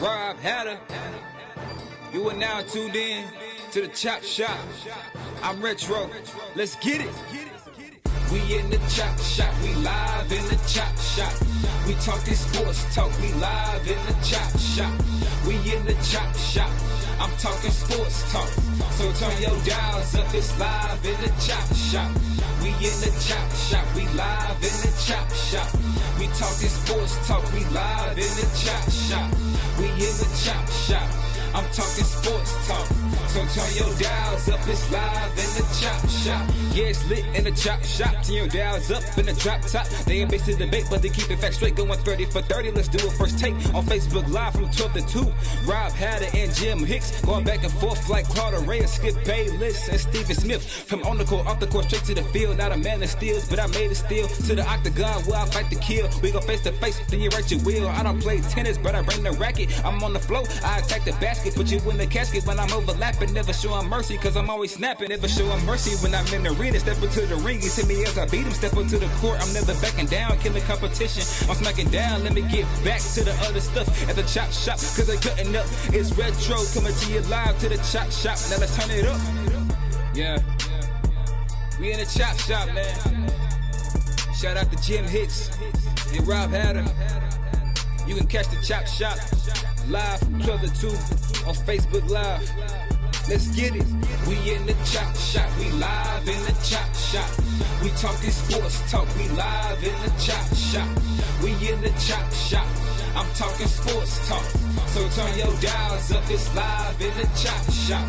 Rob Hatter. You are now tuned in to the Chop Shop. I'm Retro. Let's get it. We in the Chop Shop. We live in the Chop Shop. We talking sports talk. We live in the Chop Shop. We in the Chop Shop. I'm talking sports talk. So turn your dials up. It's live in the Chop Shop. We in the Chop Shop. We live in the Chop Shop. We talking sports talk. We live in the Chop Shop. We in the Chop Shop. I'm talking sports talk. So turn your dials up, it's live in the Chop Shop. Yeah, it's lit in the Chop Shop. Turn your dials up in the drop top. They ain't based in debate, but they keep it facts straight. Going 30 for 30. Let's do a first take on Facebook Live from 12 to 2. Rob Hatter and Jim Hicks going back and forth like Carter Ray and Skip Bayless and Stephen Smith. From on the court, off the court, straight to the field. Not a man that steals, but I made it steal. To the octagon where I fight to kill. We go face to face, then you write your will. I don't play tennis, but I bring the racket. I'm on the floor, I attack the basket. Put you in the casket when I'm overlapping. Never showing mercy, cause I'm always snapping. Never showing mercy when I'm in the arena. Step into the ring, he hit me as I beat him. Step into the court, I'm never backing down. Killing competition, I'm smacking down. Let me get back to the other stuff at the Chop Shop, cause they cutting up. It's Retro coming to you live to the Chop Shop. Now let's turn it up. Yeah, we in the Chop Shop, man. Shout out to Jim Hicks and Rob Hatter. You can catch the Chop Shop live from 12 to 2 on Facebook Live. Let's get it. We in the Chop Shop. We live in the Chop Shop. We talking sports talk. We live in the Chop Shop. We in the Chop Shop. I'm talking sports talk. So turn your dials up. It's live in the Chop Shop.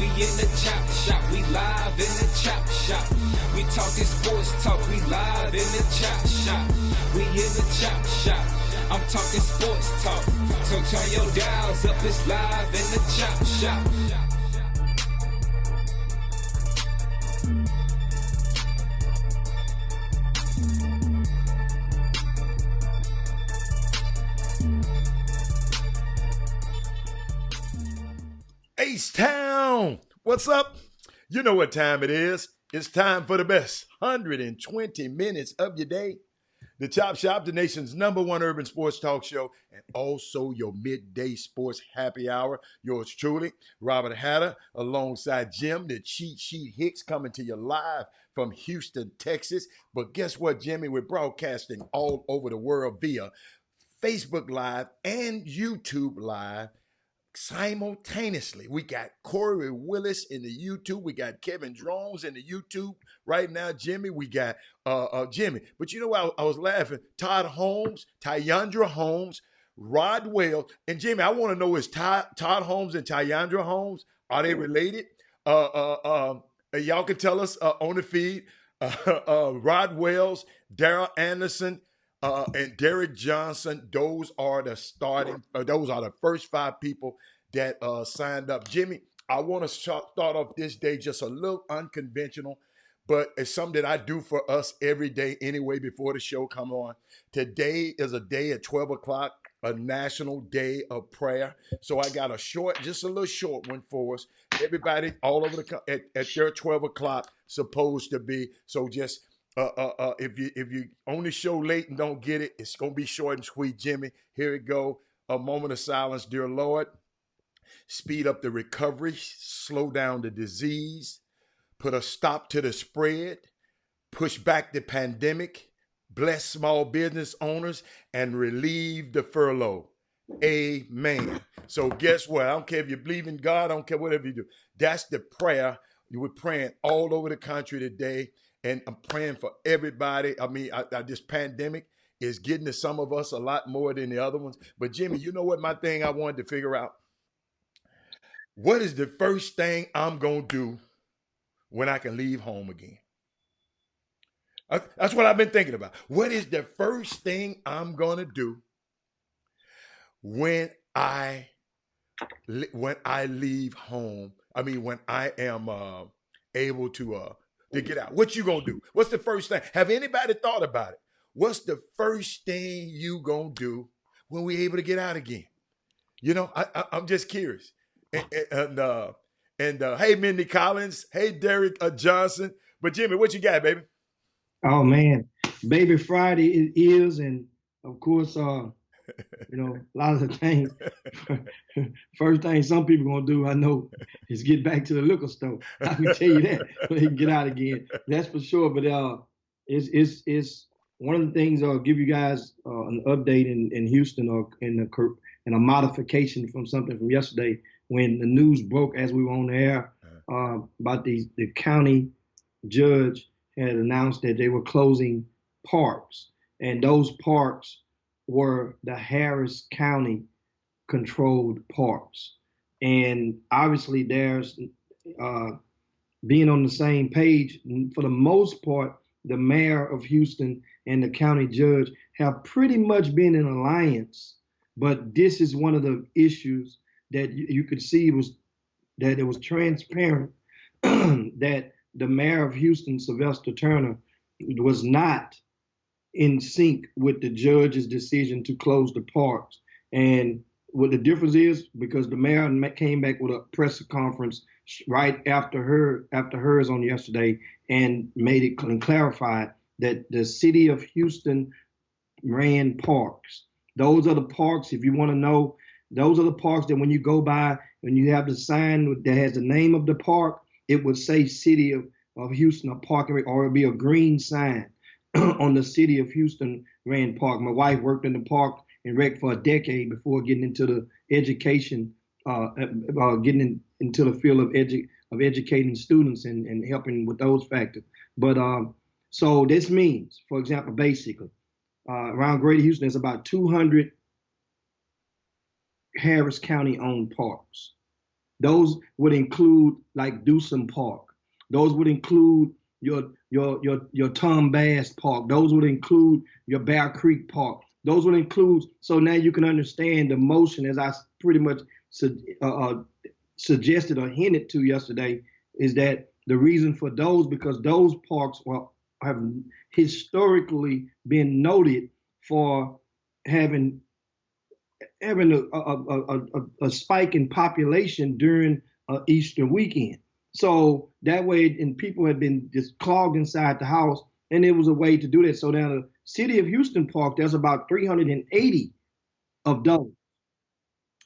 We in the Chop Shop. We live in the Chop Shop. We talking sports talk. We live in the Chop Shop. We in the Chop Shop. I'm talking sports talk. So turn your dials up. It's live in the Chop Shop. H-Town, what's up? You know what time it is. It's time for the best 120 minutes of your day. The Chop Shop, the nation's #1 urban sports talk show, and also your midday sports happy hour. Yours truly, Robert Hatter, alongside Jim, the Cheat Sheet Hicks, coming to you live from Houston, Texas. But guess what, Jimmy? We're broadcasting all over the world via Facebook Live and YouTube Live simultaneously. We got Corey Willis in the YouTube. We got Kevin Drones in the YouTube right now. Jimmy, we got Jimmy. But you know what? I was laughing. Todd Holmes, Tyandra Holmes, Rod Wells, and Jimmy. I want to know, is Todd Holmes and Tyandra Holmes, are they related? Y'all can tell us on the feed. Rod Wells, Daryl Anderson, and Derek Johnson. Those are the first 5 people that signed up. Jimmy, I want to start off this day just a little unconventional, but it's something that I do for us every day anyway before the show come on. Today is a day at 12 o'clock, a national day of prayer. So I got just a little short one for us. Everybody all over at their 12 o'clock supposed to be. So just if you on the show late and don't get it, it's gonna be short and sweet, Jimmy. Here we go. A moment of silence, dear Lord. Speed up the recovery, slow down the disease, put a stop to the spread, push back the pandemic, bless small business owners, and relieve the furlough. Amen. So guess what? I don't care if you believe in God, I don't care whatever you do. That's the prayer. We're praying all over the country today. And I'm praying for everybody. I mean, this pandemic is getting to some of us a lot more than the other ones. But Jimmy, you know what my thing I wanted to figure out? What is the first thing I'm going to do when I can leave home again? That's what I've been thinking about. What is the first thing I'm going to do when I leave home? I mean, when I am able to get out. What you gonna do? What's the first thing? Have anybody thought about it? What's the first thing you gonna do when we able to get out again? You know, I'm just curious. And hey, Mindy Collins. Hey, Derek Johnson. But Jimmy, what you got, baby? Oh man, Baby Friday it is, and of course, You know, a lot of the things, first thing some people gonna do, I know, is get back to the liquor store. I can tell you that, so they can get out again. That's for sure. But it's one of the things I'll give you guys an update in Houston or in a modification from something from yesterday when the news broke as we were on the air about the county judge had announced that they were closing parks, and those parks were the Harris County controlled parks. And obviously, there's uh, being on the same page. For the most part, the mayor of Houston and the county judge have pretty much been in alliance. But this is one of the issues that you could see was that it was transparent that the mayor of Houston, Sylvester Turner, was not in sync with the judge's decision to close the parks. And what the difference is, because the mayor came back with a press conference right after hers on yesterday and made it and clarified that the city of Houston ran parks. Those are the parks, if you want to know, those are the parks that when you go by, when you have the sign that has the name of the park, it would say City of Houston, a park, or it would be a green sign on the City of Houston ran park. My wife worked in the park and rec for a decade before getting into the education, getting into the field of educating students and helping with those factors. But so this means, for example, basically, around Greater Houston, there's about 200 Harris County owned parks. Those would include like Dewson Park. Those would include your Tom Bass Park. Those would include your Bear Creek Park. Those would include, so now you can understand the motion as I pretty much suggested or hinted to yesterday, is that the reason for those, because those parks have historically been noted for having a spike in population during Easter weekend. So that way, and people had been just clogged inside the house, and it was a way to do that. So now the City of Houston Park, there's about 380 of those,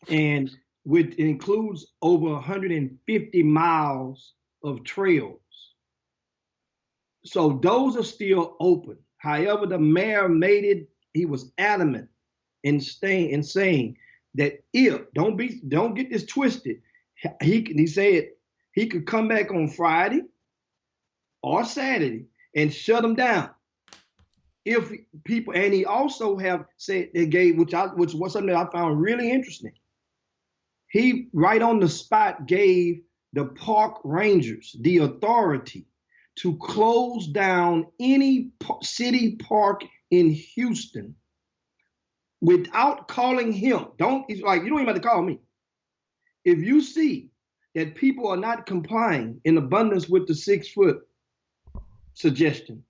and which includes over 150 miles of trails. So those are still open. However, the mayor made it, he was adamant in saying that don't get this twisted. He said he could come back on Friday or Saturday and shut them down if people. And he also have said they gave, which was something that I found really interesting. He right on the spot gave the park rangers the authority to close down any city park in Houston without calling him. He's like, you don't even have to call me. If you see that people are not complying in abundance with the 6 foot suggestion,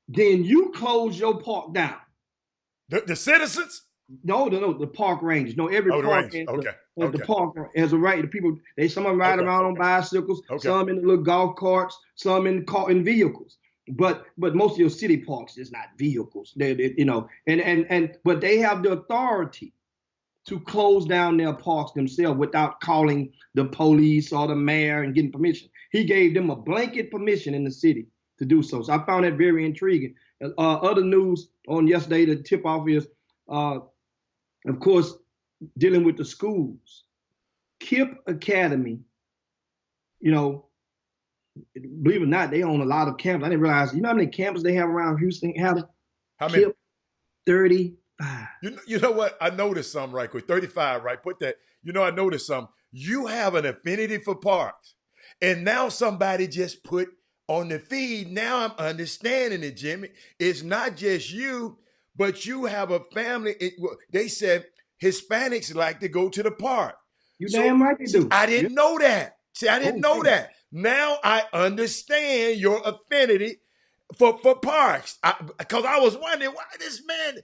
then you close your park down. The citizens? No, the park rangers. No, every park has the park has a right. The people, some of them ride around on bicycles, some in the little golf carts, some in vehicles. But most of your city parks is not vehicles. But they have the authority to close down their parks themselves without calling the police or the mayor and getting permission. He gave them a blanket permission in the city to do so. So I found that very intriguing. Other news on yesterday, the tip off is, of course, dealing with the schools. KIPP Academy, believe it or not, they own a lot of campuses. I didn't realize, how many campuses they have around Houston? How many? KIPP, 35. You know what? I noticed some right quick. 35, right? Put that. I noticed some. You have an affinity for parks. And now somebody just put on the feed. Now I'm understanding it, Jimmy. It's not just you, but you have a family. They said Hispanics like to go to the park. You damn right they do. I didn't know that. See, I didn't know that. Now I understand your affinity for parks. Because I was wondering why this man,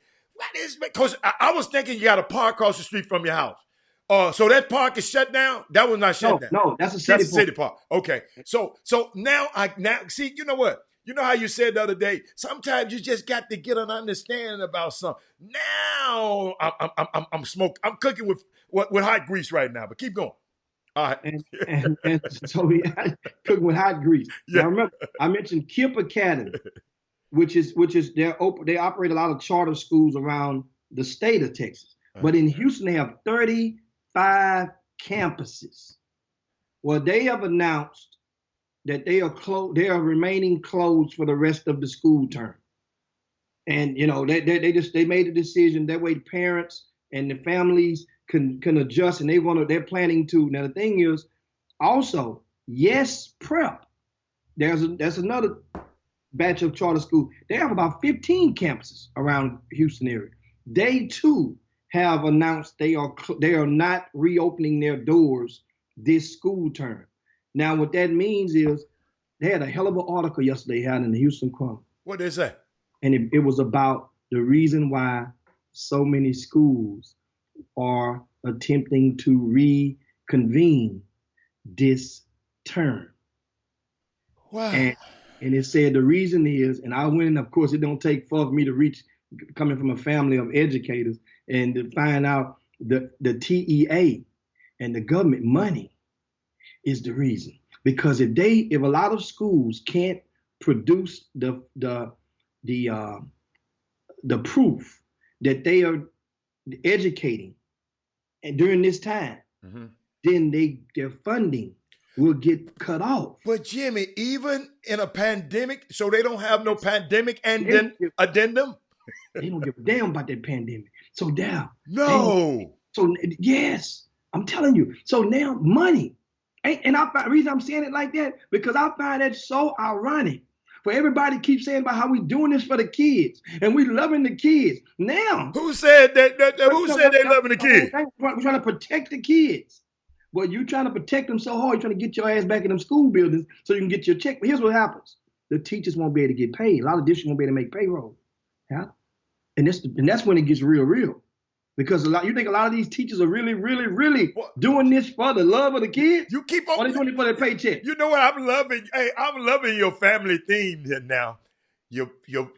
because I was thinking you got a park across the street from your house. So that park is shut down? That was not shut down. No, that's a city park. Okay. So now see, you know what? You know how you said the other day, sometimes you just got to get an understanding about something. Now I'm smoking. I'm cooking with hot grease right now, but keep going. All right. And so we cooking with hot grease. Yeah. Now remember, I mentioned KIPP Academy, which is they operate a lot of charter schools around the state of Texas. But in Houston, they have 35 campuses. Well, they have announced that they are remaining closed for the rest of the school term. And you know, they made a decision that way parents and the families can adjust, and they're planning to. Now the thing is also, Yes Prep. That's another batch of charter school. They have about 15 campuses around Houston area. They too have announced they are not reopening their doors this school term. Now what that means is they had a hell of an article yesterday out in the Houston Chronicle. What did they say? And it was about the reason why so many schools are attempting to reconvene this term. Wow. And it said the reason is, and I went, of course, it don't take far for me to reach, coming from a family of educators, and to find out the TEA and the government money is the reason. Because if a lot of schools can't produce the proof that they are educating and during this time, then their funding will get cut off. But Jimmy, even in a pandemic, so they don't have no pandemic addendum? They don't give a damn about that pandemic. So now, no. So yes, I'm telling you. So now money, and the reason I'm saying it like that, because I find that so ironic. For everybody keeps saying about how we doing this for the kids and we loving the kids. Now, who said that? Who said they loving the kids? We're trying to protect the kids. Well, you're trying to protect them so hard. You're trying to get your ass back in them school buildings so you can get your check. But here's what happens: the teachers won't be able to get paid. A lot of districts won't be able to make payroll. Yeah, and that's when it gets real. Because you think a lot of these teachers are really doing this for the love of the kids? You keep on. Or they doing it for their paycheck? You know what I'm loving? Hey, I'm loving your family theme here now. Your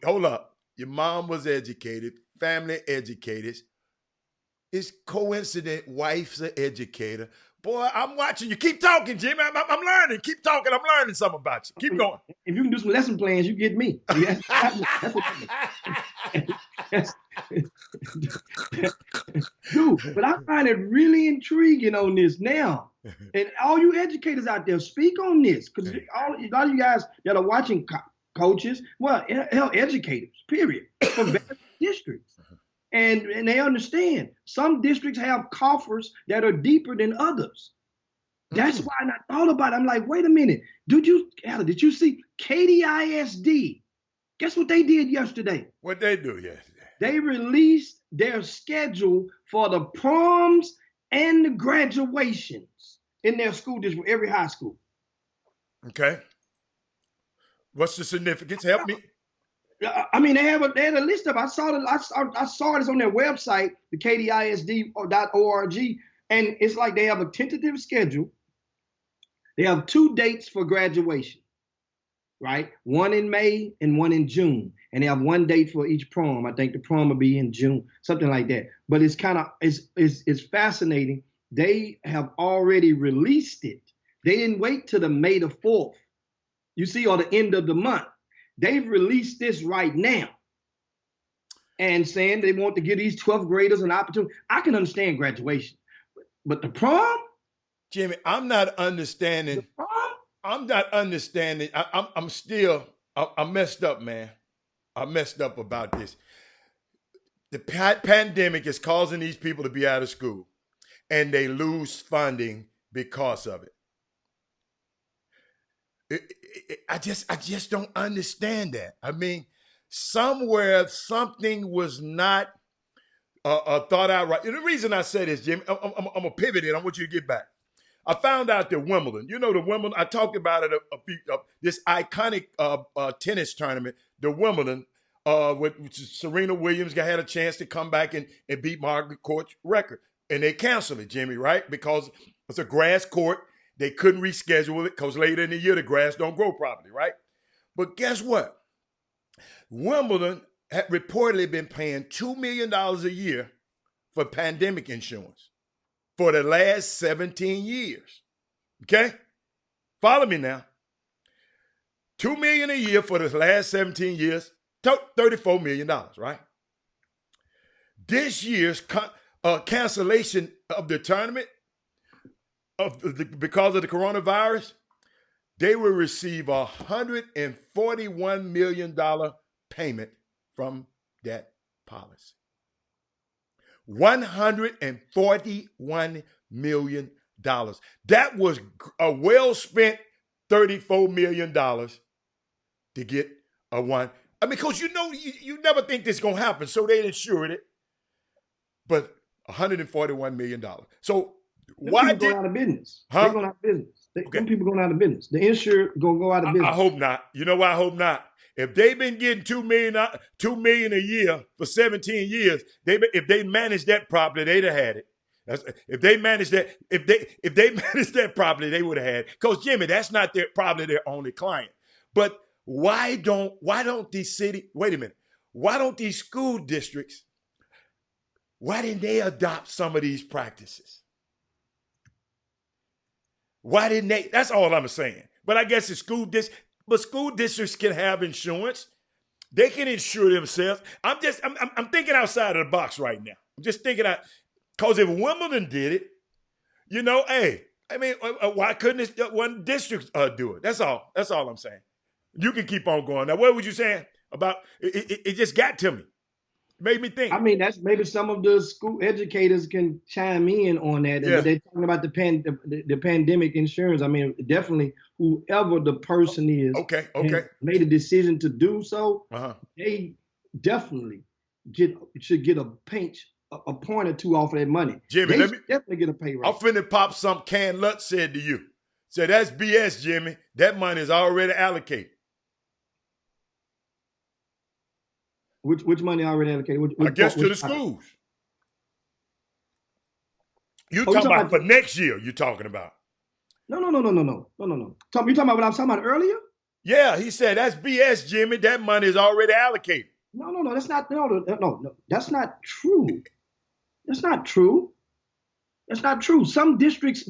hold up. Your mom was educated, family educated. It's coincident. Wife's an educator. Boy, I'm watching you. Keep talking, Jimmy. I'm learning. Keep talking. I'm learning something about you. Keep going. If you can do some lesson plans, you get me. Dude, but I find it really intriguing on this now. And all you educators out there, speak on this. Because a lot of you guys that are watching, coaches, well, hell, educators, period, from various districts. And they understand some districts have coffers that are deeper than others. That's why I thought about it. I'm like, wait a minute. Did you see Katy ISD? Guess what they did yesterday? What they do yesterday? They released their schedule for the proms and the graduations in their school district, every high school. Okay. What's the significance? Help me. I mean, they had a list of. I saw this on their website, the KDISD.org, and it's like they have a tentative schedule. They have 2 dates for graduation, right? One in May and one in June, and they have 1 date for each prom. I think the prom will be in June, something like that. But it's kind of it's fascinating. They have already released it. They didn't wait till the May the 4th, you see, or the end of the month. They've released this right now and saying they want to give these 12th graders an opportunity. I can understand graduation, but the prom? Jimmy, I'm not understanding. The prom? I'm not understanding. I'm messed up, man. I'm messed up about this. The pandemic is causing these people to be out of school, and they lose funding because of it. I just don't understand that. I mean, somewhere something was not thought out right. And the reason I say this, Jimmy, I'm gonna pivot it. I want you to get back. I found out that Wimbledon, the Wimbledon, I talked about it this iconic tennis tournament, the Wimbledon, which Serena Williams had a chance to come back and beat Margaret Court's record. And they canceled it, Jimmy, right? Because it's a grass court. They couldn't reschedule it because later in the year, the grass don't grow properly, right? But guess what? Wimbledon had reportedly been paying $2 million a year for pandemic insurance for the last 17 years. Okay? Follow me now. $2 million a year for the last 17 years, $34 million, right? This year's cancellation of the tournament because of the coronavirus, they will receive a $141 million payment from that policy. $141 million. That was a well-spent $34 million to get a one. I mean, because you never think this is going to happen, so they insured it. But $141 million. So why did go out of business? Huh? They're going out of business. Some people going out of business. The insurer going to go out of business. I hope not. You know why I hope not? If they've been getting $2 million a year for 17 years, if they managed that properly, they'd have had it. If they managed that properly, they would have had it. Because Jimmy, that's not probably their only client. But why don't these wait a minute, why don't these school districts, why didn't they adopt some of these practices? Why didn't they? That's all I'm saying. But I guess school districts can have insurance. They can insure themselves. I'm thinking outside of the box right now. I'm just thinking out, because if Wimbledon did it, hey, I mean, why couldn't one district do it? That's all I'm saying. You can keep on going. Now, what was you saying about it? It just got to me. Made me think. I mean, that's maybe some of the school educators can chime in on that. Yeah. But they're talking about the pandemic insurance. I mean, definitely whoever the person is, okay, made a decision to do so, they definitely should get a pinch, a point or two off of that money. Jimmy, they definitely get a pay raise. I'm finna pop something Ken Lutz said to you. Said that's BS, Jimmy. That money is already allocated. Which money already allocated? I guess to the schools. You talking about for next year? You talking about? No. You talking about what I was talking about earlier? Yeah, he said that's BS, Jimmy. That money is already allocated. No. That's not. No. That's not true. That's not true. That's not true. Some districts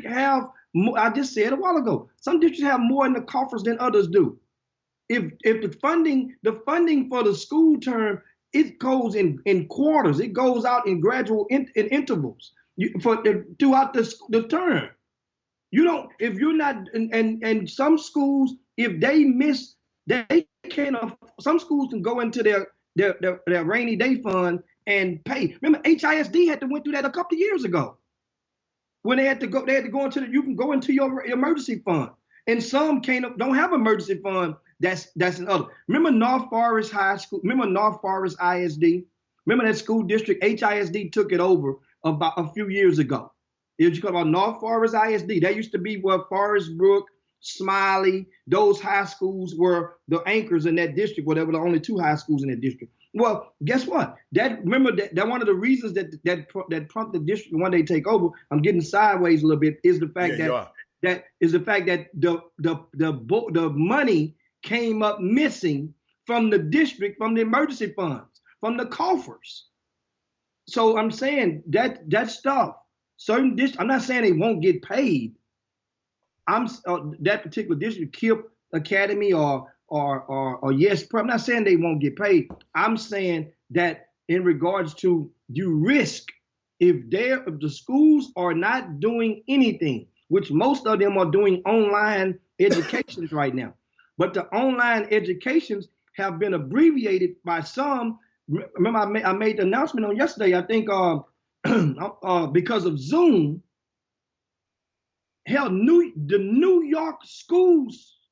have more. I just said a while ago. Some districts have more in the coffers than others do. If the funding for the school term, it goes in quarters. It goes out in gradual in intervals throughout the term. You don't, if you're not, and some schools, if they miss, they can't. Some schools can go into their rainy day fund and pay. Remember, HISD had to went through that a couple of years ago. When they had to go into you can go into your emergency fund, and some don't have emergency fund. That's another. Remember North Forest High School? Remember North Forest ISD? Remember that school district? HISD took it over about a few years ago. If you talk about North Forest ISD, that used to be where Forest Brook, Smiley, those high schools were the anchors in that district, where there were the only two high schools in that district. Well, guess what? That one of the reasons that prompted the district one day take over, I'm getting sideways a little bit, is the fact that the money came up missing from the district, from the emergency funds, from the coffers. So I'm saying that stuff, certain districts, I'm not saying they won't get paid. That particular district, KIPP Academy or Yes Prep, I'm not saying they won't get paid. I'm saying that in regards to you risk, if the schools are not doing anything, which most of them are doing online educations right now. But the online educations have been abbreviated by some. Remember, I made the announcement on yesterday, I think, because of Zoom. Hell, the New York school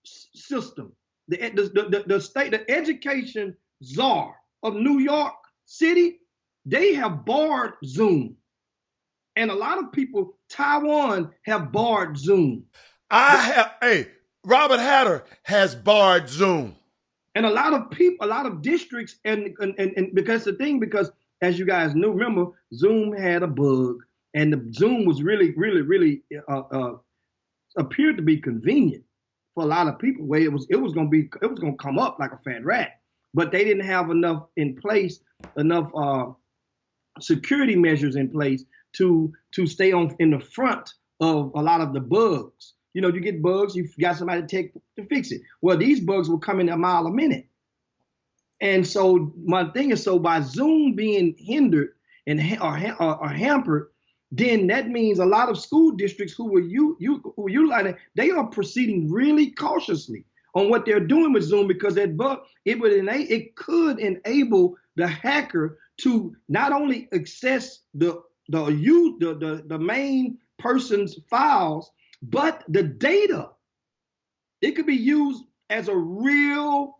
system, the state, the education czar of New York City, they have barred Zoom. And a lot of people, Taiwan, have barred Zoom. Robert Hatter has barred Zoom. And a lot of people, a lot of districts, and because as you guys know, remember, Zoom had a bug, and the Zoom was really appeared to be convenient. for a lot of people where it was gonna come up like a fat rat, but they didn't have enough in place, enough security measures in place to stay on in the front of a lot of the bugs. You know, you get bugs, you got somebody to fix it. Well, these bugs will come in a mile a minute. And so my thing is, so by Zoom being hindered and or hampered, then that means a lot of school districts who were utilizing, they are proceeding really cautiously on what they're doing with Zoom, because that bug, it could enable the hacker to not only access the main person's files, but the data. It could be used as a real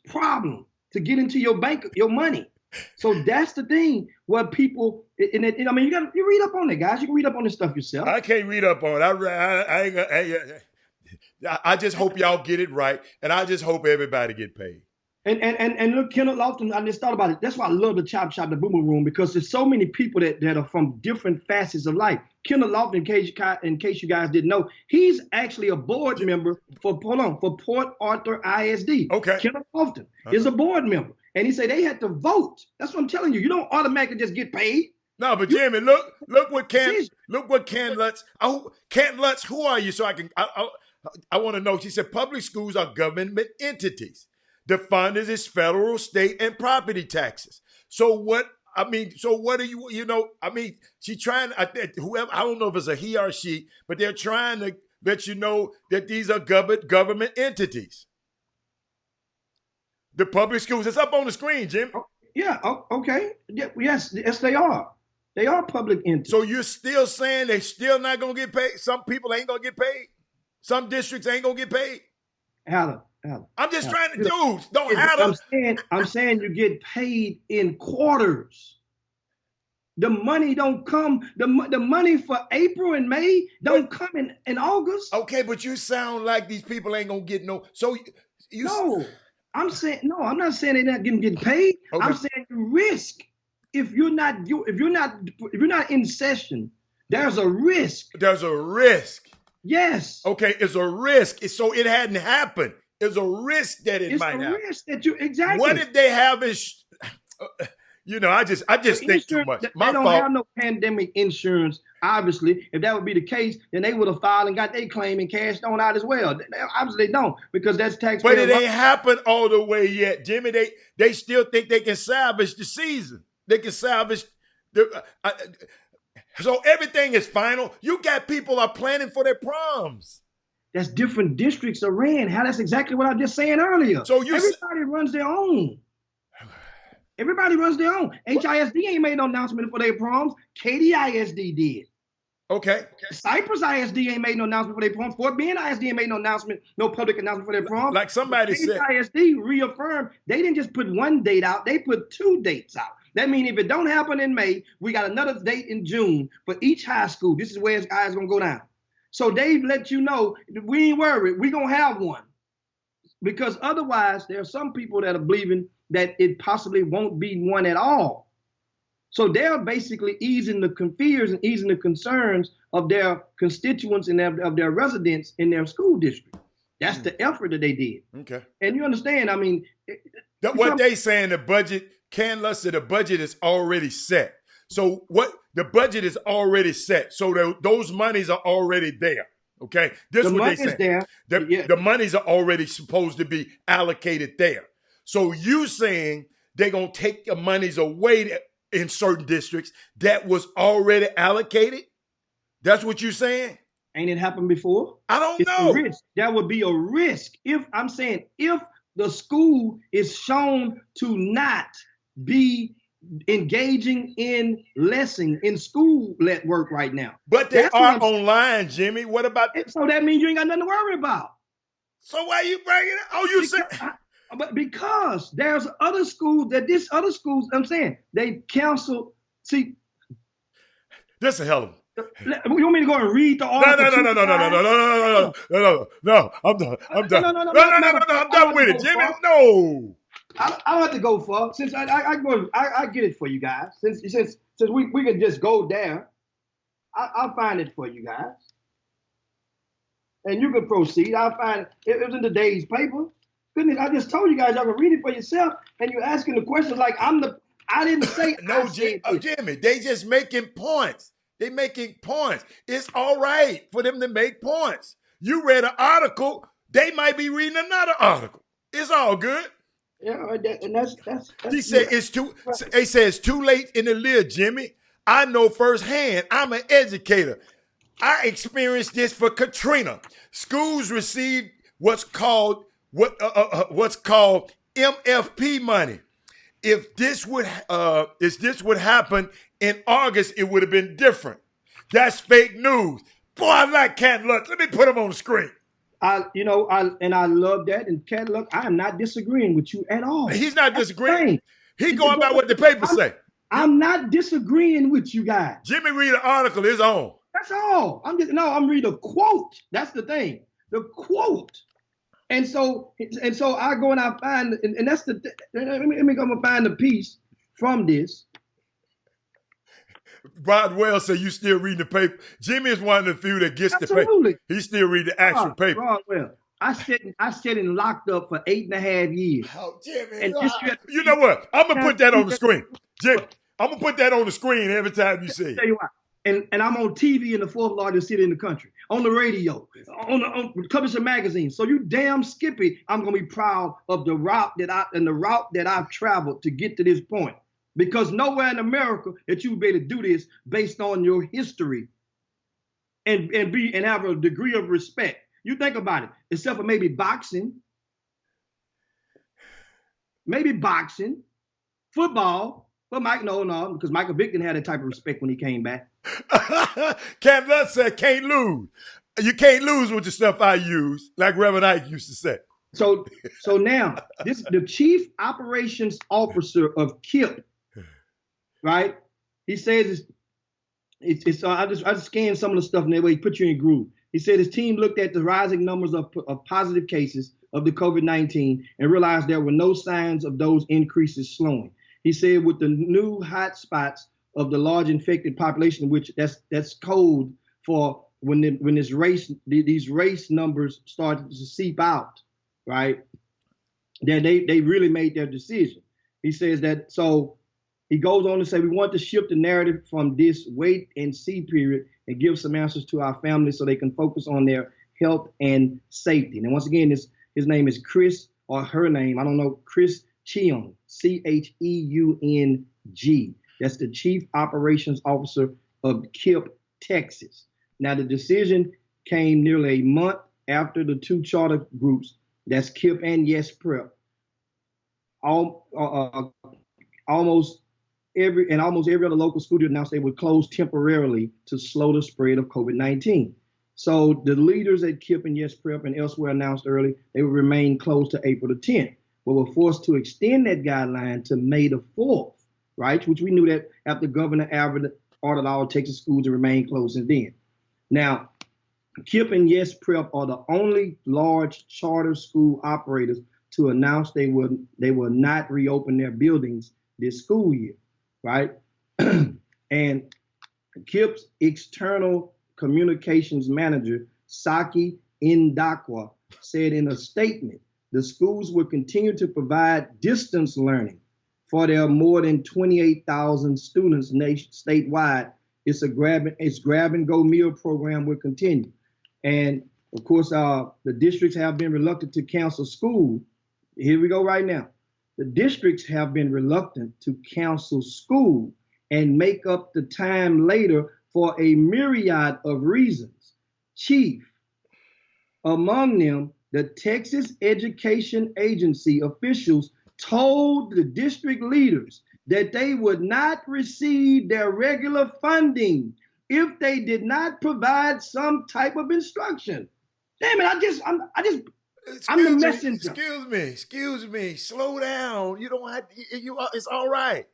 problem to get into your bank, your money. So that's the thing. What people, I mean, you read up on it, guys. You can read up on this stuff yourself. I can't read up on it. I just hope y'all get it right, and I just hope everybody get paid. And look, Kenneth Lofton, I just thought about it. That's why I love the Chop Shop, the Boomer Room, because there's so many people that are from different facets of life. Kenneth Lofton, in case you guys didn't know, he's actually a board member for Port Arthur ISD. Okay. Kenneth Lofton is a board member, and he said they had to vote. That's what I'm telling you. You don't automatically just get paid. No, but Jimmy, look what Ken Lutz. Ken Lutz, who are you? So I want to know. She said public schools are government entities. The fund is federal, state, and property taxes. So what are you, she's trying, whoever, I don't know if it's a he or she, but they're trying to let you know that these are government entities. The public schools, it's up on the screen, Jim. Yeah, okay. Yes, they are. They are public entities. So you're still saying they're still not going to get paid? Some people ain't going to get paid? Some districts ain't going to get paid? Alan. I'm just trying to do. I'm saying you get paid in quarters. The money don't come. The money for April and May don't come in August. Okay, but you sound like these people ain't gonna get no. So you. No, I'm saying no. I'm not saying they're not getting paid. Okay. I'm saying you risk if you're not in session. There's a risk. There's a risk. Yes. Okay, it's a risk. So it hadn't happened. There's a risk that it might happen. It's a risk that you exactly. What if they have is, I just think too much. They don't have no pandemic insurance. Obviously, if that would be the case, then they would have filed and got their claim and cashed on out as well. Obviously, they don't, because that's taxpayer. But it ain't happened all the way yet, Jimmy. They still think they can salvage the season. They can salvage the. So everything is final. You got people are planning for their proms. That's different districts are ran. That's exactly what I was just saying earlier. So everybody runs their own. Everybody runs their own. HISD ain't made no announcement for their proms. Katy ISD did. Okay. Cypress ISD ain't made no announcement for their proms. Fort Bend ISD ain't made no announcement, no public announcement for their proms. Like somebody said. Katy ISD reaffirmed they didn't just put one date out, they put 2 dates out. That means if it don't happen in May, we got another date in June for each high school. This is where it's gonna go down. So they let you know, we ain't worried, we gonna have one. Because otherwise, there are some people that are believing that it possibly won't be one at all. So they're basically easing the fears and easing the concerns of their constituents and of their residents in their school district. That's the effort that they did. Okay. And you understand, I mean. What they saying, the budget, Ken Lutz said the budget is already set. So the budget is already set. So those monies are already there. Okay. This is what they say. The monies are already supposed to be allocated there. So you saying they're going to take the monies away in certain districts that was already allocated? That's what you're saying? Ain't it happened before? I don't know. A risk. That would be a risk. If the school is shown to not be engaging in lesson in school work right now. But they are online, Jimmy. What about that? So that means you ain't got nothing to worry about. So why you bringing it? Oh, you said. But because there's other schools I'm saying they cancel. See, this is a hell of you want me to go and read the article? No. I'm done. I'm done with it, Jimmy. No. I don't have to go far. Since I get it for you guys. Since we can just go there, I'll find it for you guys. and you can proceed. I find it was in today's paper. Goodness, I just told you guys y'all can read it for yourself, and you're asking the questions like I didn't say I No, said this. Jimmy, they just making points. They making points. It's all right for them to make points. You read an article, they might be reading another article. It's all good. Yeah, and that's He said it's too. They say it's too late in the year, Jimmy. I know firsthand. I'm an educator. I experienced this for Katrina. Schools received what's called MFP money. If this would happen in August, it would have been different. That's fake news. Boy, I like Cat Luck. Let me put him on the screen. I love that. And Cat Luck, I am not disagreeing with you at all. He's not disagreeing. He's going by what the papers say. I'm not disagreeing with you guys. Jimmy read an article his own. That's all. I'm reading a quote. That's the thing. The quote. And so I go and I find, and that's the, let me go and find the piece from this. Rodwell said you still reading the paper. Jimmy is one of the few that gets Absolutely. the paper. He still read the actual paper. Rodwell, I sat in locked up for 8.5 years. Oh, Jimmy. And you know what? I'm going to put that on the screen. Jimmy, I'm going to put that on the screen every time you see it. Tell you what. And I'm on TV in the fourth largest city in the country, on the radio, on publishing magazines. So you damn Skippy, I'm gonna be proud of the route that I've traveled to get to this point. Because nowhere in America that you would be able to do this based on your history and have a degree of respect. You think about it, except for maybe boxing, football. But no, because Michael Vick didn't have that type of respect when he came back. Cat Luck said can't lose. You can't lose with the stuff I use, like Reverend Ike used to say. So now the chief operations officer of KIPP, right? He says it's I just scanned some of the stuff and that way he put you in groove. He said his team looked at the rising numbers of positive cases of the COVID-19 and realized there were no signs of those increases slowing. He said with the new hot spots of the large infected population, which that's code for when these race numbers started to seep out, right? Then they really made their decision. He says that, so he goes on to say, we want to shift the narrative from this wait and see period and give some answers to our families so they can focus on their health and safety. And once again, his name is Chris, or her name, I don't know, Chris Cheung, Cheung. That's the Chief Operations Officer of KIPP, Texas. Now, the decision came nearly a month after the two charter groups, that's KIPP and Yes Prep, almost every other local school announced they would close temporarily to slow the spread of COVID-19. So the leaders at KIPP and Yes Prep and elsewhere announced early they would remain closed to April the 10th. But were forced to extend that guideline to May the 4th, right? Which we knew that after Governor Abbott ordered all Texas schools to remain closed since then. Now, KIPP and Yes Prep are the only large charter school operators to announce they will not reopen their buildings this school year, right? And KIPP's external communications manager, Saki Indakwa, said in a statement, the schools will continue to provide distance learning for their more than 28,000 students statewide. It's grab and go meal program will continue. And of course, the districts have been reluctant to cancel school. Here we go right now. The districts have been reluctant to cancel school and make up the time later for a myriad of reasons. Chief, among them, the Texas Education Agency officials told the district leaders that they would not receive their regular funding if they did not provide some type of instruction. Damn it, I'm the messenger. Excuse me. Slow down. You don't have to, it's all right.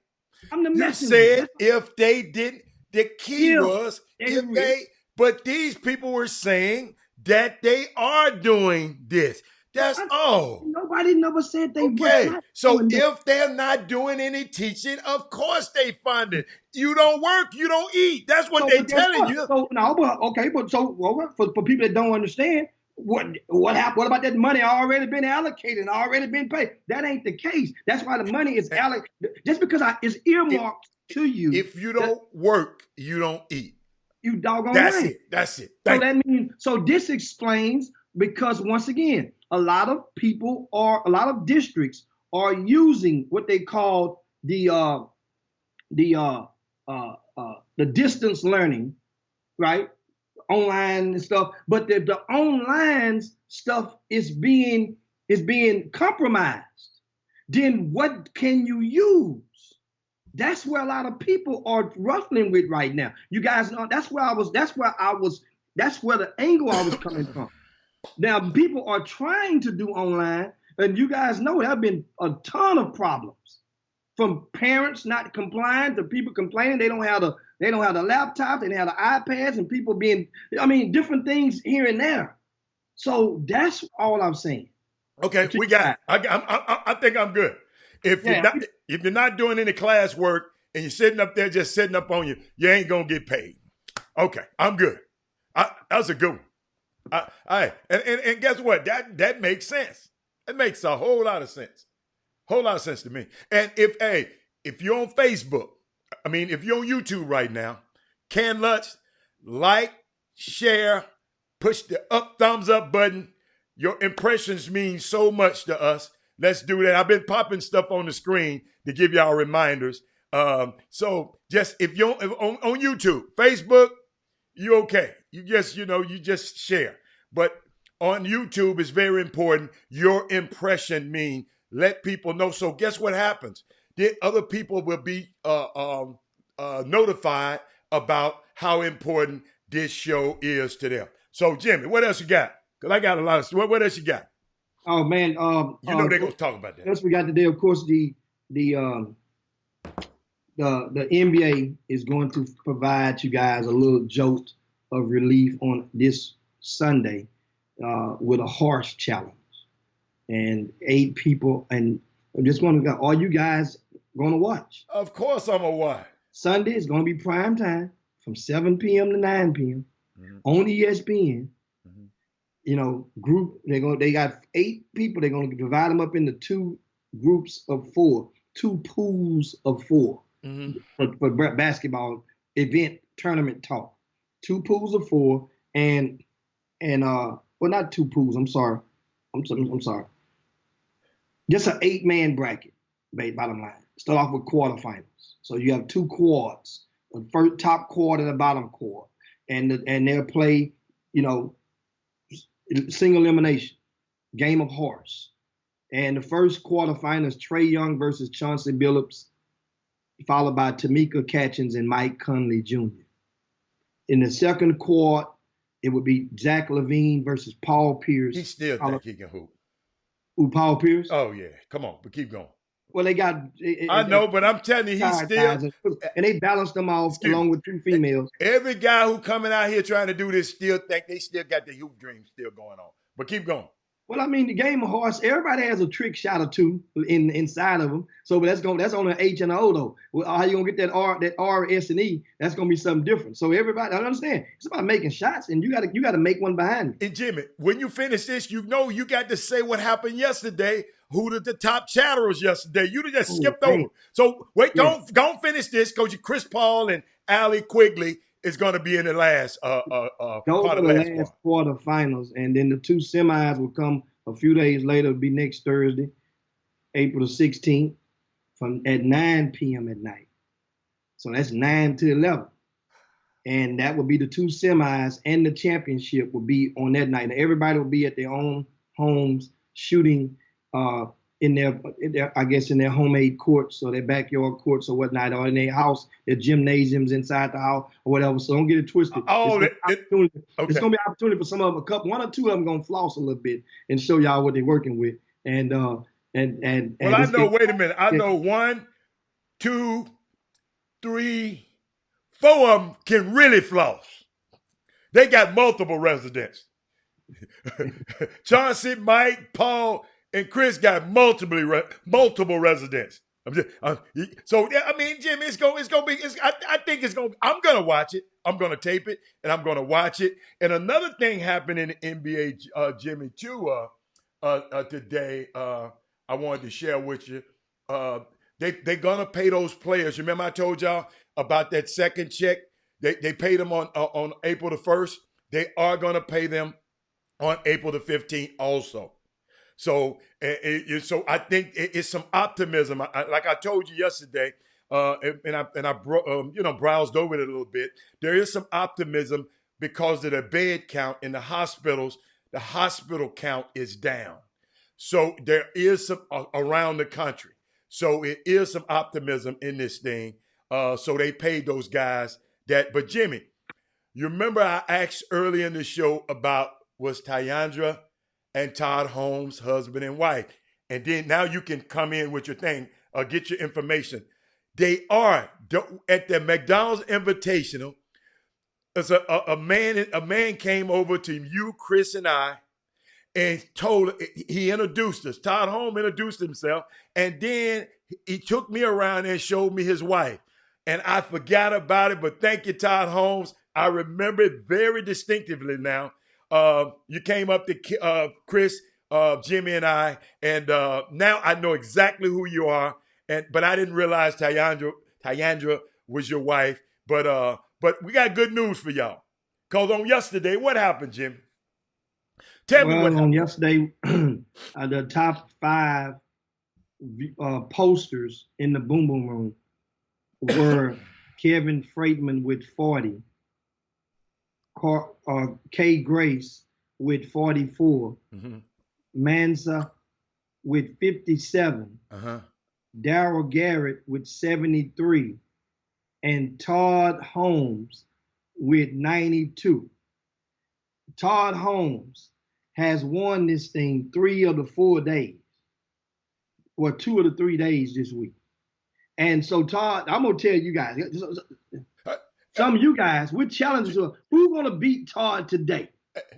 I'm the messenger. You said if they didn't, the key was if they, but these people were saying that they are doing this. That's all. Nobody never said they were. Okay, so if they're not doing any teaching, of course they fund it. You don't work, you don't eat. That's what they're telling you. So for people that don't understand, what happened? What about that money already been allocated and already been paid? That ain't the case. That's why the money is allocated. Just because it's earmarked to you. If you don't work, you don't eat. You doggone That's right. it. That's it. So that means, so this explains, because once again, a lot of districts are using what they call the distance learning, right? Online and stuff, but the online stuff is being compromised. Then what can you use? That's where a lot of people are wrestling with right now. You guys know that's where the angle I was coming from. Now people are trying to do online, and you guys know there have been a ton of problems, from parents not complying to people complaining they don't have the laptop, they don't have the iPads, and people being, different things here and there. So that's all I'm saying. Okay, we got it. I think I'm good. If you're not doing any class work and you're sitting up there just sitting up on you ain't gonna get paid. Okay, I'm good. That's a good one. And guess what? That makes sense. It makes a whole lot of sense. Whole lot of sense to me. And if you're on Facebook, if you're on YouTube right now, Can Lutz, like, share, push the thumbs up button. Your impressions mean so much to us. Let's do that. I've been popping stuff on the screen to give y'all reminders. So just if you're on YouTube, Facebook, you okay. You just share. But on YouTube, it's very important. Your impression means let people know. So guess what happens? The other people will be notified about how important this show is to them. So Jimmy, what else you got? Because I got a lot of stuff. What else you got? Oh man, they're gonna talk about that. Else we got today, of course, the NBA is going to provide you guys a little jolt of relief on this Sunday with a horse challenge, and 8 people. And I just want to go. Are you guys going to watch? Of course, I'm gonna watch. Sunday is going to be prime time from 7 p.m. to 9 p.m. on ESPN. Group. They got 8 people. They're going to divide them up into 2 groups of 4, 2 pools of 4 for basketball event tournament talk. 2 pools of 4 and not 2 pools. I'm sorry. Just an 8-man bracket. Bottom line. Start off with quarterfinals. So you have 2 quads, the first top quad and the bottom quad, and they'll play, single elimination, game of horse. And the first quarterfinals, Trae Young versus Chauncey Billups, followed by Tamika Catchings and Mike Conley Jr. In the second quad, it would be Zach LaVine versus Paul Pierce. He still think he can hoop. Who, Paul Pierce? Oh, yeah. Come on, but keep going. Well, they got... I know, but I'm telling you, he's still... And they balanced them off along with 2 females. Every guy who coming out here trying to do this still think they still got the hoop dream still going on. But keep going. Well, the game of horse, everybody has a trick shot or 2 inside of them. So that's on an H and an O though. Well, how you gonna get that R, S, and E? That's gonna be something different. So everybody, I understand. It's about making shots, and you gotta make one behind me. And Jimmy, when you finish this, you got to say what happened yesterday. Who did the top chatterers yesterday? You just skipped over. So wait, don't finish this, because Chris Paul and Allie Quigley is going to be in the last part of the last quarterfinals, and then the 2 semis will come a few days later. It'll be next Thursday, April the 16th, at 9 p.m. at night. So that's 9 to 11, and that will be the 2 semis, and the championship will be on that night. And everybody will be at their own homes shooting in their homemade courts, or their backyard courts or whatnot, or in their house, their gymnasiums inside the house or whatever. So don't get it twisted. It's going to be an opportunity for some of them. 1 or 2 of them going to floss a little bit and show y'all what they're working with. And well, I know. Wait a minute. I know 1, 2, 3, 4 of them can really floss. They got multiple residents. Chauncey, Mike, Paul, and Chris got multiple residents. I'm just, so yeah, I mean, Jimmy, it's gonna be. I think it's gonna. I'm gonna watch it. I'm gonna tape it, and I'm gonna watch it. And another thing happened in the NBA, Jimmy, too. Today, I wanted to share with you. They're gonna pay those players. Remember, I told y'all about that second check. They paid them on April the 1st. They are gonna pay them on April the 15th also. So I think it's some optimism. Like I told you yesterday, and I browsed over it a little bit. There is some optimism because of the bed count in the hospitals. The hospital count is down. So there is some around the country. So it is some optimism in this thing. So they paid those guys that. But Jimmy, you remember I asked early in the show about was Tyandra and Todd Holmes husband and wife. And then now you can come in with your thing, get your information. They are at the McDonald's Invitational. As a man came over to you, Chris, and I, and he introduced us. Todd Holmes introduced himself, and then he took me around and showed me his wife. And I forgot about it, but thank you, Todd Holmes. I remember it very distinctively now. You came up to Chris, Jimmy, and I, and now I know exactly who you are. But I didn't realize Tyandra was your wife. But we got good news for y'all. Cause on yesterday, what happened, Jimmy? Tell me what happened. On yesterday, the top 5 posters in the Boom Boom Room were Kevin Freitman with 40. Kay Grace with 44, Mansa with 57, Daryl Garrett with 73, and Todd Holmes with 92. Todd Holmes has won this thing 3 of the 4 days, or 2 of the 3 days this week. And so Todd, I'm gonna tell you guys. Some of you guys, we're challenging who's going to beat Todd today.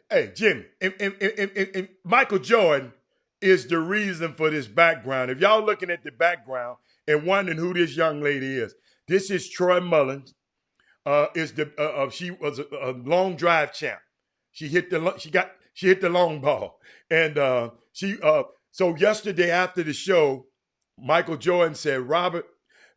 Hey, Jimmy, and Michael Jordan is the reason for this background. If y'all looking at the background and wondering who this young lady is, this is Troy Mullins. She was a long drive champ. She hit the long ball, and so yesterday after the show, Michael Jordan said, Robert,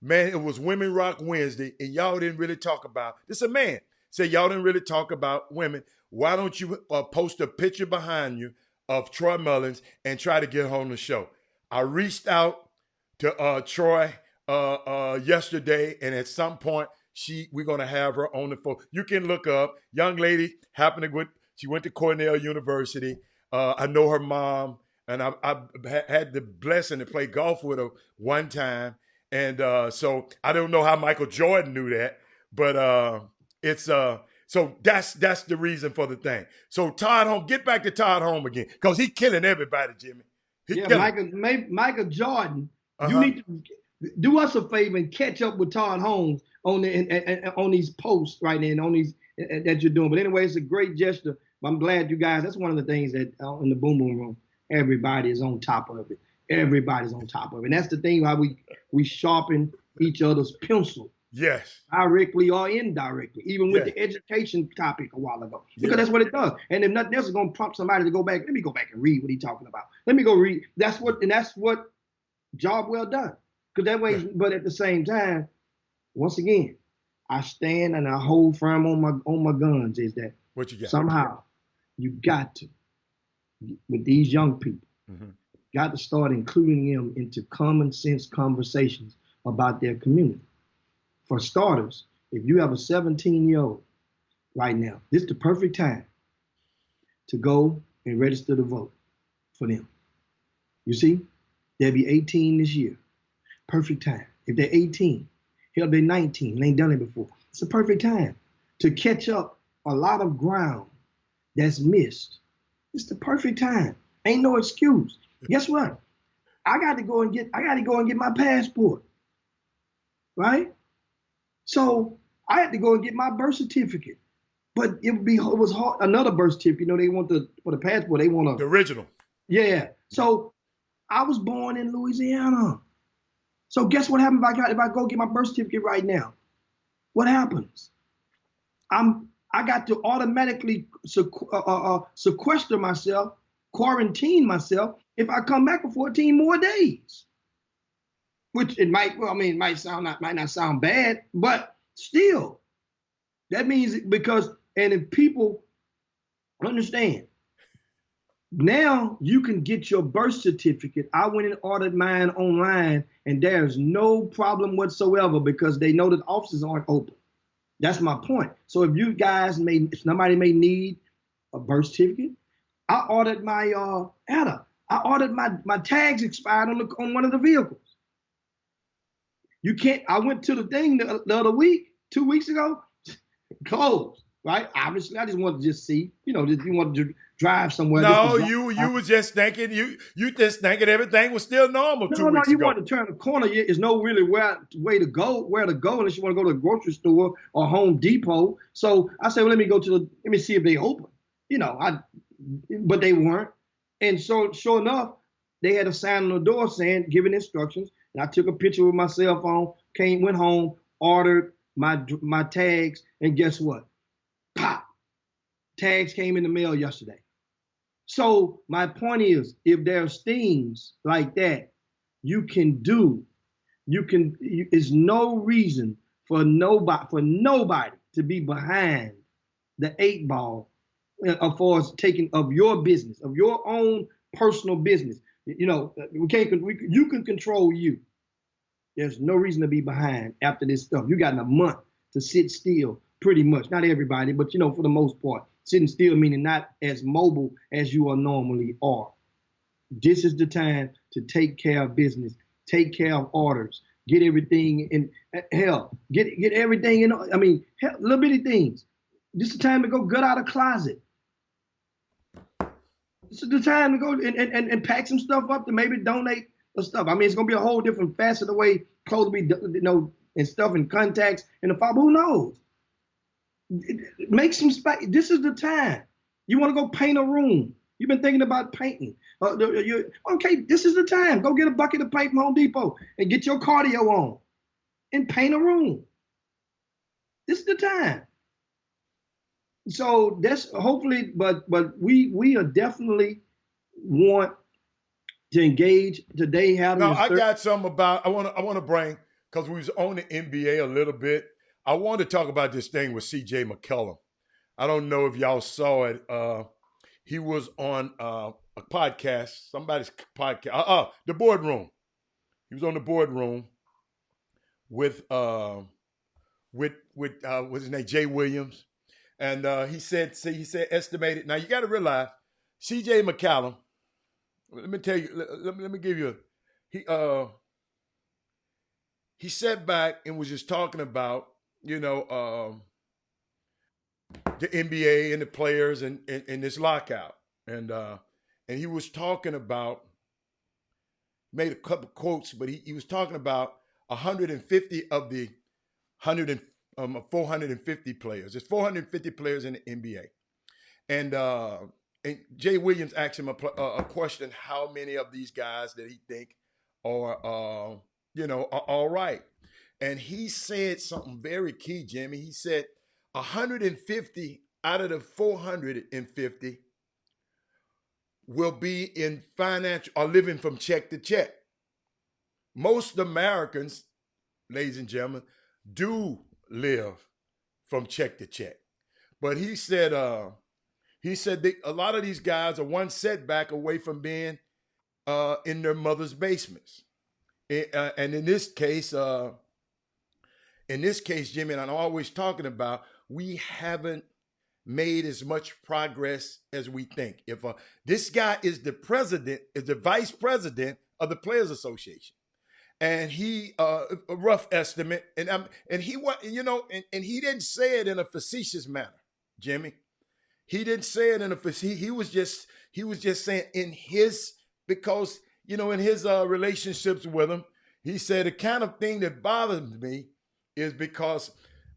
man, it was Women Rock Wednesday, and y'all didn't really talk about, this a man, said y'all didn't really talk about women. Why don't you post a picture behind you of Troy Mullins and try to get her on the show? I reached out to Troy yesterday, and at some point, we're going to have her on the phone. You can look up, young lady, she went to Cornell University. I know her mom, and I had the blessing to play golf with her one time. And so I don't know how Michael Jordan knew that, but it's so that's the reason for the thing. So Todd Holmes, get back to Todd Holmes again, because he's killing everybody, Jimmy. Michael Jordan, you need to do us a favor and catch up with Todd Holmes on these posts right now, and on these that you're doing. But anyway, it's a great gesture. I'm glad you guys. That's one of the things that in the Boom Boom Room, everybody is on top of it. Everybody's on top of it. And that's the thing, how we sharpen each other's pencil. Yes. Directly or indirectly, even with the education topic a while ago. Because that's what it does. And if nothing else is going to prompt somebody to go back, let me go back and read what he's talking about. Let me go read. That's what job well done. Because that way, but at the same time, once again, I stand and I hold firm on my guns is that what you got? Somehow you got to, with these young people, got to start including them into common sense conversations about their community. For starters, if you have a 17-year-old right now, this is the perfect time to go and register to vote for them. You see, they'll be 18 this year. Perfect time. If they're 18, hell, they're 19, they ain't done it before. It's a perfect time to catch up a lot of ground that's missed. It's the perfect time. Ain't no excuse. Guess what? I got to go and get my passport. Right? So I had to go and get my birth certificate. But it was hard. Another birth certificate, they want for the passport, they want the original. Yeah. So I was born in Louisiana. So guess what happens if I go get my birth certificate right now? What happens? I got to automatically sequester myself, quarantine myself if I come back for 14 more days. Which it might not sound bad, but still, that means because if people understand, now you can get your birth certificate. I went and ordered mine online, and there's no problem whatsoever because they know that offices aren't open. That's my point. So if you guys somebody may need a birth certificate, I ordered my my tags expired on one of the vehicles. You can't. I went to the thing the other week, 2 weeks ago, closed. Right? Obviously, I just wanted to see. You wanted to drive somewhere. No, you was just thinking you just thinking everything was still normal 2 weeks you ago. want to turn the corner. There's no really where to go unless you want to go to a grocery store or Home Depot. So I said, well, let me see if they open. But they weren't. And so sure enough, they had a sign on the door giving instructions. And I took a picture with my cell phone, went home, ordered my tags, and guess what? Pop! Tags came in the mail yesterday. So my point is, if there's things like that there's no reason for nobody to be behind the 8 ball as far as taking of your business, of your own personal business. You can control you. There's no reason to be behind after this stuff. You got a month to sit still, pretty much. Not everybody, but for the most part. Sitting still meaning not as mobile as you are normally are. This is the time to take care of business, take care of orders, get everything in get everything in. Little bitty things. This is the time to go gut out a closet. This is the time to go and pack some stuff up to maybe donate the stuff. It's gonna be a whole different facet of the way clothes be, and stuff and contacts and the fob. Who knows? Make some space. This is the time. You want to go paint a room. You've been thinking about painting. Okay, this is the time. Go get a bucket of paint from Home Depot and get your cardio on and paint a room. This is the time. So that's hopefully, but we are definitely want to engage today. I got something about I want to bring, because we was on the NBA a little bit. I want to talk about this thing with C.J. McCollum. I don't know if y'all saw it. He was on a podcast, somebody's podcast, The Boardroom. He was on The Boardroom with what's his name, Jay Williams, and he said estimated. Now you got to realize, C.J. McCollum. Let me tell you. Let me give you. He sat back and was just talking about, the NBA and the players and this lockout. And he was talking about, made a couple quotes, but he was talking about 150 of the 450 players. There's 450 players in the NBA. And Jay Williams asked him a question, how many of these guys that he think are all right. And he said something very key, Jimmy. He said 150 out of the 450 will be in financial or living from check to check. Most Americans, ladies and gentlemen, do live from check to check. But he said a lot of these guys are one setback away from being in their mother's basements. And in this case, Jimmy, and I'm always talking about, we haven't made as much progress as we think. If this guy is the vice president of the Players Association, and he a rough estimate, and he didn't say it in a facetious manner, Jimmy. He didn't say it in a he was just saying in his relationships with him. He said the kind of thing that bothers me is because,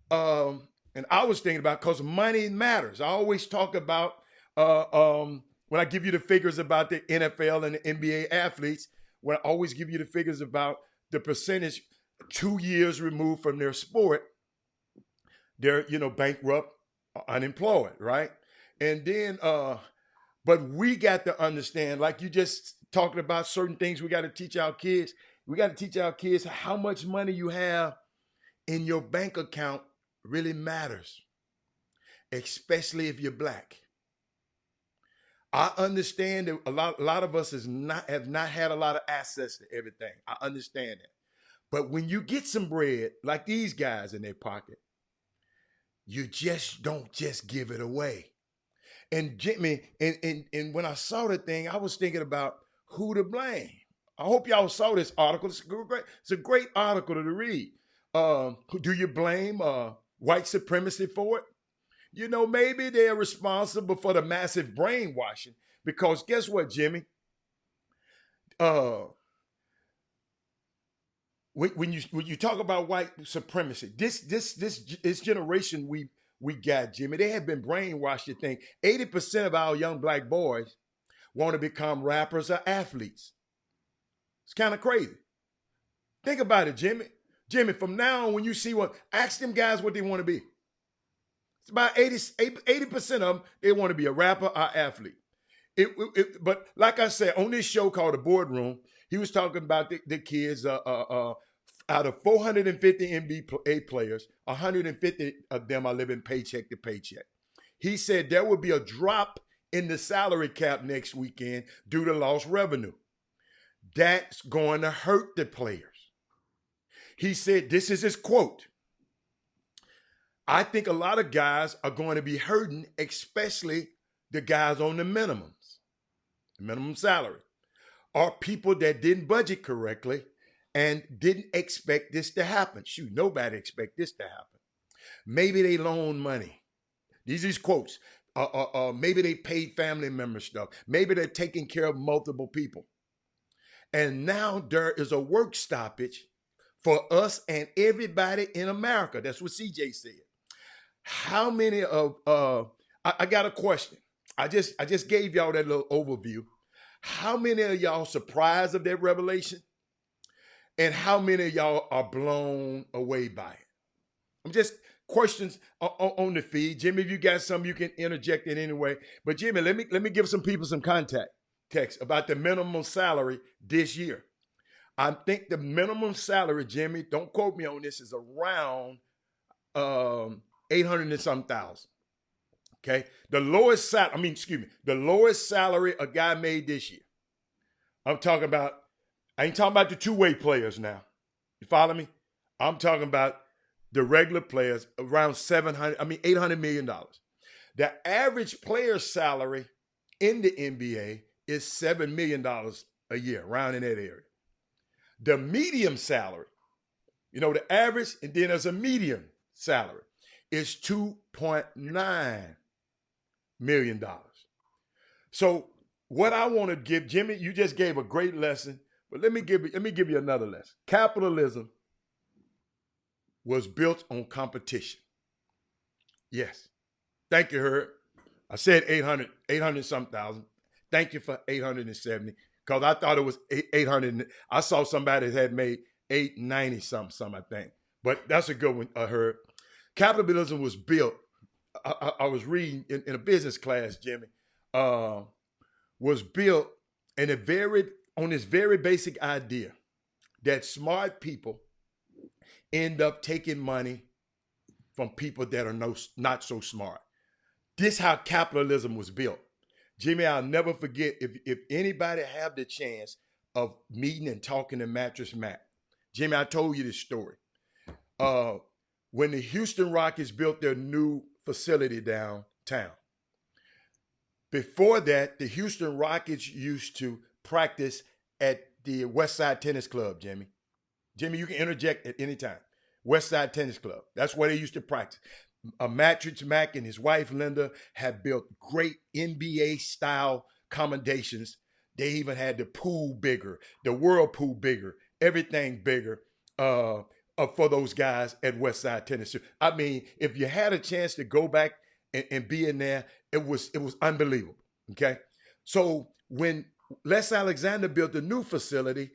and I was thinking about, because money matters. I always talk about, when I give you the figures about the NFL and the NBA athletes, when I always give you the figures about the percentage 2 years removed from their sport, they're bankrupt, unemployed, right? And then but we got to understand, like you just talking about certain things we got to teach our kids. We got to teach our kids how much money you have in your bank account really matters, especially if you're black. I understand that a lot of us have not had a lot of access to everything. I understand that. But when you get some bread like these guys in their pocket, you just don't just give it away. And Jimmy, and when I saw the thing, I was thinking about who to blame. I hope y'all saw this article. It's a great article to read. Do you blame white supremacy for it? Maybe they're responsible for the massive brainwashing, because guess what, Jimmy? When you talk about white supremacy, this generation we got, Jimmy, they have been brainwashed to think 80% of our young black boys want to become rappers or athletes. It's kind of crazy. Think about it, Jimmy. Jimmy, from now on, when you see ask them guys what they want to be. It's about 80% of them, they want to be a rapper or athlete. But like I said, on this show called The Boardroom, he was talking about the kids, out of 450 NBA players, 150 of them are living paycheck to paycheck. He said there will be a drop in the salary cap next weekend due to lost revenue. That's going to hurt the players. He said, this is his quote, "I think a lot of guys are going to be hurting, especially the guys on the minimum salary, or people that didn't budget correctly and didn't expect this to happen." Shoot, nobody expect this to happen. Maybe they loan money. These are quotes. Maybe they paid family member stuff. Maybe they're taking care of multiple people. And now there is a work stoppage for us and everybody in America. That's what CJ said. How many of I got a question. I just gave y'all that little overview. How many of y'all surprised of that revelation? And how many of y'all are blown away by it? I'm just questions on the feed. Jimmy, if you got some, you can interject it anyway. But Jimmy, let me give some people some context about the minimum salary this year. I think the minimum salary, Jimmy, don't quote me on this, is around 800 and some thousand. Okay, the lowest salary a guy made this year. I ain't talking about the two-way players now. You follow me? I'm talking about the regular players, around $800 million. The average player salary in the NBA is $7 million a year, around in that area. The medium salary, the average, and then there's a median salary, is $2.9 million. So what I want to give, Jimmy, you just gave a great lesson, but let me give you another lesson. Capitalism was built on competition. Yes. Thank you, Herb. I said 800 some thousand. Thank you for 870, because I thought it was 800. I saw somebody that had made 890 something, I think. But that's a good one, Herb. Capitalism was built. I was reading in a business class, Jimmy, was built on this very basic idea that smart people end up taking money from people that are not so smart. This is how capitalism was built. Jimmy, I'll never forget, if anybody have the chance of meeting and talking to Mattress Mac. Jimmy, I told you this story. When the Houston Rockets built their new facility downtown, before that, the Houston Rockets used to practice at the Westside Tennis Club, Jimmy. Jimmy, you can interject at any time. Westside Tennis Club. That's where they used to practice. Mattress Mac and his wife, Linda, had built great NBA-style accommodations. They even had the pool bigger, the whirlpool bigger, everything bigger for those guys at Westside Tennis. I mean, if you had a chance to go back and be in there, it was unbelievable, okay? So when Les Alexander built a new facility,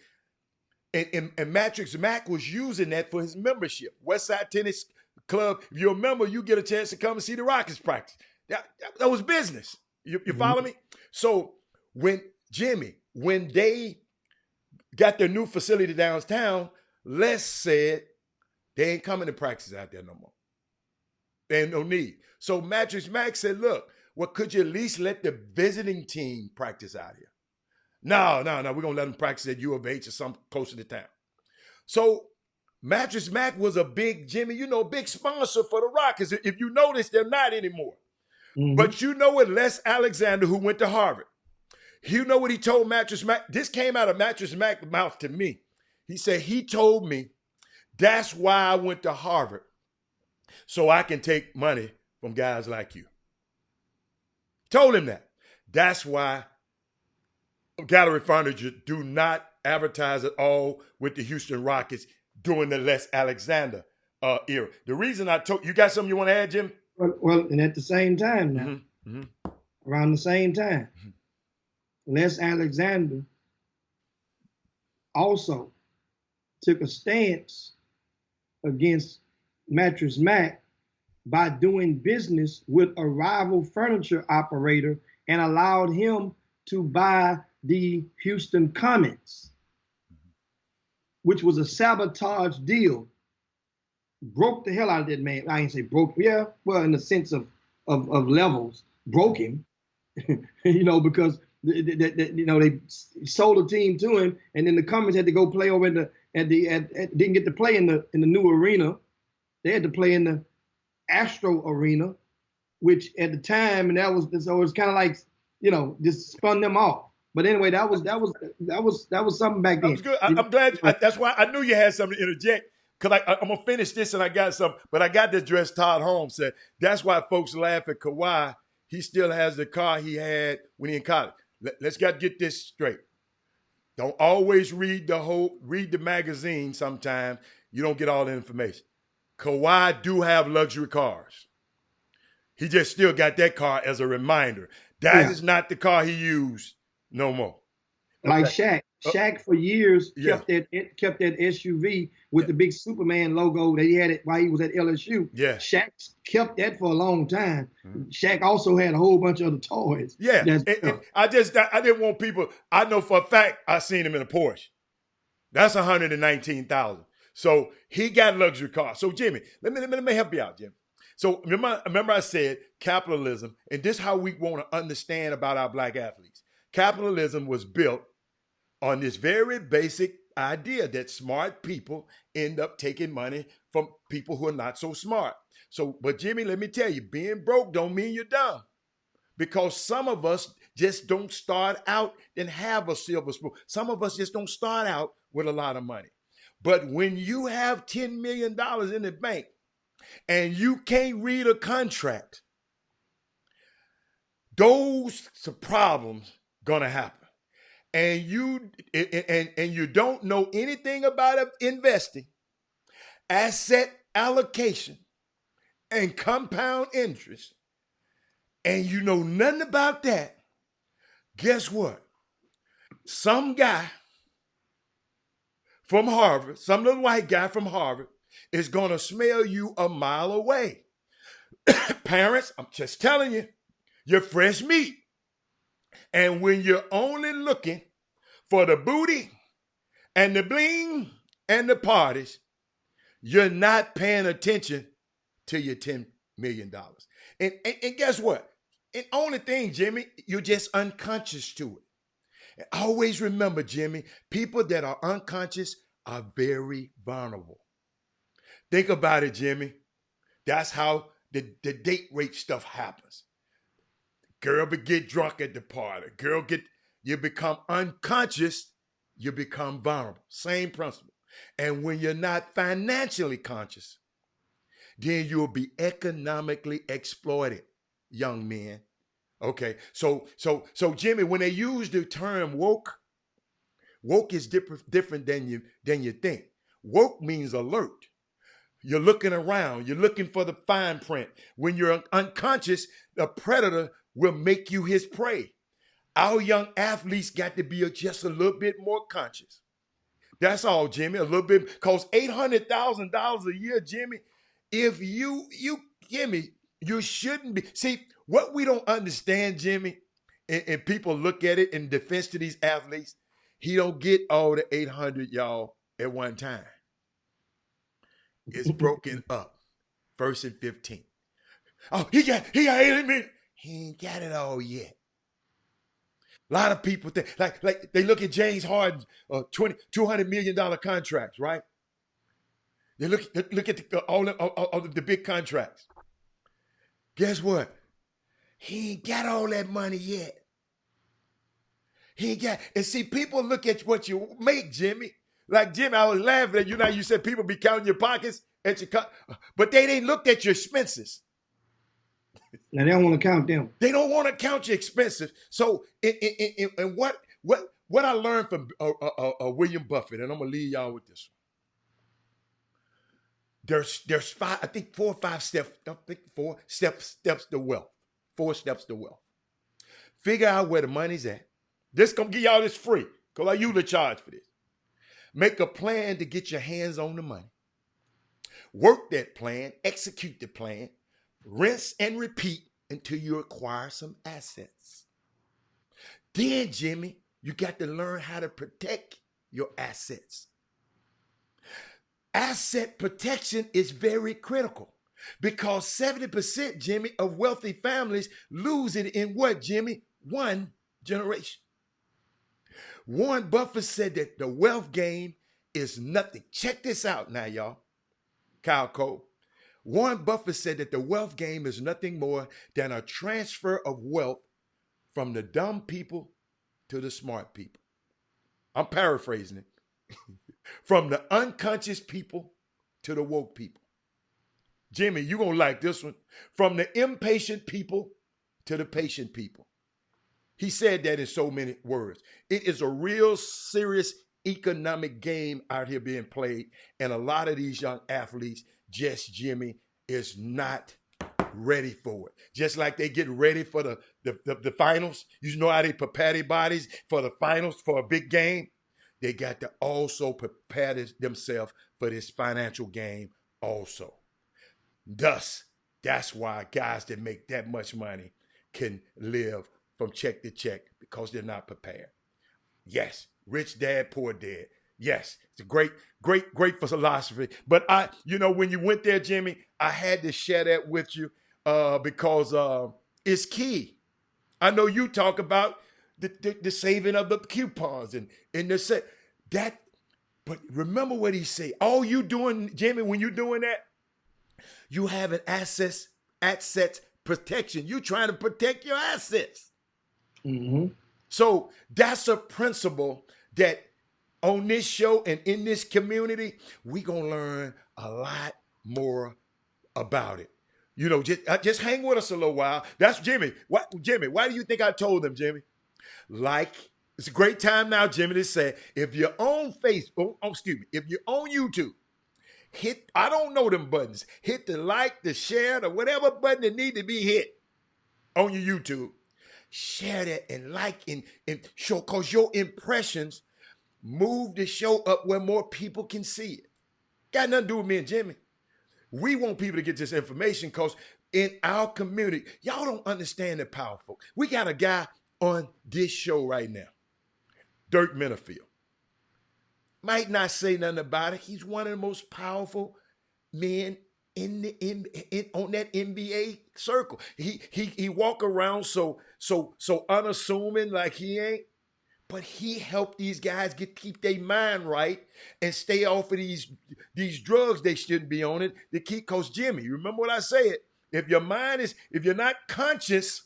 And Matrix Mac was using that for his membership. Westside Tennis Club, if you're a member, you get a chance to come and see the Rockets practice. That was business. You follow me? So when they got their new facility downtown, Les said they ain't coming to practice out there no more. There ain't no need. So Matrix Mac said, look, well, could you at least let the visiting team practice out here? No, we're going to let them practice at U of H or some closer to town. So Mattress Mac was a big, Jimmy, big sponsor for the Rockets. If you notice, they're not anymore. Mm-hmm. But you know what Les Alexander, who went to Harvard, you know what he told Mattress Mac? This came out of Mattress Mac's mouth to me. He said, he told me, that's why I went to Harvard, so I can take money from guys like you. Told him that. That's why Gallery Furniture do not advertise at all with the Houston Rockets during the Les Alexander era. The reason I told you got something you want to add, Jim? Well, and at the same time now, around the same time, Les Alexander also took a stance against Mattress Mac by doing business with a rival furniture operator and allowed him to buy the Houston Comets, which was a sabotage deal. Broke the hell out of that man. I ain't say broke, yeah, well, in the sense of levels, broke him, because they sold a team to him, and then the Comets had to go play over didn't get to play in the new arena. They had to play in the Astro Arena, which at the time, and so it was kind of like, just spun them off. But anyway, that was something back then. That was good. I'm glad. That's why I knew you had something to interject, because I'm gonna finish this and I got something. But I got to address Todd Holmes said. That's why folks laugh at Kawhi. He still has the car he had when he in college. Let's get this straight. Don't always read the magazine. Sometimes you don't get all the information. Kawhi do have luxury cars. He just still got that car as a reminder. That is not the car he used no more. Okay. Like Shaq. Shaq for years kept that SUV with the big Superman logo that he had it while he was at LSU. Yeah. Shaq kept that for a long time. Mm-hmm. Shaq also had a whole bunch of other toys. Yeah. I didn't want people. I know for a fact I seen him in a Porsche. That's $119,000. So he got luxury cars. So Jimmy, let me help you out, Jim. So remember I said capitalism, and this is how we want to understand about our black athletes. Capitalism was built on this very basic idea that smart people end up taking money from people who are not so smart. So, but Jimmy, let me tell you, being broke don't mean you're dumb, because some of us just don't start out and have a silver spoon. Some of us just don't start out with a lot of money. But when you have $10 million in the bank and you can't read a contract, those problems gonna happen. And you don't know anything about investing, asset allocation, and compound interest, and you know nothing about that, guess what? Some guy from Harvard, some little white guy from Harvard, is gonna smell you a mile away. Parents, I'm just telling you, you're fresh meat. And when you're only looking for the booty and the bling and the parties, you're not paying attention to your $10 million. And guess what? And only thing, Jimmy, you're just unconscious to it. And always remember, Jimmy, people that are unconscious are very vulnerable. Think about it, Jimmy. That's how the date rape stuff happens. Girl get drunk at the party. You become unconscious, you become vulnerable. Same principle. And when you're not financially conscious, then you'll be economically exploited, young men. Okay, so Jimmy, when they use the term woke is different than you think. Woke means alert. You're looking around. You're looking for the fine print. When you're unconscious, the predator will make you his prey. Our young athletes got to be just a little bit more conscious. That's all, Jimmy. A little bit, cause $800,000 a year, Jimmy. If you Jimmy, you shouldn't be. See, what we don't understand, Jimmy, and people look at it in defense to these athletes, he don't get all the 800, y'all, at one time. It's broken up. First and 15. Oh, he got 80 million. He ain't got it all yet. A lot of people think like they look at James Harden's $200 million contracts, right? They look at all of the big contracts. Guess what? He ain't got all that money yet. He ain't got, and see, people look at what you make, Jimmy. Like, Jimmy, I was laughing at you. Now you said people be counting your pockets at your but they didn't look at your expenses. Now they don't want to count them. They don't want to count your expenses. So, and what I learned from William Buffett, and I'm gonna leave y'all with this one. There's five, I think 4 or 5 steps. I think 4 steps to wealth. 4 steps to wealth. Figure out where the money's at. This gonna give y'all this free, cause I usually charge for this. Make a plan to get your hands on the money. Work that plan, execute the plan, rinse and repeat until you acquire some assets. Then, Jimmy, you got to learn how to protect your assets. Asset protection is very critical because 70%, Jimmy, of wealthy families lose it in what, Jimmy? 1 generation. Warren Buffett said that the wealth game is nothing. Check this out now, y'all. Kyle Cole. Warren Buffett said that the wealth game is nothing more than a transfer of wealth from the dumb people to the smart people. I'm paraphrasing it. From the unconscious people to the woke people. Jimmy, you're going to like this one. From the impatient people to the patient people. He said that in so many words. It is a real serious economic game out here being played. And a lot of these young athletes, just Jimmy, is not ready for it. Just like they get ready for the finals. You know how they prepare their bodies for the finals, for a big game? They got to also prepare themselves for this financial game also. Thus, that's why guys that make that much money can live from check to check because they're not prepared. Yes, rich dad, poor dad. Yes, it's a great philosophy. But when you went there, Jimmy, I had to share that with you because it's key. I know you talk about the saving of the coupons and the set that, but remember what he said. All you doing, Jimmy, when you're doing that, you have an assets protection. You trying to protect your assets. Mm-hmm. So that's a principle that on this show and in this community, we're going to learn a lot more about it. You know, just hang with us a little while. That's Jimmy. Jimmy, why do you think I told them, Jimmy? Like, it's a great time now, Jimmy, to say, if you're on Facebook, if you're on YouTube, hit, I don't know them buttons. Hit the like, the share, the whatever button that need to be hit on your YouTube. Share that and like and show, because your impressions move the show up where more people can see it. Got nothing to do with me and Jimmy. We want people to get this information because in our community, y'all don't understand the powerful. We got a guy on this show right now, Dirk Minifield. Might not say nothing about it. He's one of the most powerful men on that NBA circle. He walk around so unassuming like he ain't, but he helped these guys keep their mind right and stay off of these drugs they shouldn't be on it. To keep, Coach Jimmy, you remember what I said? If you're not conscious,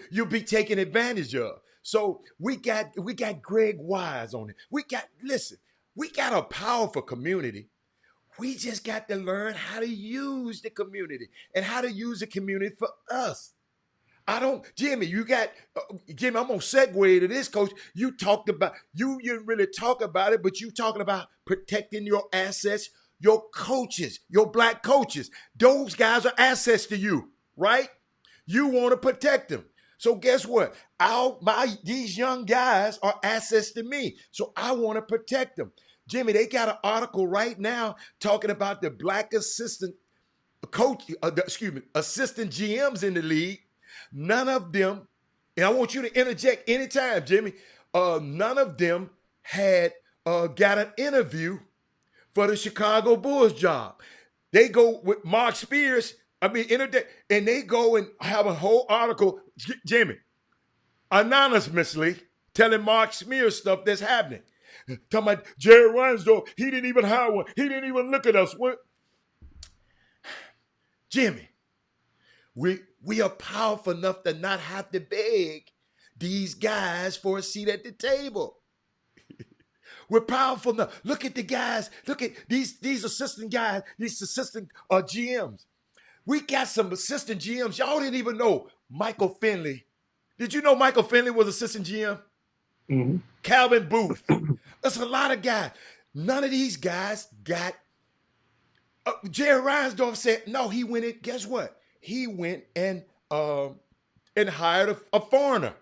you'll be taken advantage of. So we got Greg Wise on it. We got a powerful community. We just got to learn how to use the community and how to use the community for us. Jimmy, Jimmy, I'm going to segue to this, Coach. You talked about, you didn't really talk about it, but you talking about protecting your assets, your coaches, your black coaches. Those guys are assets to you, right? You want to protect them. So guess what? These young guys are assets to me. So I want to protect them. Jimmy, they got an article right now talking about the black assistant assistant GMs in the league. None of them, and I want you to interject anytime, Jimmy. None of them had got an interview for the Chicago Bulls job. They go with Mark Spears. And they go and have a whole article, Jimmy, anonymously telling Mark Spears stuff that's happening. Talking about Jerry Reinsdorf, he didn't even hire one. He didn't even look at us. Jimmy, we are powerful enough to not have to beg these guys for a seat at the table. We're powerful enough. Look at the guys. Look at these assistant guys, these assistant GMs. We got some assistant GMs. Y'all didn't even know Michael Finley. Did you know Michael Finley was assistant GM? Mm-hmm. Calvin Booth. That's a lot of guys. None of these guys got. Jerry Reinsdorf said no. He went in. Guess what? He went and hired a foreigner,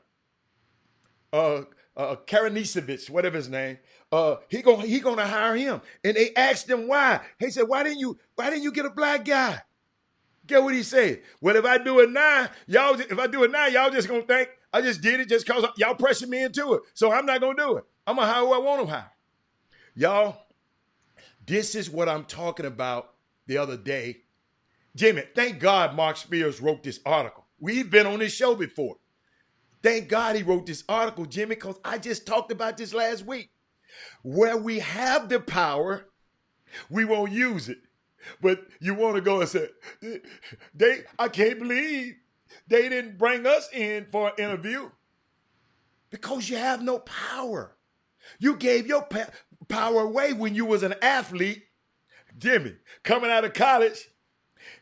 Karanisevich, whatever his name. He gonna hire him. And they asked him why. He said, why didn't you get a black guy? Get what he said? Well, if I do it now, y'all just gonna think I just did it just because y'all pressured me into it. So I'm not gonna do it. I'm gonna hire who I want to hire. Y'all, this is what I'm talking about the other day. Jimmy, thank God Mark Spears wrote this article. We've been on this show before. Thank God he wrote this article, Jimmy, because I just talked about this last week. Where we have the power, we won't use it. But you want to go and say, I can't believe they didn't bring us in for an interview. Because you have no power. You gave your power away when you was an athlete, Jimmy, coming out of college,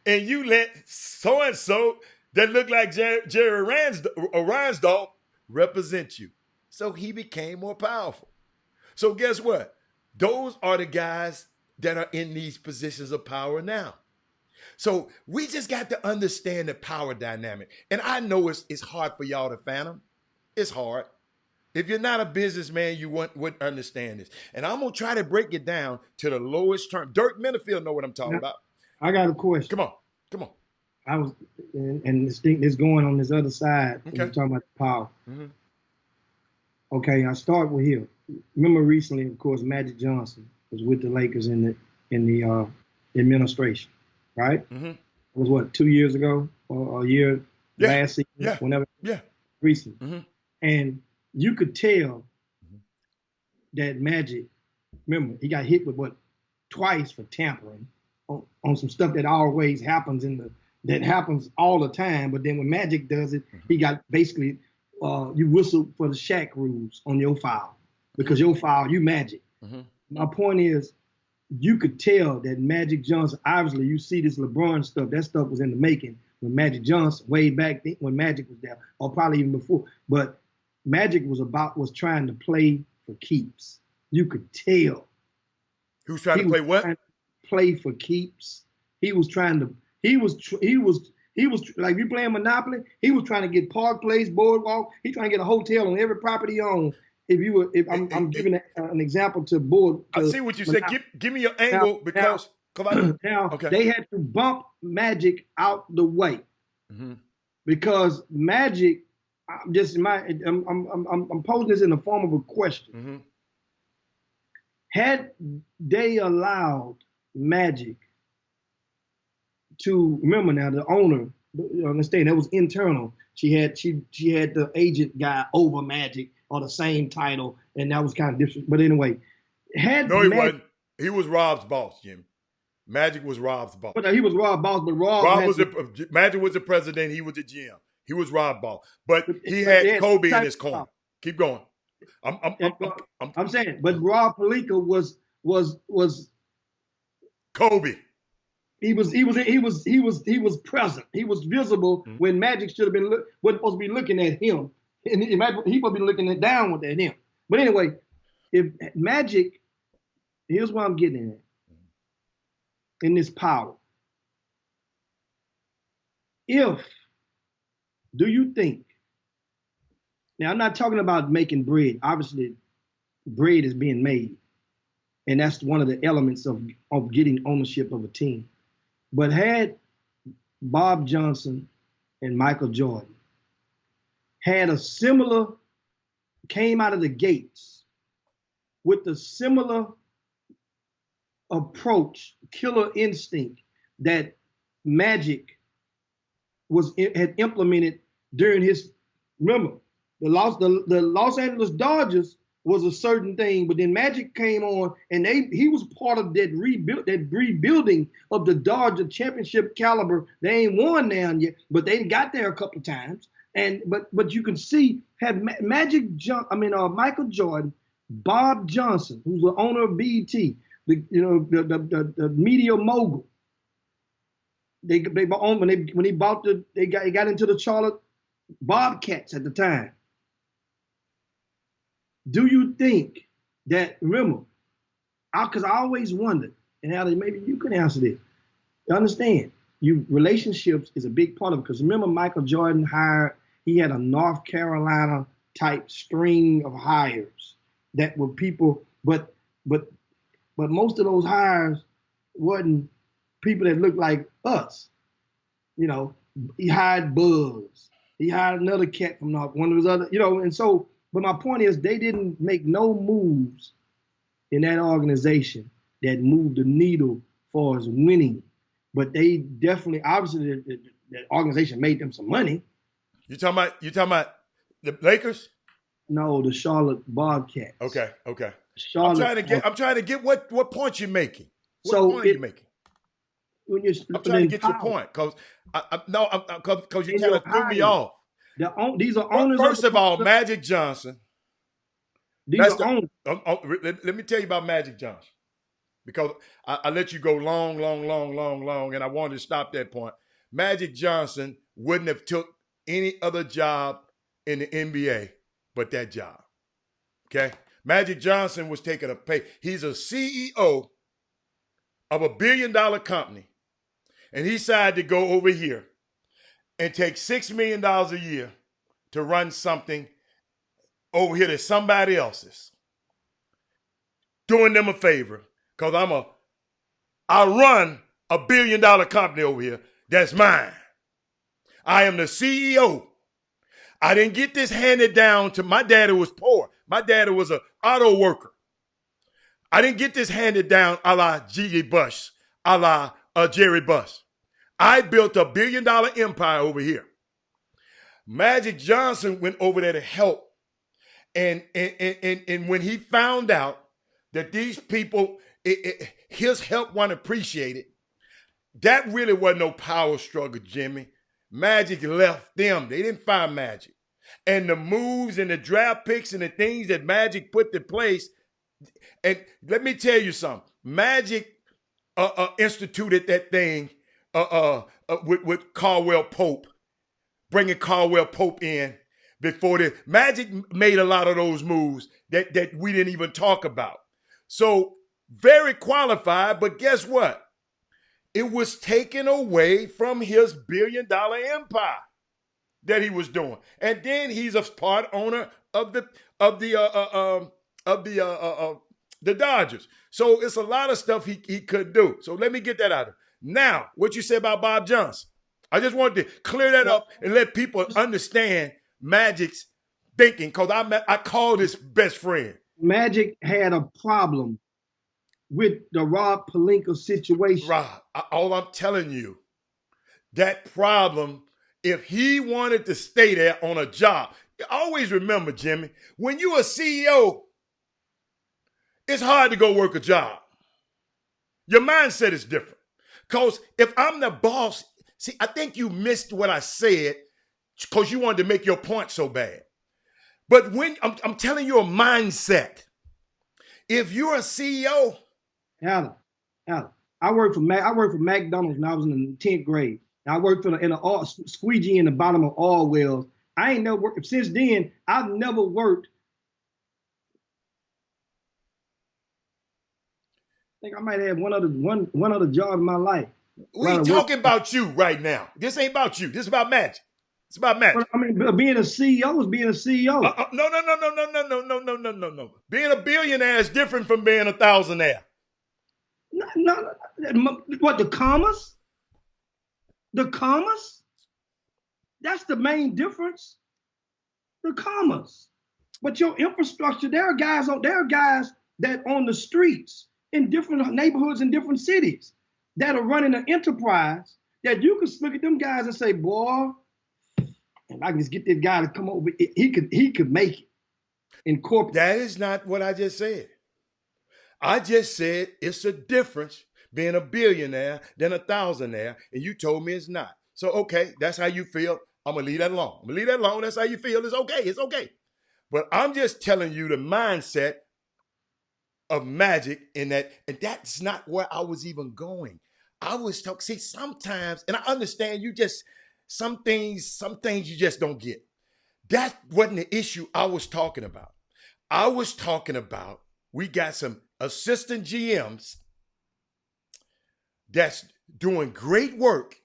and you let so-and-so that looked like Jerry Reinsdorf represent you. So he became more powerful. So guess what? Those are the guys that are in these positions of power now. So we just got to understand the power dynamic. And I know it's hard for y'all to fathom. It's hard. If you're not a businessman, you wouldn't understand this. And I'm going to try to break it down to the lowest term. Dirk Minifield know what I'm talking about. I got a question. Come on. I was, and this thing is going on this other side. Okay. When you're talking about the power. Mm-hmm. Okay, I'll start with here. Remember recently, of course, Magic Johnson was with the Lakers in the administration, right? Mm-hmm. It was what, 2 years ago or a year last season, whenever. Yeah. Recently. Mm-hmm. And you could tell that Magic, remember, he got hit with twice for tampering on some stuff that always happens that happens all the time. But then when Magic does it, he got basically you whistle for the Shaq rules on your foul because your foul, you Magic. Mm-hmm. My point is, you could tell that Magic Johnson, obviously you see this LeBron stuff, that stuff was in the making when Magic Johnson, way back then when Magic was there, or probably even before. But Magic was trying to play for keeps. You could tell. He was trying to play what? Play for keeps. He was like, you playing Monopoly, he was trying to get Park Place, Boardwalk, he trying to get a hotel on every property he owned. I'm giving an example to board. I see what you said. Give me your angle because okay. They had to bump Magic out the way because Magic. I'm posing this in the form of a question. Mm-hmm. Had they allowed Magic to remember now, the owner, you understand, that was internal. She had the agent guy over Magic or the same title, and that was kind of different. But anyway, he wasn't. He was Rob's boss, Jim. Magic was Rob's boss. But he was Rob's boss, but Magic was the president. He was the GM. He was Rob's boss, but he had Kobe in his corner. Keep going. I'm saying, but Rob Pelinka was Kobe. He was present. He was visible when Magic should have been wasn't supposed to be looking at him, and he supposed to be looking down at him. But anyway, if Magic, here's what I'm getting at in this power. Do you think Now, I'm not talking about making bread. Obviously, bread is being made, and that's one of the elements of getting ownership of a team. But had Bob Johnson and Michael Jordan had a similar, came out of the gates with a similar approach, killer instinct that Magic had implemented during his. Remember, the Los Angeles Dodgers was a certain thing, but then Magic came on, and he was part of that rebuilding of the Dodger championship caliber. They ain't won now yet, but they got there a couple of times. And but you can see had Michael Jordan, Bob Johnson, who's the owner of BET, the media mogul. They owned when he bought he got into the Charlotte Bobcats at the time. Do you think that, remember, because I always wondered, and Allie, maybe you can answer this. You understand, relationships is a big part of it, because remember Michael Jordan he had a North Carolina type string of hires that were people, but most of those hires wasn't people that looked like us. You know, he hired Buzz. He hired another cat from one of his other, and so, but my point is they didn't make no moves in that organization that moved the needle for us winning. But they definitely, obviously, the organization made them some money. You talking about the Lakers? No, the Charlotte Bobcats. Okay. Charlotte, I'm trying to get what point you're making. What point are you making? I'm trying to get your point, because you kind of threw me off. These are owners. First of all, Magic Johnson. These are owners. Let me tell you about Magic Johnson, because I let you go long, and I wanted to stop that point. Magic Johnson wouldn't have took any other job in the NBA but that job. Okay? Magic Johnson was taking a pay. He's a CEO of a $1 billion company, and he decided to go over here and take $6 million a year to run something over here that's somebody else's. Doing them a favor, because I run a $1 billion company over here that's mine. I am the CEO. I didn't get this handed down to my daddy was poor. My daddy was an auto worker. I didn't get this handed down a la G.E. Bush, a la Jerry Buss. I built a $1 billion empire over here. Magic Johnson went over there to help. And when he found out that these people, his help wasn't appreciated, that really wasn't no power struggle, Jimmy. Magic left them. They didn't fire Magic. And the moves and the draft picks and the things that Magic put in place, and let me tell you something. Magic instituted that thing with Caldwell Pope, bringing Caldwell Pope in before the Magic made a lot of those moves that we didn't even talk about. So very qualified, but guess what? It was taken away from his $1 billion empire that he was doing. And then he's a part owner of the Dodgers. So it's a lot of stuff he could do. So let me get that out of it. Now, what you said about Bob Johnson. I just wanted to clear that up and let people understand Magic's thinking, because I called his best friend. Magic had a problem with the Rob Pelinka situation. Rob, all I'm telling you, that problem, if he wanted to stay there on a job, always remember, Jimmy, when you're a CEO, it's hard to go work a job. Your mindset is different. Because if I'm the boss, see, I think you missed what I said because you wanted to make your point so bad. But when I'm telling you a mindset, if you're a CEO, Alan, I worked for McDonald's when I was in the 10th grade. I worked in a squeegee in the bottom of oil wells. I ain't never worked since then. I've never worked. I think I might have one other job in my life. We ain't talking about you right now. This ain't about you. This is about Magic. It's about magic. But I mean, being a CEO is being a CEO. No, no, no, no, no, no, no, no, no, no, no, no. Being a billionaire is different from being a thousandaire. No, what, the commas? The commas? That's the main difference. The commas. But your infrastructure, there are guys that on the streets in different neighborhoods in different cities that are running an enterprise that you can look at them guys and say, boy, if I can just get this guy to come over, he could make it in corporate. That is not what I just said. I just said it's a difference being a billionaire than a thousandaire, and you told me it's not. So, okay, that's how you feel. I'm going to leave that alone. I'm going to leave that alone. That's how you feel. It's okay. It's okay. But I'm just telling you the mindset of Magic in that, and that's not where I was even going. I was talking, see, sometimes, and I understand you just, some things you just don't get. That wasn't the issue I was talking about. I was talking about, we got some assistant GMs that's doing great work,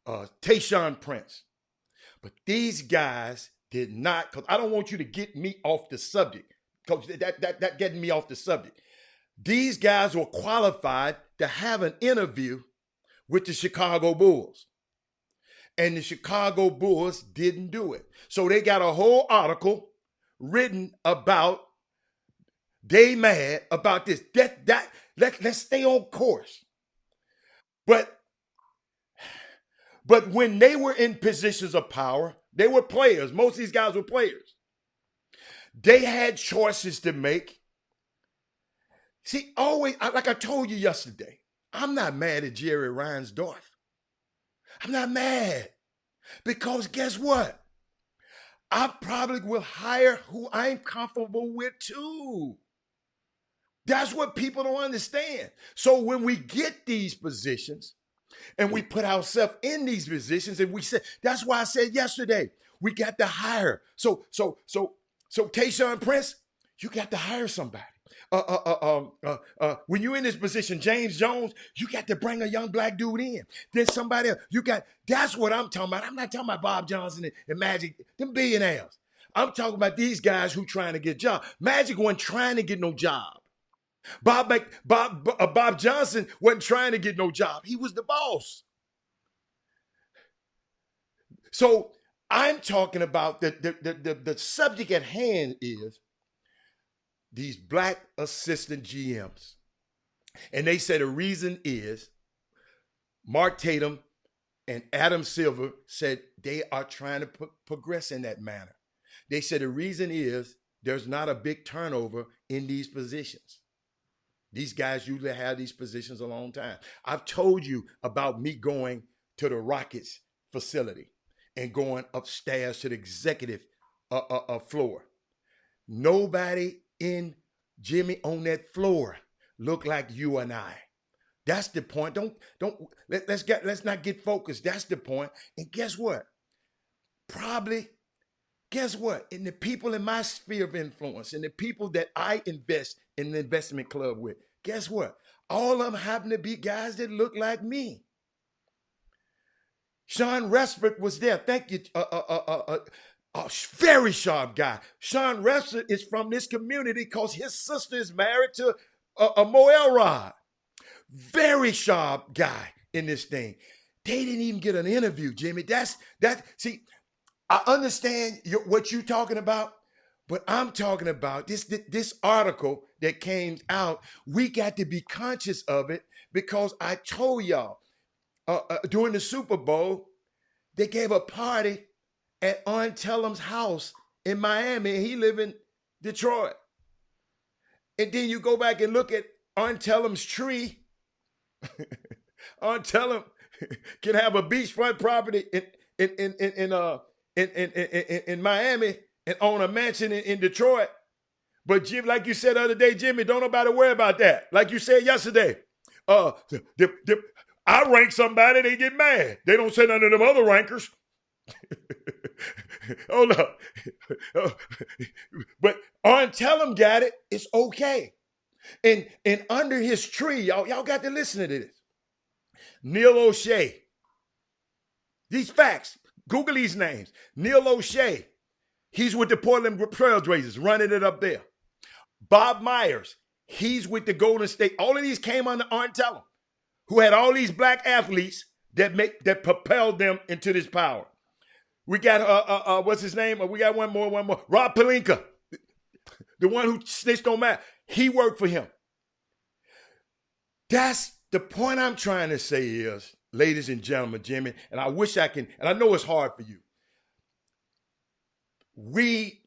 Tayshaun Prince. But these guys did not, because I don't want you to get me off the subject, because that getting me off the subject. These guys were qualified to have an interview with the Chicago Bulls. And the Chicago Bulls didn't do it. So they got a whole article written about they mad about this. Let's stay on course. But when they were in positions of power, they were players. Most of these guys were players. They had choices to make. See, always, like I told you yesterday, I'm not mad at Jerry Reinsdorf. I'm not mad. Because guess what? I probably will hire who I'm comfortable with too. That's what people don't understand. So when we get these positions and we put ourselves in these positions and we say, that's why I said yesterday, we got to hire. So Tayshaun Prince, you got to hire somebody. When you're in this position, James Jones, you got to bring a young black dude in. Then somebody else, that's what I'm talking about. I'm not talking about Bob Johnson and Magic, them billionaires. I'm talking about these guys who trying to get jobs. Magic wasn't trying to get no job. Bob Johnson wasn't trying to get no job. He was the boss. So I'm talking about the subject at hand is these black assistant GMs. And they say the reason is Mark Tatum and Adam Silver said they are trying to progress in that manner. They said the reason is there's not a big turnover in these positions. These guys usually have these positions a long time. I've told you about me going to the Rockets facility and going upstairs to the executive floor. Nobody in Jimmy on that floor look like you and I. That's the point. Let's not get focused. That's the point. And guess what? Guess what? In the people in my sphere of influence, and the people that I invest in the investment club with, guess what? All of them happen to be guys that look like me. Sean Respert was there. Thank you. A very sharp guy. Sean Respert is from this community because his sister is married to a Mo Elrod. Very sharp guy in this thing. They didn't even get an interview, Jimmy. See, I understand what you're talking about, but I'm talking about this article that came out. We got to be conscious of it because I told y'all during the Super Bowl, they gave a party at Arn Tellum's house in Miami, and he live in Detroit. And then you go back and look at Arn Tellum's tree. Arn Tellum can have a beachfront property in Miami and own a mansion in Detroit. But Jim, like you said the other day, Jimmy, don't nobody worry about that. Like you said yesterday, I rank somebody, they get mad. They don't say none of them other rankers. Oh no. But Arn Tellum got it. It's okay. And under his tree, y'all got to listen to this. Neil O'Shea. These facts. Google these names. Neil O'Shea, he's with the Portland Trailblazers, running it up there. Bob Myers, he's with the Golden State. All of these came under Art Tellem, who had all these black athletes that propelled them into this power. We got what's his name? We got one more. Rob Pelinka, the one who snitched on Matt. He worked for him. That's the point I'm trying to say is, ladies and gentlemen, Jimmy, and I wish I can, and I know it's hard for you. We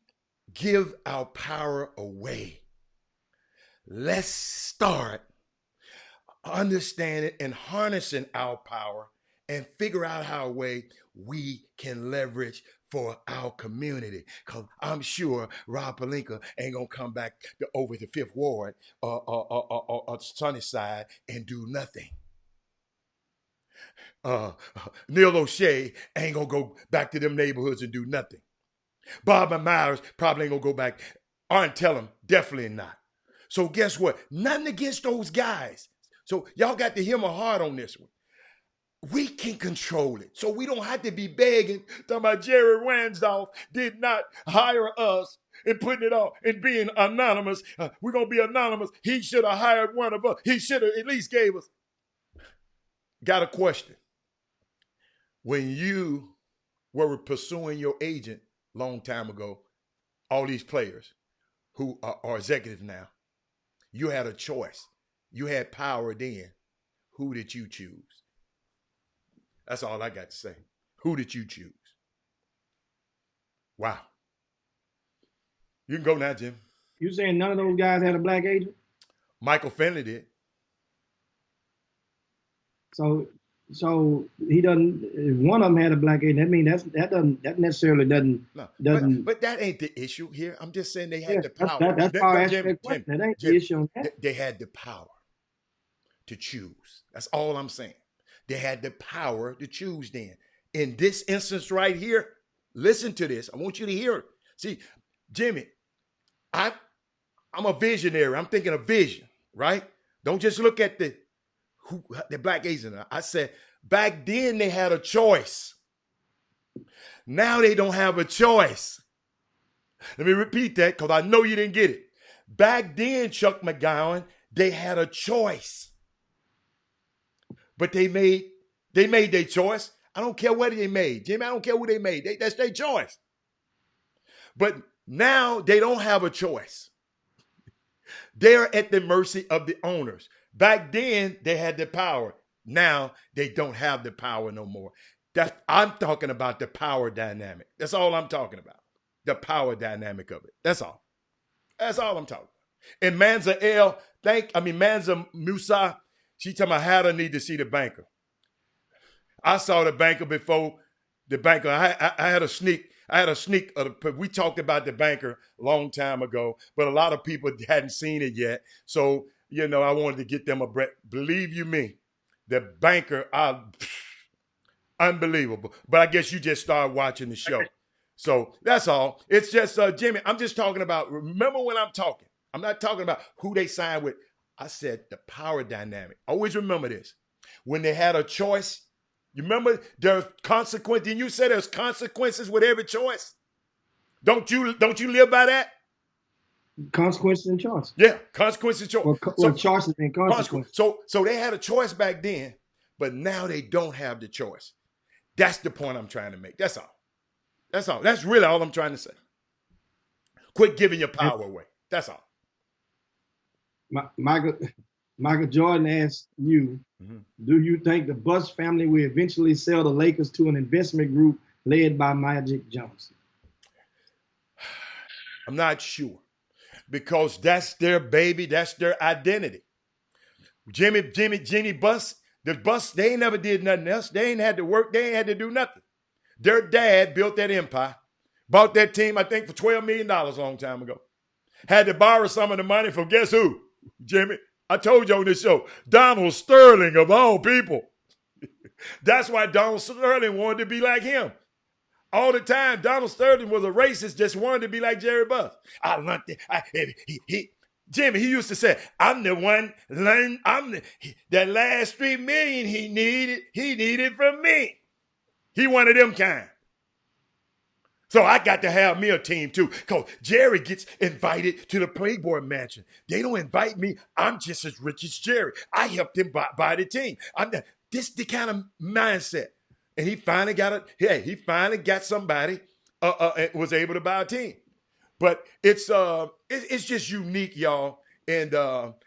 give our power away. Let's start understanding and harnessing our power and figure out how a way we can leverage for our community. Because I'm sure Rob Pelinka ain't going to come back over the Fifth Ward or Sunnyside and do nothing. Neil O'Shea ain't going to go back to them neighborhoods and do nothing. Bob Myers probably ain't going to go back. Art Tellem, definitely not. So guess what? Nothing against those guys. So y'all got to hear my heart on this one. We can control it. So we don't have to be begging, talking about Jerry Ransdorf did not hire us and putting it off and being anonymous. We're going to be anonymous. He should have hired one of us. He should have at least gave us. Got a question. When you were pursuing your agent long time ago, all these players who are executives now, you had a choice. You had power then. Who did you choose? That's all I got to say. Who did you choose? Wow. You can go now, Jim. You saying none of those guys had a black agent? Michael Finley did. So he doesn't. If one of them had a black agent, that necessarily doesn't. No, doesn't. But that ain't the issue here. I'm just saying they had the power. That's how I asked that question. That ain't the issue on that. They had the power to choose. That's all I'm saying. They had the power to choose then. In this instance right here, listen to this. I want you to hear it. See, Jimmy, I'm a visionary. I'm thinking of vision, right? Don't just look at the black agent. I said, back then they had a choice. Now they don't have a choice. Let me repeat that because I know you didn't get it. Back then, Chuck McGowan, they had a choice. But they made their choice. I don't care what they made. Jimmy, I don't care who they made. That's their choice. But now they don't have a choice. They're at the mercy of the owners. Back then, they had the power. Now, they don't have the power no more. I'm talking about the power dynamic. That's all I'm talking about. The power dynamic of it. That's all. That's all I'm talking about. And Mansa Musa, she told me I had a need to see the banker. I saw the banker before the banker. I had a sneak. We talked about the banker a long time ago, but a lot of people hadn't seen it yet. So, I wanted to get them a break. Believe you me, the banker, unbelievable. But I guess you just started watching the show. So that's all. It's just, Jimmy, I'm just talking about, remember when I'm talking. I'm not talking about who they signed with. I said the power dynamic. Always remember this. When they had a choice, you remember there's consequences. And you said there's consequences with every choice. Don't you live by that? Consequences and choice. Yeah, consequences and choice. Or choices and consequences. So they had a choice back then, but now they don't have the choice. That's the point I'm trying to make. That's all. That's all. That's really all I'm trying to say. Quit giving your power away. That's all. Michael Jordan asked you, do you think the Buss family will eventually sell the Lakers to an investment group led by Magic Johnson? I'm not sure because that's their baby. That's their identity. Jenny Buss, the Buss, they ain't never did nothing else. They ain't had to work. They ain't had to do nothing. Their dad built that empire, bought that team, I think, for $12 million a long time ago. Had to borrow some of the money from guess who? Jimmy, I told you on this show, Donald Sterling of all people. That's why Donald Sterling wanted to be like him. All the time, Donald Sterling was a racist, just wanted to be like Jerry Buss. Jimmy, he used to say, I'm the one, that last $3 million he needed from me. He one of them kind. So I got to have me a team too. Because Jerry gets invited to the Playboy Mansion. They don't invite me. I'm just as rich as Jerry. I helped him buy the team. This the kind of mindset. And he finally he finally got somebody was able to buy a team. But it's just unique, y'all. And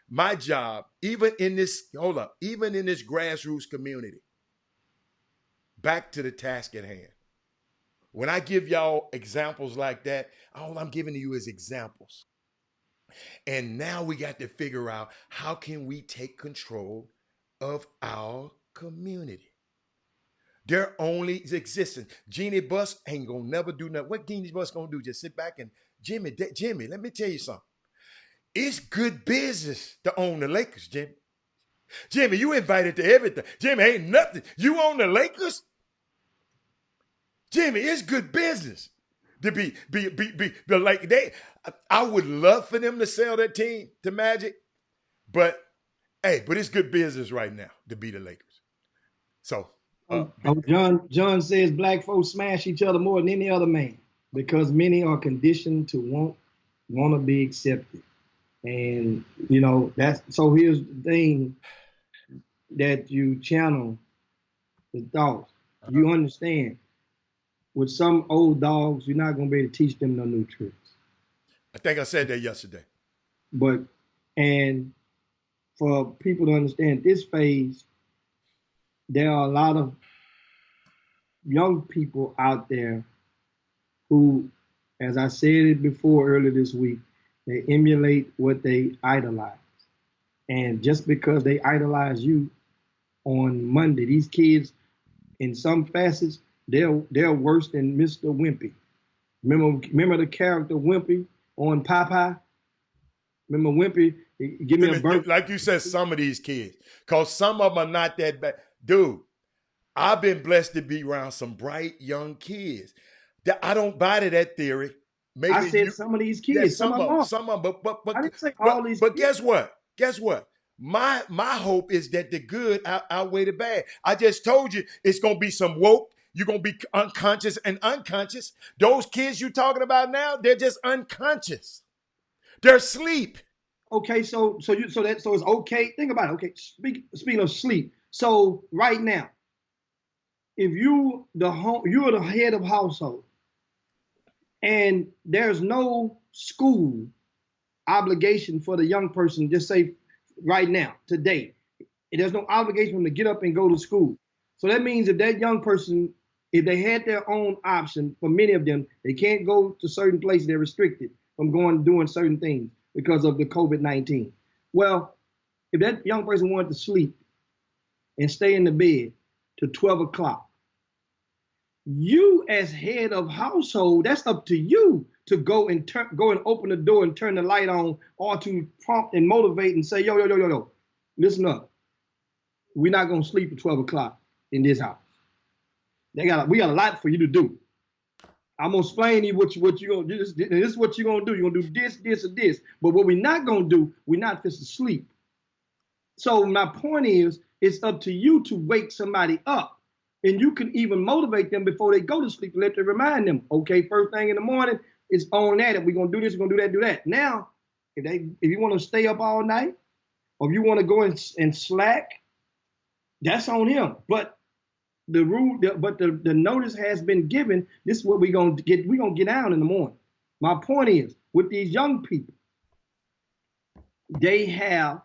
my job, even in this grassroots community, back to the task at hand. When I give y'all examples like that, all I'm giving to you is examples. And now we got to figure out how can we take control of our community. Their only existence. Jeannie Buss ain't gonna never do nothing. What Jeannie Buss gonna do? Just sit back and Jimmy, let me tell you something. It's good business to own the Lakers, Jimmy. Jimmy, you invited to everything. Jimmy, ain't nothing. You own the Lakers? Jimmy, it's good business to be like they. I would love for them to sell that team to Magic, but it's good business right now to be the Lakers. So, John says black folks smash each other more than any other man because many are conditioned to want to be accepted, and that's so. Here's the thing that you channel the thoughts. You understand. With some old dogs, you're not going to be able to teach them no new tricks. I think I said that yesterday. And for people to understand this phase, there are a lot of young people out there who, as I said it before earlier this week, they emulate what they idolize. And just because they idolize you on Monday, these kids, in some facets, they're worse than Mr. Wimpy. Remember the character Wimpy on Popeye? Remember Wimpy? Give me a burp. Like you said, some of these kids, because some of them are not that bad. Dude, I've been blessed to be around some bright young kids. I don't buy to that theory. Maybe I said some of these kids. Yeah, some of them. But I didn't say all these. But guess what? My hope is that the good outweigh the bad. I just told you it's gonna be some woke. You're going to be unconscious and unconscious. Those kids you're talking about now, they're just unconscious. They're asleep. Okay, so it's okay. Think about it. Okay, speaking of sleep. So right now, if you're the head of household, and there's no school obligation for the young person, just say right now, today, there's no obligation for them to get up and go to school. So that means if that young person, if they had their own option, for many of them, they can't go to certain places. They're restricted from doing certain things because of the COVID-19. Well, if that young person wanted to sleep and stay in the bed to 12 o'clock, you as head of household, that's up to you to go and open the door and turn the light on, or to prompt and motivate and say, yo, listen up. We're not going to sleep at 12 o'clock in this house. We got a lot for you to do. I'm gonna explain to you what you're gonna do. This is what you're gonna do. You're gonna do this, or this. But what we're not gonna do, we're not just to sleep. So my point is, it's up to you to wake somebody up, and you can even motivate them before they go to sleep. Let them remind them, okay, first thing in the morning, it's on that. If we're gonna do this, we're gonna do that, do that. Now, if you want to stay up all night, or if you want to go and slack, that's on him. But the notice has been given. This is what we're gonna get. We're gonna get out in the morning. My point is, with these young people, they have,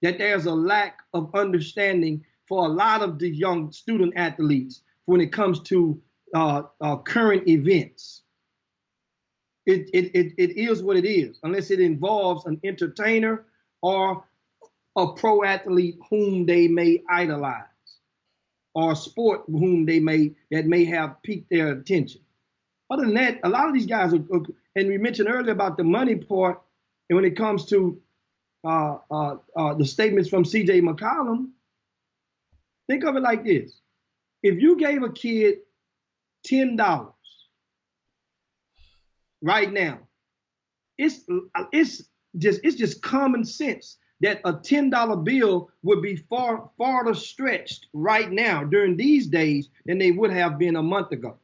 that there's a lack of understanding for a lot of the young student athletes when it comes to current events. It is what it is, unless it involves an entertainer or a pro athlete whom they may idolize, or a sport that may have piqued their attention. Other than that, a lot of these guys are, and we mentioned earlier about the money part, and when it comes to the statements from C.J. McCollum, think of it like this. If you gave a kid $10 right now, it's just common sense that a $10 bill would be farther stretched right now during these days than they would have been a month ago.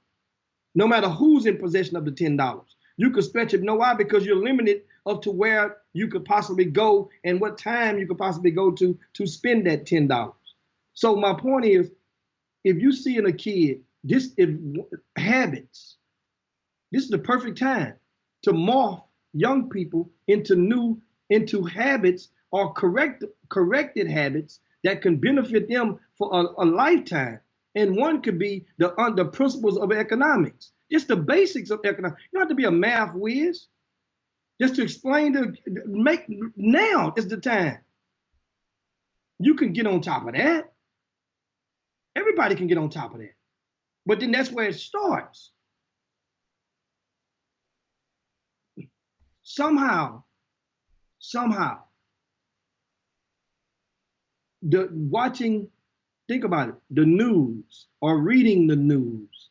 no matter who's in possession of the $10. You could stretch it. Know why? Because you're limited up to where you could possibly go and what time you could possibly go to spend that $10. So my point is, if you see in a kid, habits, this is the perfect time to morph young people into habits or corrected habits that can benefit them for a lifetime. And one could be the principles of economics, just the basics of economics. You don't have to be a math whiz. Just to explain now is the time. You can get on top of that. Everybody can get on top of that. But then that's where it starts. Somehow, think about it, the news or reading the news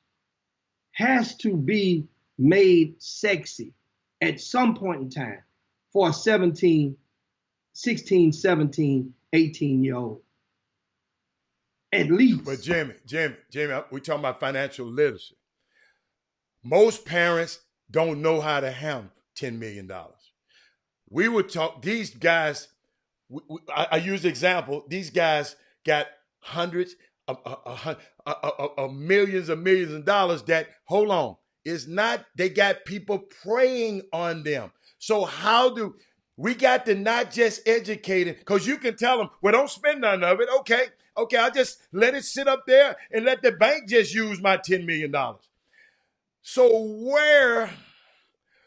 has to be made sexy at some point in time for a 16, 17, 18-year-old. At least. But Jimmy, we're talking about financial literacy. Most parents don't know how to handle $10 million. We would talk, these guys, I use the example, these guys got hundreds of millions of dollars that, hold on, it's not, they got people preying on them. So we got to not just educate it, because you can tell them, well, don't spend none of it. Okay, I'll just let it sit up there and let the bank just use my $10 million. So where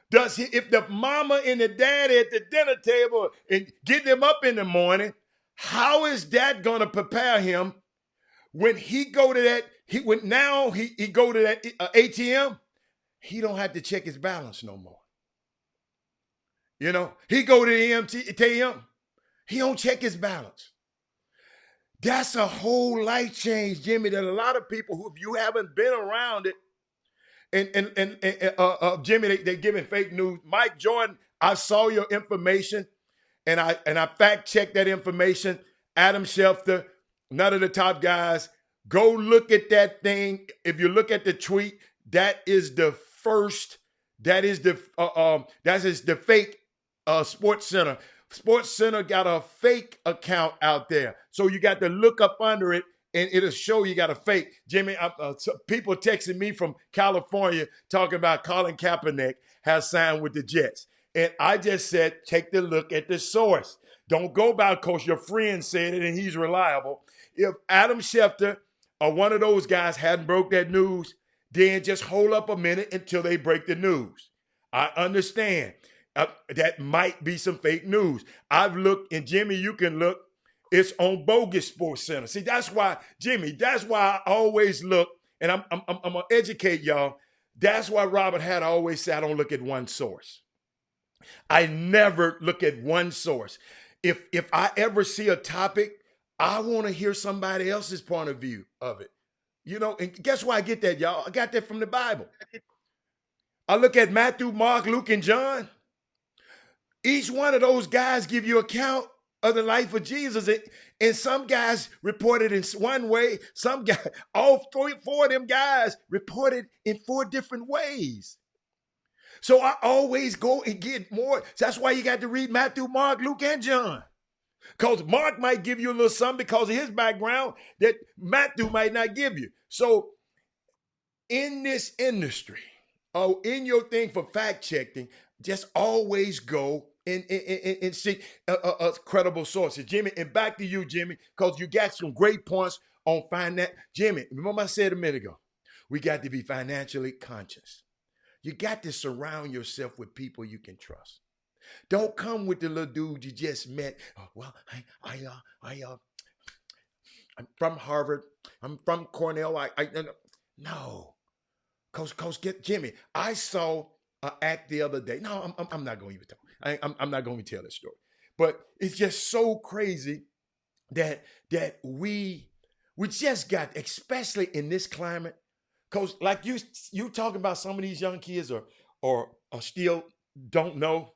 does if the mama and the daddy at the dinner table and get them up in the morning, how is that going to prepare him when he go to that, he go to that ATM, he don't have to check his balance no more. You know, he go to the ATM, he don't check his balance. That's a whole life change, Jimmy, that a lot of people who, if you haven't been around it, and Jimmy, they giving fake news. Mike Jordan, I saw your information, and I fact checked that information. Adam Schefter, none of the top guys. Go look at that thing. If you look at the tweet, that is the first. That is the fake Sports Center. Sports Center got a fake account out there, so you got to look up under it, and it'll show you got a fake. Jimmy, people texting me from California talking about Colin Kaepernick has signed with the Jets, and I just said, take the look at the source. Don't go by because your friend said it and he's reliable. If Adam Schefter or one of those guys hadn't broke that news, then just hold up a minute until they break the news. I understand. That might be some fake news. I've looked, and Jimmy, you can look. It's on Bogus Sports Center. See, that's why, Jimmy, that's why I always look, and I'm gonna educate y'all. That's why Robert had always said, I don't look at one source. I never look at one source. If I ever see a topic, I want to hear somebody else's point of view of it. You know, and guess where I get that, y'all? I got that from the Bible. I look at Matthew, Mark, Luke, and John. Each one of those guys give you account of the life of Jesus. And some guys reported in one way. Some guys, four of them guys reported in 4 different ways. So I always go and get more. That's why you got to read Matthew, Mark, Luke, and John. Because Mark might give you a little something because of his background that Matthew might not give you. So in this industry, or in your thing for fact checking, just always go and seek credible sources. Jimmy, and back to you, Jimmy, because you got some great points on finance. Jimmy, remember I said a minute ago, we got to be financially conscious. You got to surround yourself with people you can trust. Don't come with the little dude you just met. Oh, well, I'm from Harvard. I'm from Cornell. No. Cause get Jimmy, I saw an act the other day. No, I'm not going to even talk. I'm not going to tell this story. But it's just so crazy that we just got, especially in this climate, because like you talking about some of these young kids or still don't know.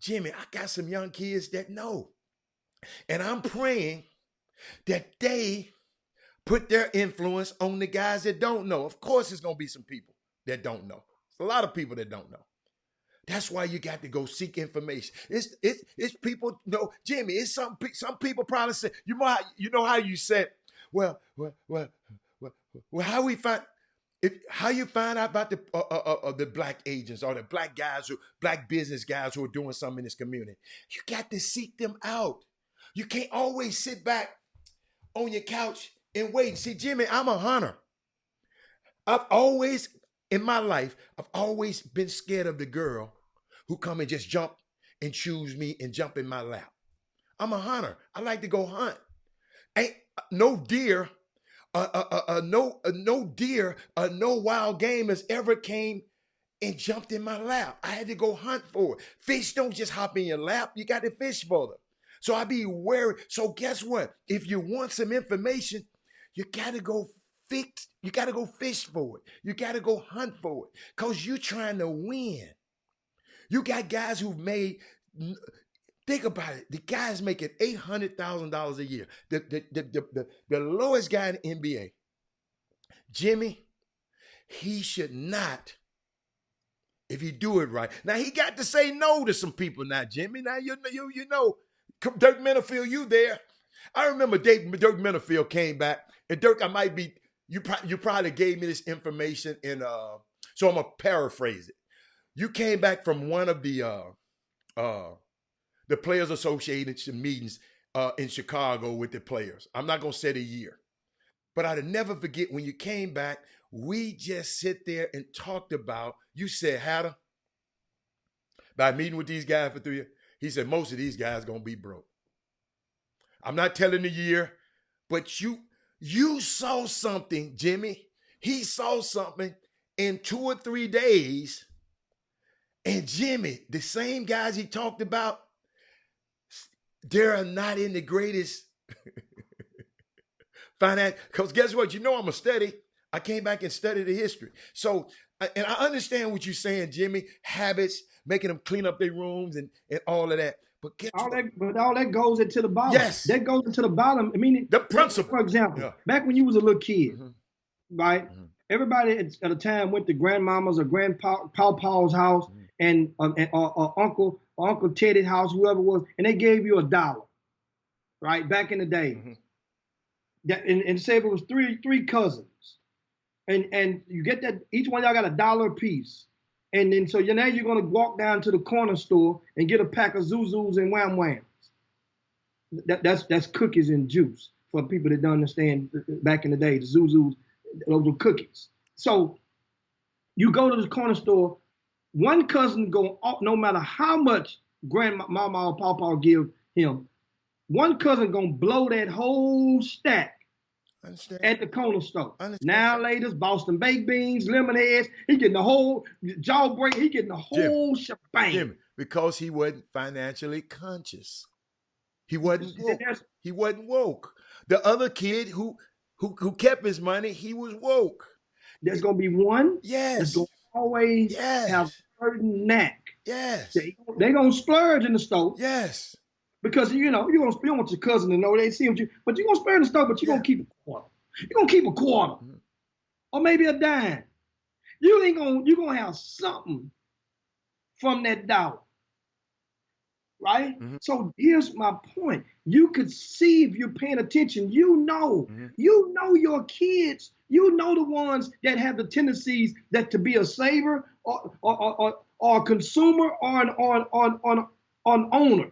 Jimmy, I got some young kids that know. And I'm praying that they put their influence on the guys that don't know. Of course, there's going to be some people that don't know. It's a lot of people that don't know. That's why you got to go seek information. It's people. No, Jimmy. It's some people probably say, you know how you said, well, how we find how you find out about the black agents or the black guys black business guys who are doing something in this community. You got to seek them out. You can't always sit back on your couch and wait. See, Jimmy, I'm a hunter. In my life, I've always been scared of the girl who come and just jump and choose me and jump in my lap. I'm a hunter. I like to go hunt. Ain't no deer, no wild game has ever came and jumped in my lap. I had to go hunt for it. Fish don't just hop in your lap. You got to fish for them. So I be wary. So guess what? If you want some information, you got to go you got to go fish for it. You got to go hunt for it because you're trying to win. You got guys who've made, think about it. The guy's making $800,000 a year. The lowest guy in the NBA, Jimmy, he should not, if he do it right. Now, he got to say no to some people now, Jimmy. Now, you know, Dirk Minifield, you there. I remember Dirk Minifield came back. And Dirk, you probably gave me this information so I'm going to paraphrase it. You came back from one of the Players Association meetings in Chicago with the players. I'm not going to say the year. But I'd never forget when you came back, we just sit there and talked about, you said, Hatter, by meeting with these guys for 3 years, he said, most of these guys going to be broke. I'm not telling the year, but you saw something, Jimmy. He saw something in 2 or 3 days. And Jimmy, the same guys he talked about, they're not in the greatest finance. Because guess what? You know I'm a study. I came back and studied the history. So, and I understand what you're saying, Jimmy. Habits, making them clean up their rooms and all of that. But all that goes into the bottom. Yes. That goes into the bottom. I mean, the principle. For example, back when you was a little kid, right? Everybody at a time went to grandmama's or grandpa's house and or Uncle Teddy's house, whoever it was, and they gave you $1, right? Back in the day. And say if it was three cousins. And you get that, each one of y'all got $1 a piece. And then so now you're gonna walk down to the corner store and get a pack of Zuzus and Wham Whams. That's cookies and juice for people that don't understand. Back in the day, the Zuzus, those were cookies. So you go to the corner store, one cousin go, no matter how much grandmama or papa give him, one cousin gonna blow that whole stack at the corner store. Now laters, Boston baked beans, lemonades, he getting the whole jawbreak, he getting the whole shebang. Jim, because he wasn't financially conscious. He wasn't woke. He wasn't woke. The other kid who kept his money, he was woke. There's gonna be one that's gonna always have a certain knack. Yes. They're gonna splurge in the store. Yes. Because you don't want your cousin to know they see what but you're gonna splurge in the store, but you're gonna keep a quarter. You're gonna keep a quarter. Or maybe a dime. You're gonna have something from that $1. Right? So here's my point. You could see if you're paying attention, you know your kids, you know the ones that have the tendencies that to be a saver or a consumer or an owner.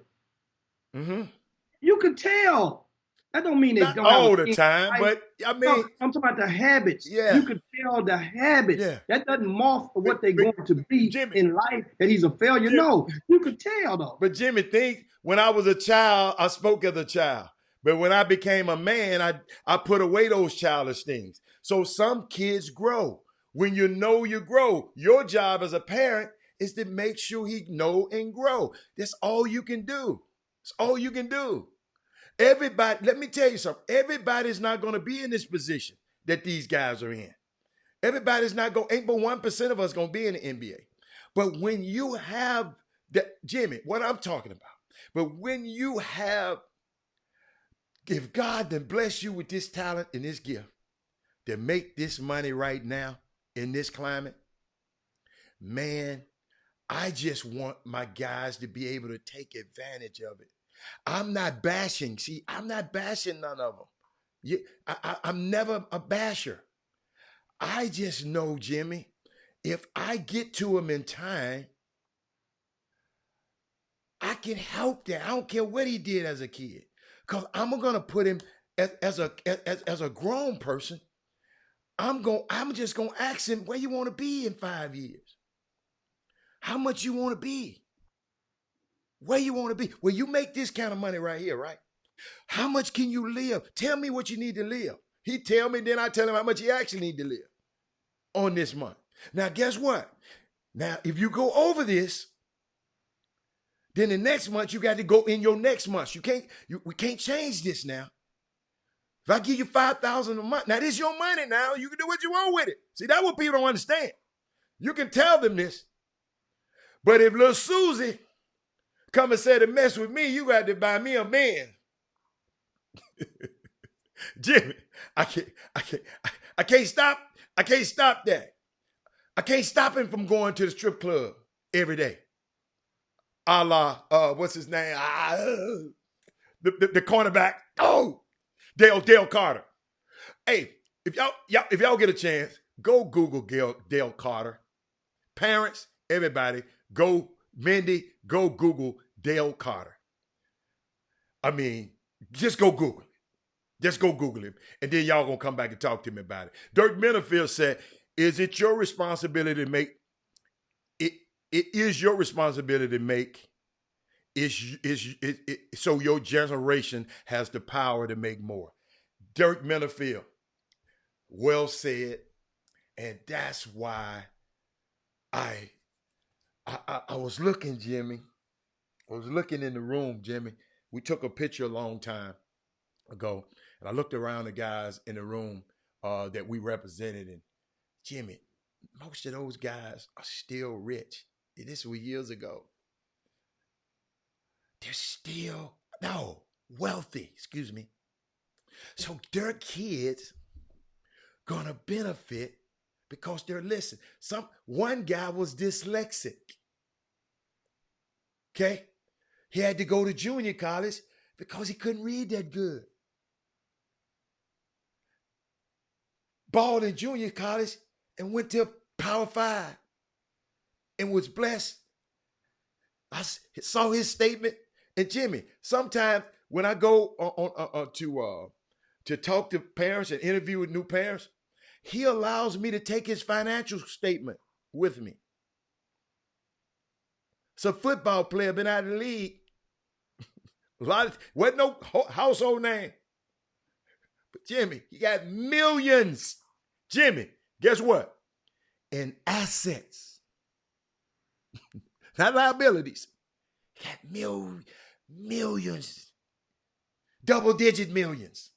You could tell. That don't mean they not don't all the time, but I mean, no, I'm talking about the habits. Yeah. You could tell the habits. Yeah. That doesn't morph for what they're going to be Jimmy, in life, that he's a failure. Jimmy, no, you could tell though. But Jimmy, think when I was a child, I spoke as a child. But when I became a man, I put away those childish things. So some kids grow. When you know you grow, your job as a parent is to make sure he know and grow. That's all you can do. It's all you can do. Everybody, let me tell you something. Everybody's not going to be in this position that these guys are in. Everybody's not going, ain't but 1% of us going to be in the NBA. But when you have that, Jimmy, what I'm talking about, but when you have, if God then bless you with this talent and this gift to make this money right now in this climate, man, I just want my guys to be able to take advantage of it. I'm not bashing. See, I'm not bashing none of them. I'm never a basher. I just know, Jimmy, if I get to him in time, I can help that. I don't care what he did as a kid, because I'm gonna put him as a grown person. I'm just gonna ask him where you want to be in 5 years. How much you want to be? Where you want to be? Well, you make this kind of money right here, right? How much can you live? Tell me what you need to live. He tell me, then I tell him how much he actually need to live on this month. Now, guess what? Now, if you go over this, then the next month you got to go in your next month. We can't change this now. If I give you $5,000 a month, now this is your money now. You can do what you want with it. See, that's what people don't understand. You can tell them this. But if little Susie come and say to mess with me, you got to buy me a man. Jimmy, I can't stop that. I can't stop him from going to the strip club every day. A la, what's his name? The cornerback. Oh, Dale Carter. Hey, if y'all get a chance, go Google Dale Carter. Parents, everybody, go Google Dale Carter. I mean, just go Google it. Just go Google him. And then y'all gonna come back and talk to me about it. Dirk Minifield said, is it your responsibility to make it? It is your responsibility to make so your generation has the power to make more. Dirk Minifield, well said. And that's why I was looking, Jimmy. I was looking in the room, Jimmy. We took a picture a long time ago, and I looked around the guys in the room that we represented, and Jimmy, most of those guys are still rich. This was years ago. They're still, wealthy, excuse me. So their kids gonna benefit because they're listening. One guy was dyslexic. Okay? He had to go to junior college because he couldn't read that good. Balled in junior college and went to Power 5 and was blessed. I saw his statement. And Jimmy, sometimes when I go to talk to parents and interview with new parents, he allows me to take his financial statement with me. It's a football player, been out of the league. Wasn't no household name. But Jimmy, he got millions. Jimmy, guess what? In assets. Not liabilities. He got millions. Double-digit millions.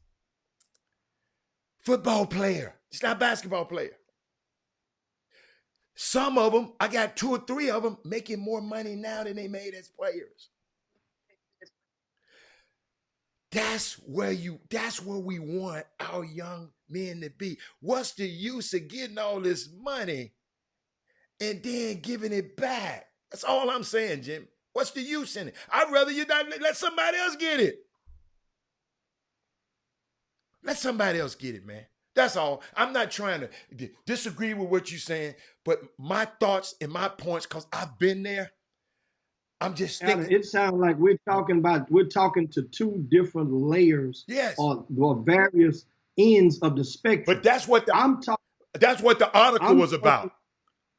Football player. It's not basketball player. Some of them, I got 2 or 3 of them making more money now than they made as players. That's where we want our young men to be. What's the use of getting all this money and then giving it back? That's all I'm saying, Jim. What's the use in it? I'd rather you not let somebody else get it. Let somebody else get it, man. That's all. I'm not trying to disagree with what you're saying, but my thoughts and my points, because I've been there, I'm just thinking. It sounds like we're talking to 2 different layers, yes, or various ends of the spectrum. But that's what the article was about.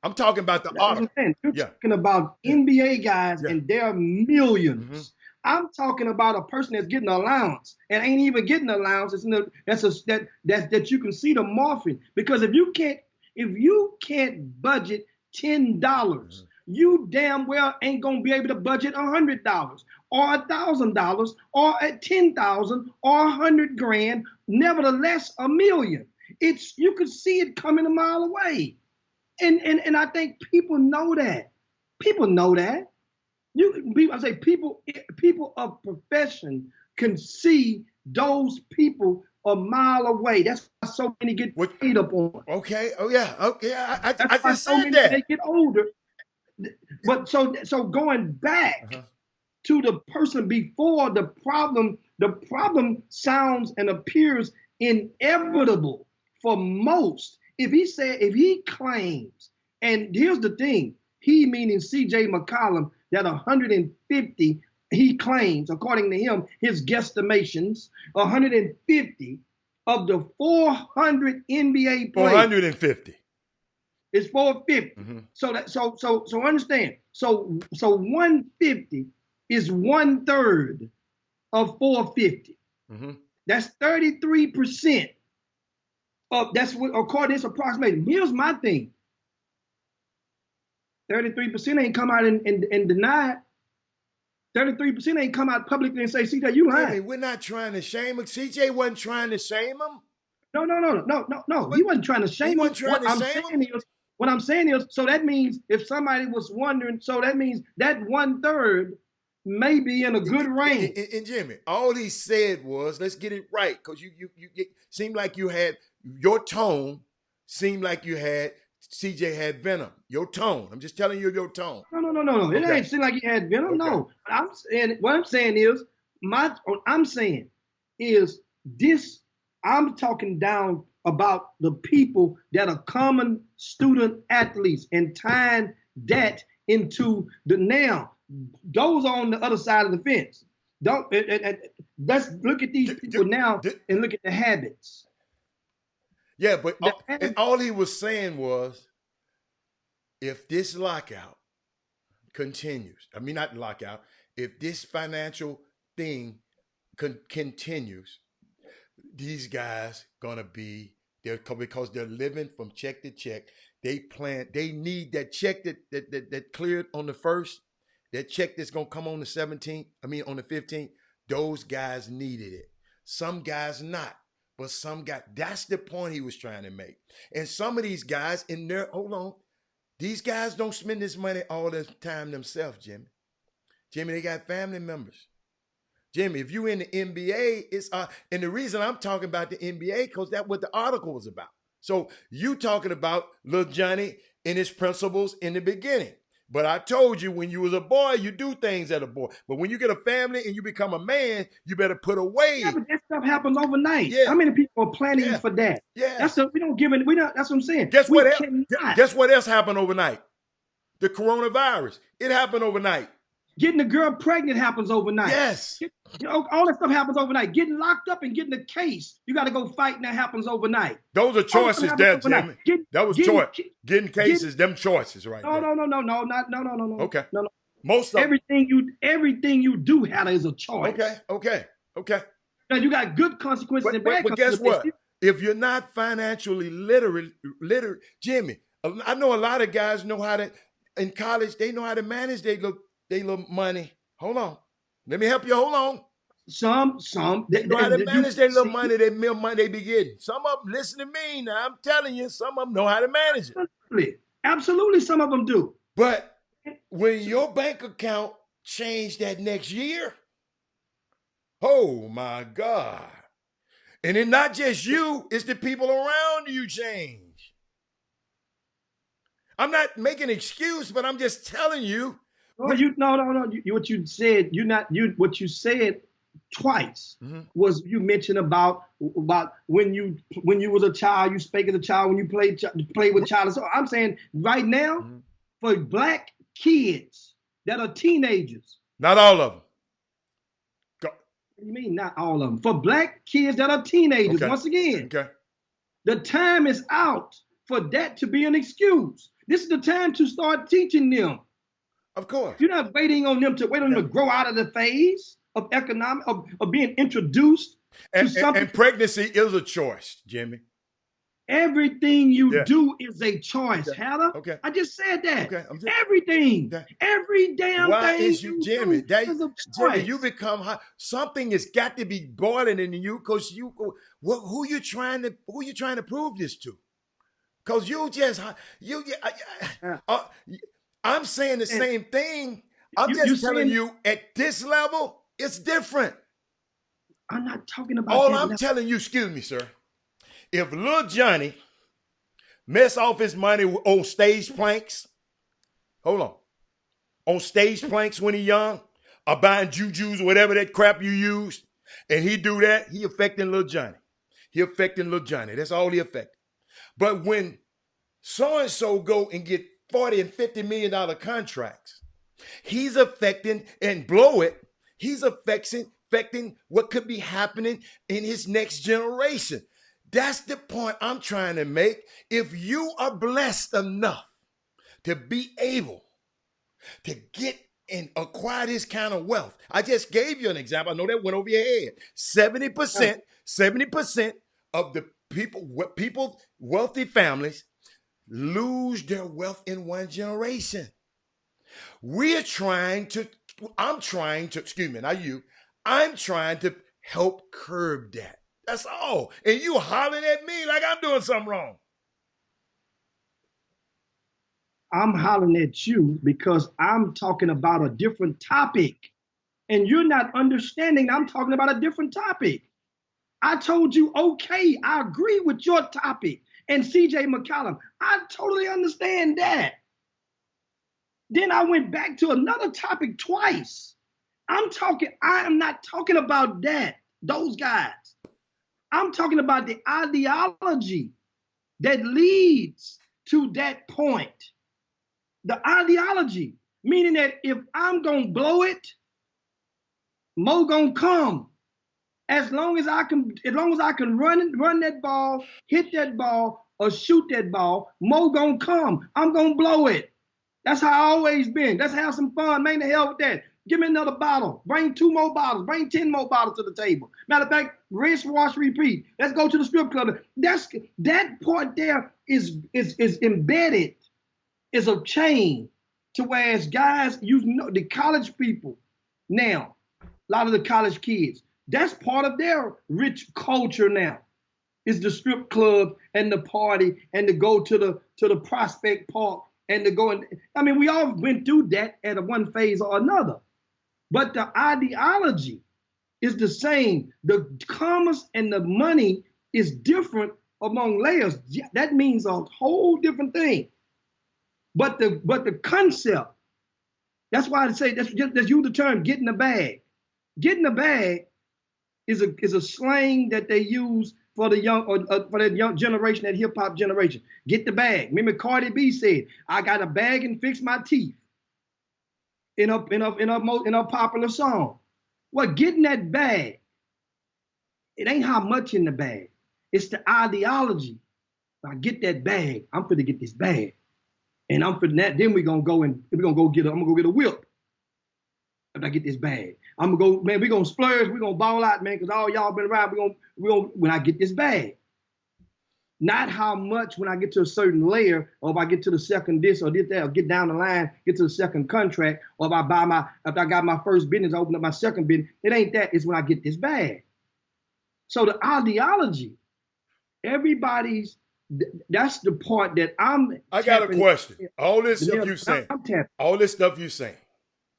I'm talking about the article. You're talking about NBA guys and their millions. Mm-hmm. I'm talking about a person that's getting an allowance and ain't even getting an allowance. That you can see the morphing, because if you can't budget $10, mm-hmm. you damn well ain't gonna be able to budget $100 or $1,000 or $10,000 or $100,000. Nevertheless, $1 million. You could see it coming a mile away, and I think people know that. People know that. People of profession can see those people a mile away. That's why so many get paid up on. Okay. Oh yeah. Okay. I That's why just so said many that. they get older. But so going back to the person before, the problem sounds and appears inevitable for most. If he claims, and here's the thing, he meaning CJ McCollum, that 150, he claims, according to him, his guesstimations, 150 of the 400 NBA players. 450. It's 450. So understand. So 150 is 1/3 of 450. That's 33% of that's what according to this approximation. Here's my thing. 33% ain't come out and deny it. 33% ain't come out publicly and say, CJ, you lying. We're not trying to shame him. CJ wasn't trying to shame him. No. He wasn't trying to shame him. What I'm saying is, so that means if somebody was wondering, so that means that 1/3 may be in a good range. And Jimmy, all he said was, let's get it right, because you seemed like you had your tone, seemed like you had CJ had venom. Your tone. I'm just telling you your tone. No. It ain't seem like he had venom. No. What I'm saying is this. I'm talking down about the people that are common student athletes and tying that into the now. Those are on the other side of the fence. Let's look at these people now and look at the habits. Yeah, but all he was saying was, if this lockout continues, I mean, not lockout, if this financial thing continues, these guys gonna be there because they're living from check to check. They need that check that cleared on the 1st, that check that's gonna come on the 17th, on the 15th. Those guys needed it. Some guys not, but some guys, that's the point he was trying to make. And some of these guys in there, these guys don't spend this money all the time themselves, Jimmy. They got family members. Jimmy, if you in the NBA, it's and the reason I'm talking about the NBA, because that's what the article was about. So you talking about little Johnny and his principles in the beginning. But I told you, when you was a boy, you do things as a boy. But when you get a family and you become a man, you better put away. Yeah, but that stuff happens overnight. Yeah. How many people are planning for that? Yeah. That's what I'm saying. Guess what else happened overnight? The coronavirus. It happened overnight. Getting a girl pregnant happens overnight. Yes. All that stuff happens overnight. Getting locked up and getting a case, you got to go fight, and that happens overnight. Those are choices there, Jimmy. That was choice. Getting cases, them choices right there. No. Okay. No. Most of everything you do, Hannah, is a choice. Okay. Now you got good consequences and bad consequences. But guess what? If you're not financially literate, Jimmy, I know a lot of guys know how to, in college, they know how to manage their little money. Hold on. Let me help you. Hold on. Some. They know how to manage their little money, their meal money they be getting. Some of them, listen to me now, I'm telling you, some of them know how to manage it. Absolutely, some of them do. But when your bank account changed that next year, oh my God. And it's not just you, it's the people around you change. I'm not making an excuse, but I'm just telling you. No. What you said, what you said twice was you mentioned about when you was a child, you spake as a child when you played with child. So I'm saying right now, for black kids that are teenagers. Not all of them. What do you mean not all of them? For black kids that are teenagers, once again, the time is out for that to be an excuse. This is the time to start teaching them. Of course. You're not waiting on them to grow out of the phase of economic, of being introduced to something. And pregnancy is a choice, Jimmy. Everything you do is a choice, Hannah. Okay. I just said that. Okay. Everything. Every damn thing you Jimmy, do is a choice. Jimmy, you become something has got to be boiling in you, because who you trying to prove this to? Because I'm saying the same thing. I'm just telling you, at this level, it's different. I'm not talking about All that I'm now. telling you, excuse me, sir, if Lil Johnny mess off his money on stage planks, hold on stage planks when he young, or buying jujus or whatever that crap you used, and he do that, he affecting Lil Johnny. He affecting Lil Johnny. That's all he affecting. But when so-and-so go and get 40 and $50 million contracts, he's affecting and blow it. He's affecting what could be happening in his next generation. That's the point I'm trying to make. If you are blessed enough to be able to get and acquire this kind of wealth, I just gave you an example. I know that went over your head. 70% of the people, wealthy families lose their wealth in one generation. I'm trying to, excuse me, not you, I'm trying to help curb that. That's all. And you hollering at me like I'm doing something wrong. I'm hollering at you because I'm talking about a different topic. And you're not understanding I'm talking about a different topic. I told you, okay, I agree with your topic. And CJ McCollum, I totally understand that. Then I went back to another topic twice. I am not talking about that, those guys. I'm talking about the ideology that leads to that point. The ideology, meaning that if I'm gonna blow it, more gonna come. As long as I can run that ball, hit that ball, or shoot that ball, more gonna come. I'm gonna blow it. That's how I always been. Let's have some fun. Man, the hell with that. Give me another bottle. Bring 2 more bottles. Bring 10 more bottles to the table. Matter of fact, rinse, wash, repeat. Let's go to the strip club. That part there is embedded. Is a chain to whereas guys, you know, the college people now, a lot of the college kids, that's part of their rich culture now. Is the strip club and the party and to go to the Prospect Park and to go and I mean we all went through that at one phase or another. But the ideology is the same. The commerce and the money is different among layers. That means a whole different thing. But the concept, that's why I say that's use the term get in the bag. Get in the bag is a slang that they use for the young or for that young generation, that hip hop generation. Get the bag. Remember Cardi B said, "I got a bag and fix my teeth." In a popular song. Well, getting that bag, it ain't how much in the bag. It's the ideology. If I get that bag, I'm finna get this bag. And I'm finna that, then I'm gonna go get a whip. If I get this bag. I'm gonna go, man, we're gonna splurge, we're gonna ball out, man, because all y'all been around, we're gonna when I get this bag. Not how much when I get to a certain layer, or if I get to the second this or this, that, or get down the line, get to the second contract, or if I got my first business, I open up my second business. It ain't that, it's when I get this bag. So the ideology, everybody's, that's the part that I got a question. All this stuff you saying,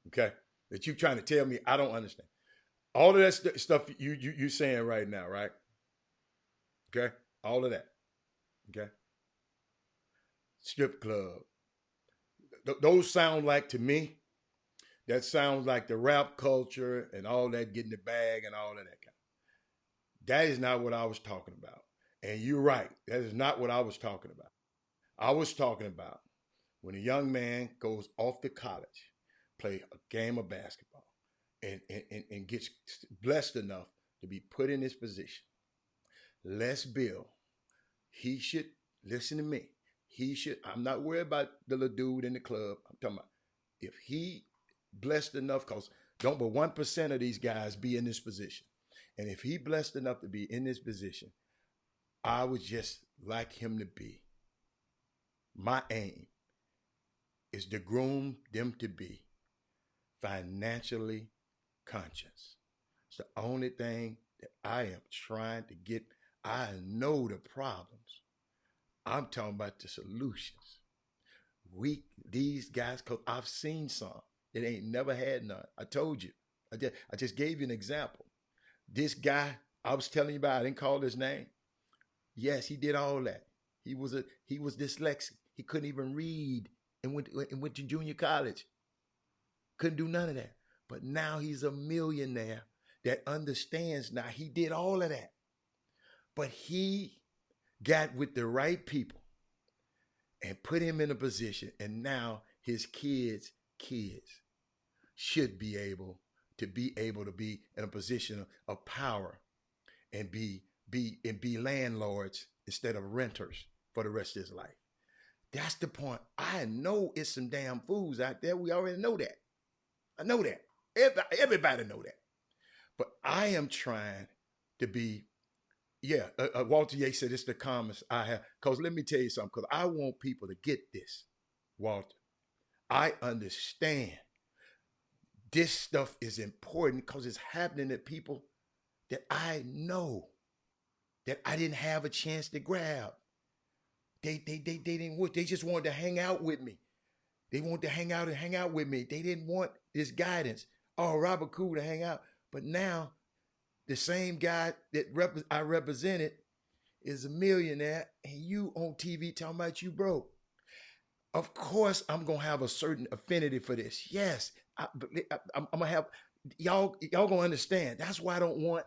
okay, that you trying to tell me I don't understand. All of that stuff you saying right now, right? Okay, all of that. Okay. Strip club. Those sound like, to me, that sounds like the rap culture and all that, getting the bag and all of that kind. That is not what I was talking about. And you're right. That is not what I was talking about. I was talking about when a young man goes off to college, play a game of basketball, and gets blessed enough to be put in this position. Les Bill, he should listen to me. I'm not worried about the little dude in the club. I'm talking about if he blessed enough, because don't but 1% of these guys be in this position. And if he blessed enough to be in this position, I would just like him to be. My aim is to groom them to be financially conscious. It's the only thing that I am trying to get. I know the problems. I'm talking about the solutions. These guys, because I've seen some that ain't never had none. I told you. I just gave you an example. This guy I was telling you about, I didn't call his name. Yes, he did all that. He was dyslexic. He couldn't even read and went to junior college. Couldn't do none of that. But now he's a millionaire that understands now. He did all of that. But he got with the right people and put him in a position. And now his kids should be able to be in a position of power and be landlords instead of renters for the rest of his life. That's the point. I know it's some damn fools out there. We already know that. I know that. Everybody know that. But I am trying to be, Walter Yates said it's the calmest I have. Because let me tell you something, because I want people to get this, Walter. I understand this stuff is important because it's happening to people that I know that I didn't have a chance to grab. They didn't. They just wanted to hang out with me. They wanted to hang out with me. They didn't want this guidance. Oh, Robert Cool to hang out. But now, the same guy that I represented is a millionaire, and you on TV talking about you broke. Of course, I'm gonna have a certain affinity for this. Yes, I'm gonna have y'all gonna understand. That's why I don't want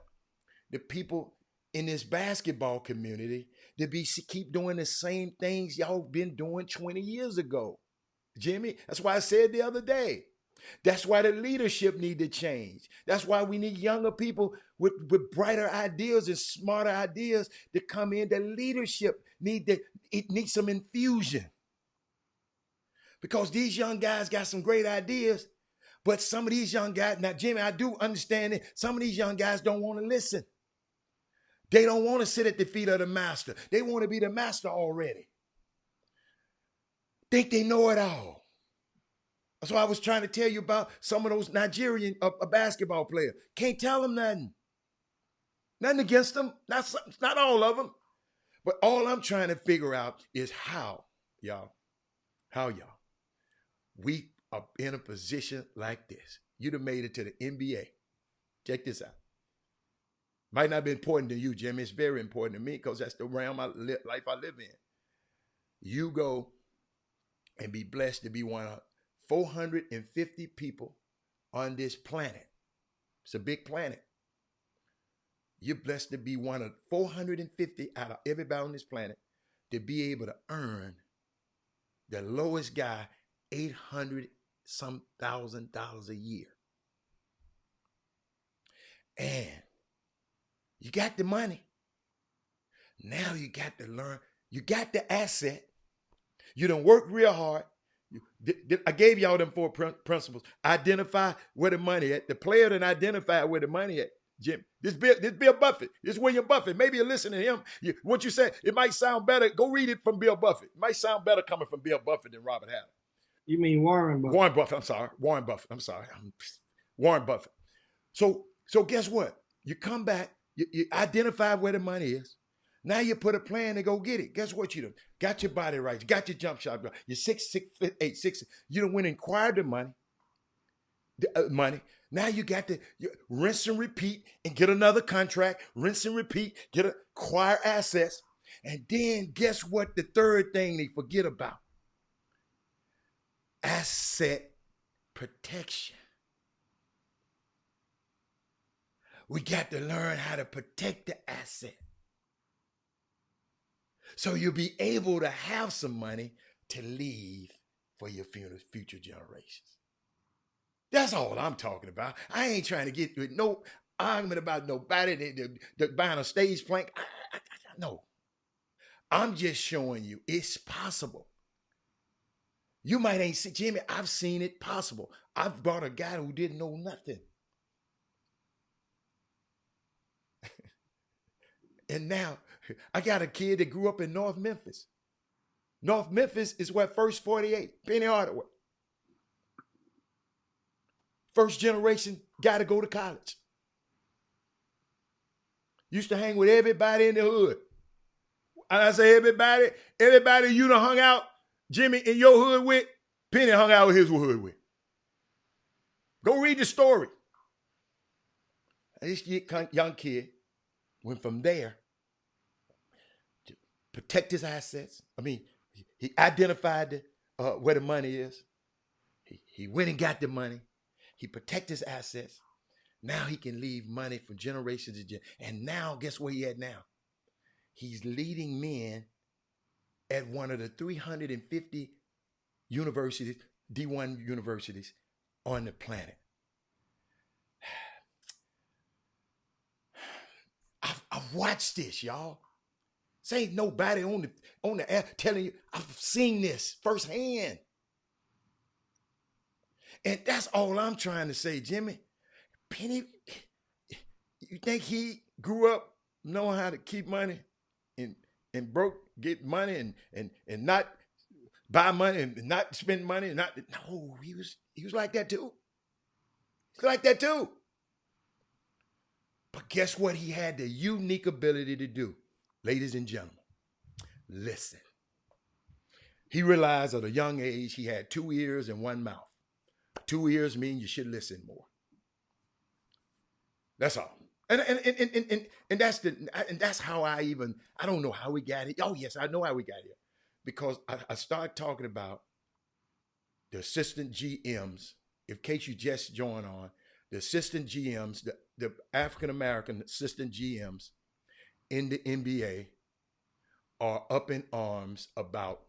the people in this basketball community to keep doing the same things y'all been doing 20 years ago. Jimmy, that's why I said the other day. That's why the leadership need to change. That's why we need younger people with brighter ideas and smarter ideas to come in. The leadership needs some infusion. Because these young guys got some great ideas, but some of these young guys, now Jimmy, I do understand it. Some of these young guys don't want to listen. They don't want to sit at the feet of the master. They want to be the master already. Think they know it all. That's why I was trying to tell you about some of those Nigerian basketball players. Can't tell them nothing. Nothing against them. Not all of them. But all I'm trying to figure out is how we are in a position like this. You'd have made it to the NBA. Check this out. Might not be important to you, Jimmy. It's very important to me because that's the realm life I live in. You go and be blessed to be one of 450 people on this planet. It's a big planet. You're blessed to be one of 450 out of everybody on this planet to be able to earn the lowest guy $800-some thousand a year. And you got the money. Now you got to learn. You got the asset. You done work real hard. I gave y'all them 4 principles. Identify where the money at. The player done identify where the money at. Jim, this Bill Buffett. This William Buffett. Maybe you listen to him. What you said, it might sound better. Go read it from Bill Buffett. It might sound better coming from Bill Buffett than Robert Half. You mean Warren Buffett? Warren Buffett. I'm sorry. Warren Buffett. Warren Buffett. So guess what? You come back. You identify where the money is. Now you put a plan to go get it. Guess what you do? Got your body right. You got your jump shot. You're 6'8". You done went and acquired the money. Now you got to rinse and repeat and get another contract. Rinse and repeat, acquire assets. And then guess what? The third thing they forget about. Asset protection. We got to learn how to protect the asset. So you'll be able to have some money to leave for your future generations. That's all I'm talking about. I ain't trying to get with no argument about nobody that buying a stage plank. No. I'm just showing you it's possible. You might ain't see, Jimmy, I've seen it possible. I've brought a guy who didn't know nothing. And now I got a kid that grew up in North Memphis. North Memphis is where First 48, Penny Hardaway. First generation got to go to college. Used to hang with everybody in the hood. And I say everybody you done hung out, Jimmy, in your hood with, Penny hung out with his hood with. Go read the story. And this young kid went from there to protect his assets. I mean, he identified where the money is. He went and got the money. He protected his assets. Now he can leave money from generation to generation. And now, guess where he at now? He's leading men at one of the 350 universities, D1 universities on the planet. I've watched this, y'all. This ain't nobody on the air telling you. I've seen this firsthand. And that's all I'm trying to say, Jimmy. Penny, you think he grew up knowing how to keep money and broke, get money and not buy money and not spend money and not? No, he was like that too. He's like that too. But guess what he had the unique ability to do? Ladies and gentlemen, listen. He realized at a young age he had 2 ears and 1 mouth. 2 ears mean you should listen more. That's all. And that's how I don't know how we got here. Oh yes, I know how we got here. Because I started talking about the assistant GMs. In case you just joined on, the assistant GMs, the African American assistant GMs in the NBA are up in arms about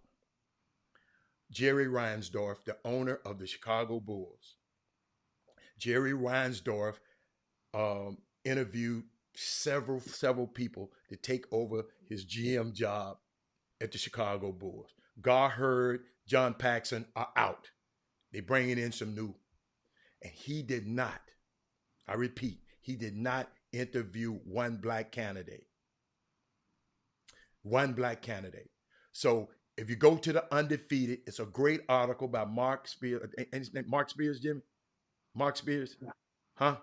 Jerry Reinsdorf, the owner of the Chicago Bulls. Jerry Reinsdorf interviewed several people to take over his GM job at the Chicago Bulls. Gar Heard, John Paxson are out. They bringing in some new. And he did not, I repeat, he did not interview one black candidate. One black candidate. So if you go to the Undefeated, it's a great article by Mark Spears. And his name Mark Spears, Jimmy? Mark Spears? Huh?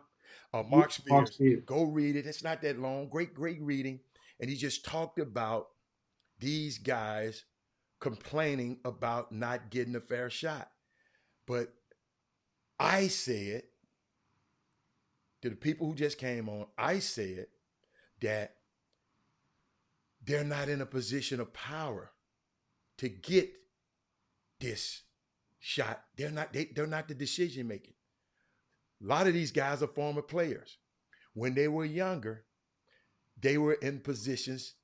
Mark Spears. Go read it. It's not that long. Great reading. And he just talked about these guys complaining about not getting a fair shot. But I said to the people who just came on, I said that they're not in a position of power to get this shot. They're not the decision making. A lot of these guys are former players. When they were younger, they were in positions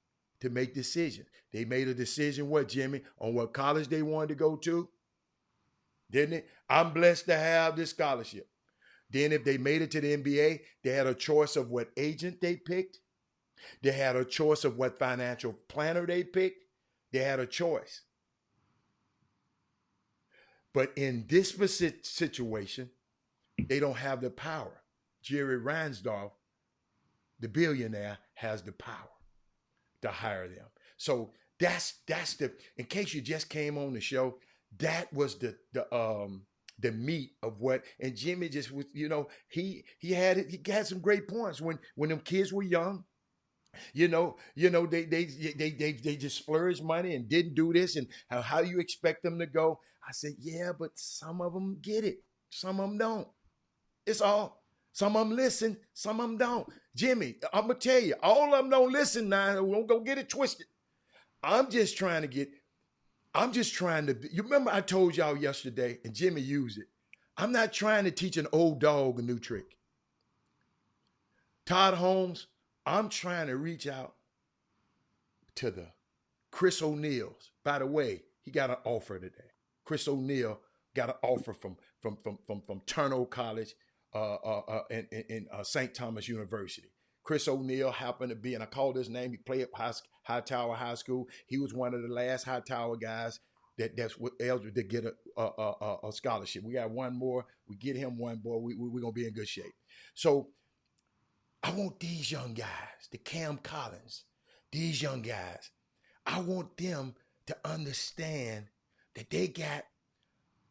to make decisions. They made a decision, what, Jimmy, on what college they wanted to go to, didn't it? I'm blessed to have this scholarship. Then if they made it to the NBA, they had a choice of what agent they picked. They had a choice of what financial planner they picked. They had a choice. But in this specific situation, they don't have the power. Jerry Reinsdorf, the billionaire, has the power to hire them. So that's the, in case you just came on the show, that was the meat of what, and Jimmy just was, he had some great points when them kids were young. They just splurged money and didn't do this, and how do you expect them to go? I said, yeah, but some of them get it, some of them don't. It's all. Some of them listen, some of them don't. Jimmy, I'm gonna tell you, all of them don't listen now. Don't go get it twisted. I'm just trying to, you remember I told y'all yesterday, and Jimmy used it. I'm not trying to teach an old dog a new trick. Todd Holmes, I'm trying to reach out to the Chris O'Neills. By the way, he got an offer today. Chris O'Neil got an offer from Turner College in St. Thomas University. Chris O'Neil happened to be, and I called his name, he played at Hightower High School. He was one of the last Hightower guys that's eligible to get a scholarship. We got one more. We get him one more. We're going to be in good shape. So I want these young guys, the Cam Collins, these young guys, I want them to understand that they got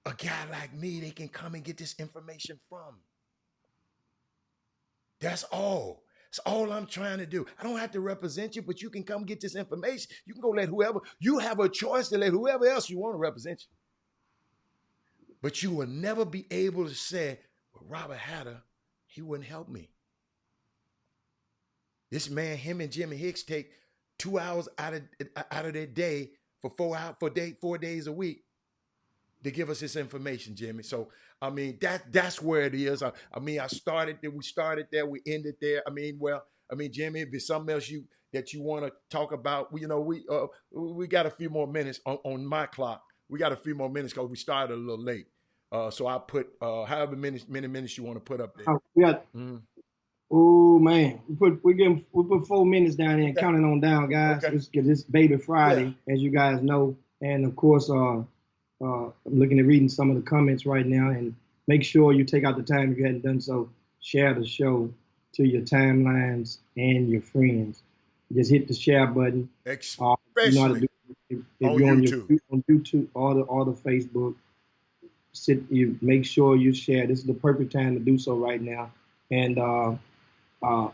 a guy like me they can come and get this information from. That's all. That's all I'm trying to do. I don't have to represent you, but you can come get this information. You can go let whoever, you have a choice to let whoever else you want to represent you. But you will never be able to say, well, Robert Hatter, he wouldn't help me. This man, him and Jimmy Hicks take 2 hours out of their day for 4 days a week to give us this information, Jimmy. So I mean that's where it is. I mean, we started there, we ended there. Jimmy, if there's something else that you want to talk about, we got a few more minutes on my clock. We got a few more minutes because we started a little late. So I put however many minutes you want to put up there. We got. Oh man, we put 4 minutes down there and counting on down, guys. Okay. Let's get this baby Friday, as you guys know, and of course, I'm looking at reading some of the comments right now, and make sure you take out the time if you hadn't done so. Share the show to your timelines and your friends. Just hit the share button. Especially you know how to do it. If on you're YouTube. on YouTube or the Facebook, you make sure you share. This is the perfect time to do so right now. And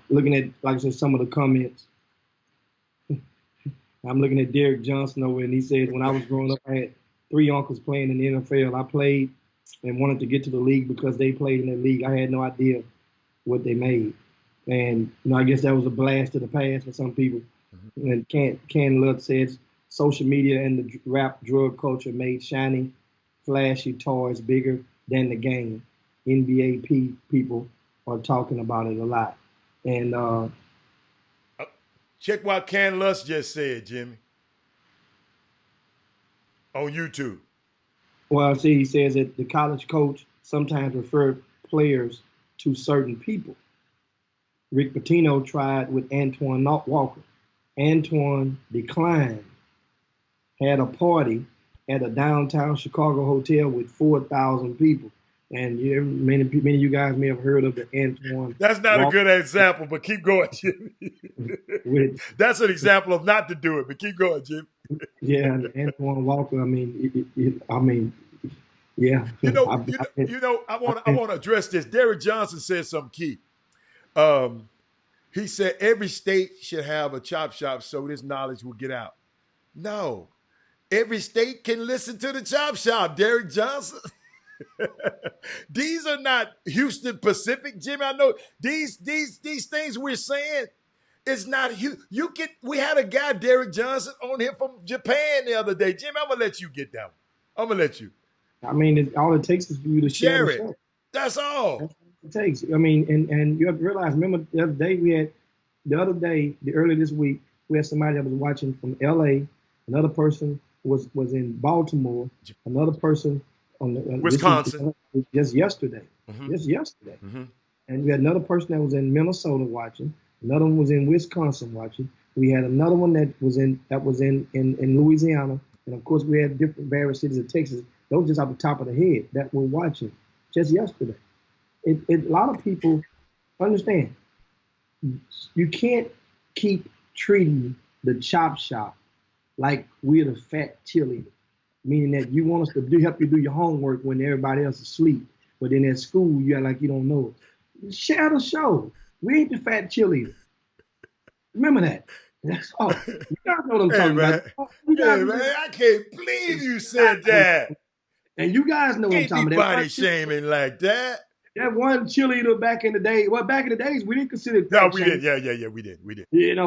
looking at, like I said, some of the comments. I'm looking at Derek Johnson over, and he said, when I was growing up, I had 3 uncles playing in the NFL. I played and wanted to get to the league because they played in the league. I had no idea what they made. And, I guess that was a blast to the past for some people. Mm-hmm. And Ken Lutz says, social media and the rap drug culture made shiny, flashy toys bigger than the game. NBA people are talking about it a lot. And check what Ken Lutz just said, Jimmy, on YouTube. Well, see, he says that the college coach sometimes referred players to certain people. Rick Pitino tried with Antoine Walker. Antoine declined, had a party at a downtown Chicago hotel with 4,000 people. And many of you guys may have heard of the Antoine. That's not Walker. A good example, but keep going, Jimmy. That's an example of not to do it, but keep going, Jimmy. Yeah, Antoine Walker. Yeah. I want to address this. Derek Johnson said something key. He said every state should have a chop shop so this knowledge will get out. No, every state can listen to the chop shop, Derek Johnson. These are not Houston Pacific, Jimmy. I know these things we're saying is not we had a guy, Derek Johnson, on here from Japan the other day. Jimmy, I'm gonna let you get that one. I'm gonna let you. All it takes is for you to share it. Show. That's all. That's what it takes. And you have to realize, remember the other day, earlier this week, we had somebody that was watching from LA, another person was in Baltimore, another person on Wisconsin. Just yesterday. Mm-hmm. And we had another person that was in Minnesota watching, another one was in Wisconsin watching. We had another one that was in Louisiana, and of course we had different various cities of Texas. Those just off the top of the head that were watching just yesterday. A lot of people understand you can't keep treating the chop shop like we're the fat cheerleader, meaning that you want us to help you do your homework when everybody else is asleep. But then at school, you act like you don't know it. Share the show. We ain't the fat cheerleader. Remember that. That's all. You guys know what I'm talking about. Hey, man, I can't believe you said that. And you guys know what I'm talking about. Body shaming like that. That one cheerleader back in the day. Well, back in the days, we didn't consider it. No, we did. Yeah, we did.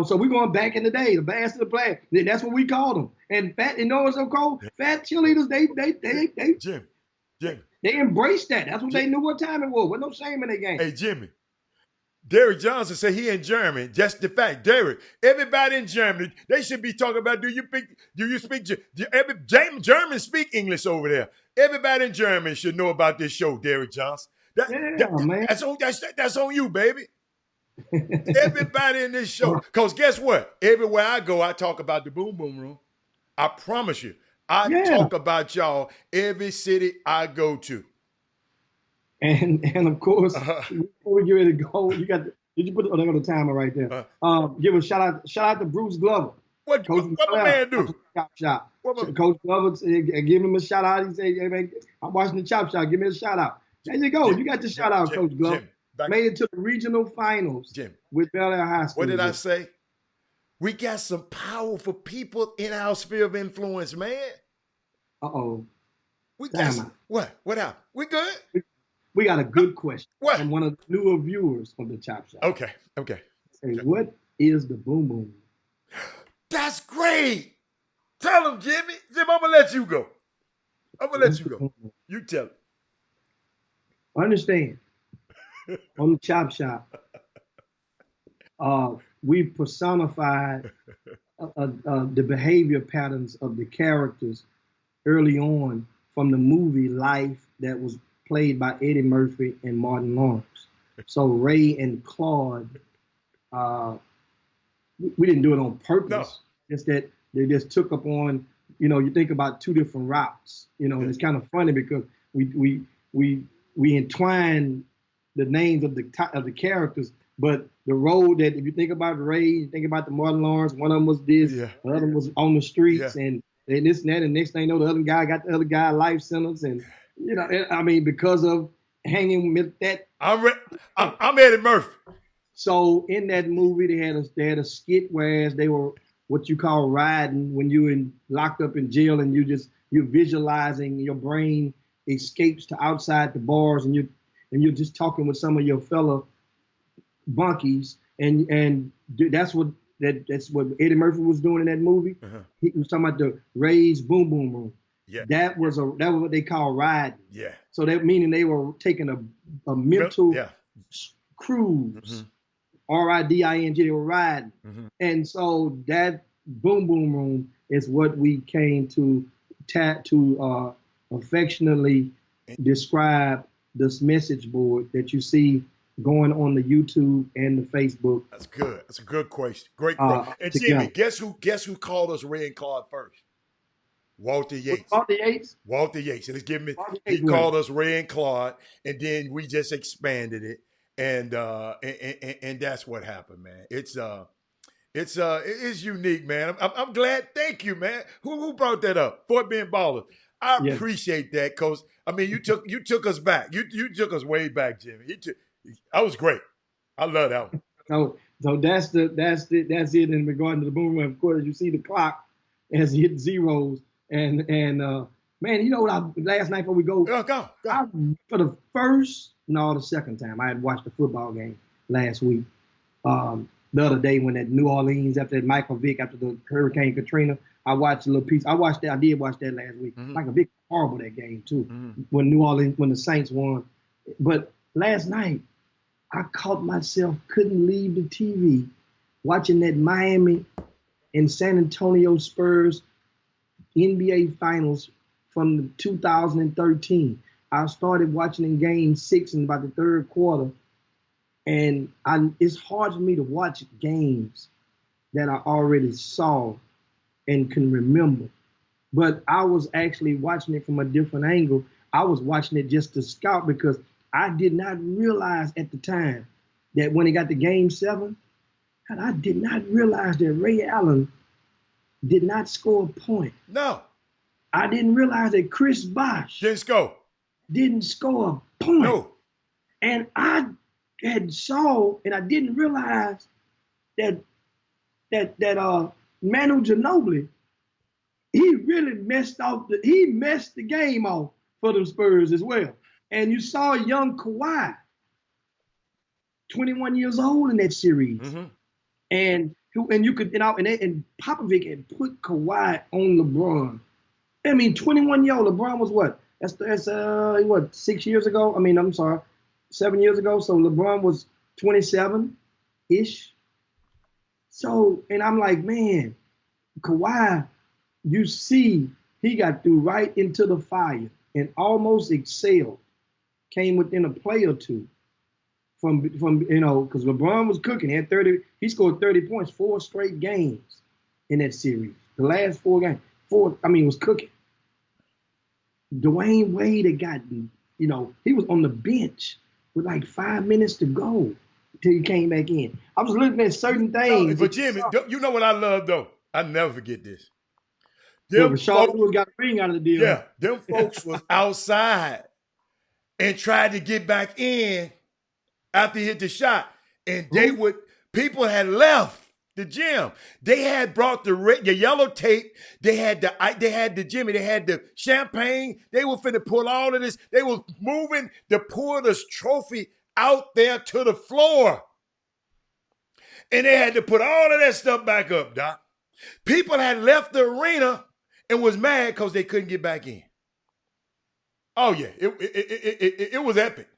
So we're going back in the day, the blast of the blast. That's what we called them. And fat, what's so cold? Fat cheerleaders, Jim. They embraced that. That's what they knew what time it was. With no shame in their game. Hey, Jimmy. Derek Johnson said he in Germany. Just the fact, Derek. Everybody in Germany, they should be talking about. Do you speak? Germans speak English over there. Everybody in Germany should know about this show, Derek Johnson. Man. That's on you, baby. Everybody in this show. Because guess what? Everywhere I go, I talk about the Boom Boom Room. I promise you. I talk about y'all every city I go to. And of course, before we get ready to go, did you put the timer right there? Give a shout out to Bruce Glover. What my man do? Chop Shop. Coach Glover, give him a shout out. He said, "Hey man, I'm watching the Chop Shop. Give me a shout out." There you go. You got the shout out, Coach Glover. Made it to the regional finals with Bel Air High School. What did I say? We got some powerful people in our sphere of influence, man. We got some, what happened? We good? We got a good question from one of the newer viewers of the Chop Shop. Okay. Say, what is the boom boom. That's great. Tell him, Jimmy. Jim, I'm gonna let you go. I'm gonna let It's you the go. boom boom. You tell Understand, on the Chop Shop, we personified the behavior patterns of the characters early on from the movie Life that was played by Eddie Murphy and Martin Lawrence. So Ray and Claude, uh, we didn't do it on no. purpose. Just that they just took up on, you think about two different routes, and it's kind of funny because we we we entwine the names of the characters, but the road that if you think about Ray, you think about the Martin Lawrence, one of them was this, Yeah. the other was on the Yeah. streets, and this and that, and next thing you know, the other guy got the other guy a life sentence, and I mean because of hanging with that. I'm Eddie Murphy. So in that movie, they had a skit where they were what you call riding when you in locked up in jail and you're visualizing your brain escapes to outside the bars and you're just talking with some of your fellow bunkies and that's what Eddie Murphy was doing in that movie. Uh-huh. He was talking about the Ray's Boom Boom Room. Yeah. That was what they call riding. Yeah. So that meaning they were taking a mental Yeah. cruise. Mm-hmm. RIDING, they were riding. Mm-hmm. And so that boom boom room is what we came to affectionately describe this message board that you see going on the YouTube and the Facebook. That's good. That's a good question. Great question. And Jimmy, guess who called us Ray and Claude first? Walter Yates. Walter Yates. And he called us Ray and Claude, and then we just expanded it. And that's what happened, man. It's unique, man. I'm glad. Thank you, man. Who brought that up? Fort Bend Ballers. I appreciate that, because I mean you took us back. You took us way back, Jimmy. That was great. I love that one. So that's it in regard to the boom. Of course, you see the clock as it hit zeros, and man, you know what? Last night before we go, go. For the second time, I had watched the football game last week. The other day when at New Orleans after Michael Vick after the Hurricane Katrina, I watched a little piece. I did watch that last week. Mm-hmm. Michael Vick horrible that game too. Mm-hmm. When the Saints won, but last night I caught myself couldn't leave the TV watching that Miami and San Antonio Spurs NBA Finals from 2013. I started watching in Game 6 in about the third quarter, and it's hard for me to watch games that I already saw and can remember. But I was actually watching it from a different angle. I was watching it just to scout because I did not realize at the time that when it got to Game 7, I did not realize that Ray Allen did not score a point. No. I didn't realize that Chris Bosh didn't score a point. No. And I had saw, and I didn't realize that Manu Ginobili, he really messed the game off for the Spurs as well. And you saw young Kawhi, 21 years old in that series. Mm-hmm. And you could, and Popovich had put Kawhi on LeBron. I mean, 21-year-old LeBron was what? That's what, 6 years ago? I mean, I'm sorry, 7 years ago. So LeBron was 27-ish. So, and I'm like, man, Kawhi, you see, he got through right into the fire and almost excelled. Came within a play or two from because LeBron was cooking. He scored 30 points 4 straight games in that series. The last 4 games, was cooking. Dwayne Wade had gotten, he was on the bench with like 5 minutes to go till he came back in. I was looking at certain things. No, but Jimmy, you know what I love though? I never forget this. Rashard Lewis got a ring out of the deal. Yeah, them folks was outside and tried to get back in after he hit the shot, and people had left the gym. They had brought the yellow tape. They had the champagne. They were finna pull all of this. They were moving to pull this trophy out there to the floor. And they had to put all of that stuff back up, Doc. People had left the arena and was mad because they couldn't get back in. Oh yeah, it was epic.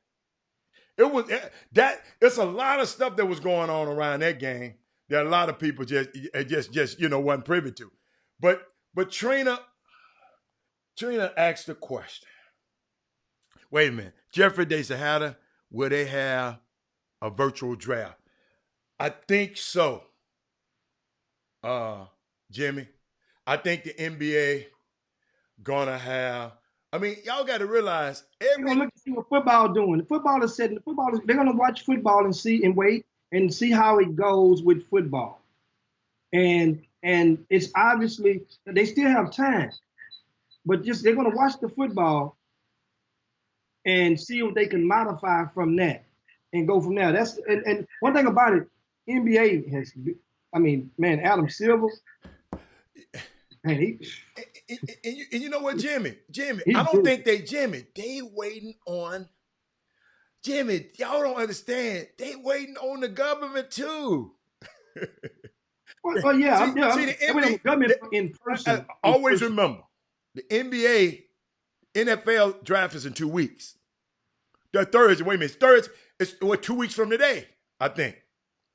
It was that. It's a lot of stuff that was going on around that game that a lot of people just wasn't privy to. But Trina asked the question. Wait a minute, Jeffrey Desahata, will they have a virtual draft? I think so. Jimmy, I think the NBA gonna have. I mean, y'all got to realize They're gonna look to see what football doing. The football is setting. They're gonna watch football and see and wait and see how it goes with football. And it's obviously they still have time, but just they're gonna watch the football and see what they can modify from that and go from there. That's and one thing about it, NBA has. I mean, man, Adam Silver. Man, and you know what, Jimmy, I don't think they waiting on Jimmy. Y'all don't understand. They waiting on the government too. Well, yeah, see, the NBA, government in person. Always remember, the NBA, NFL draft is in 2 weeks. The Thursday, wait a minute, Thursday, it's 2 weeks from today, I think. It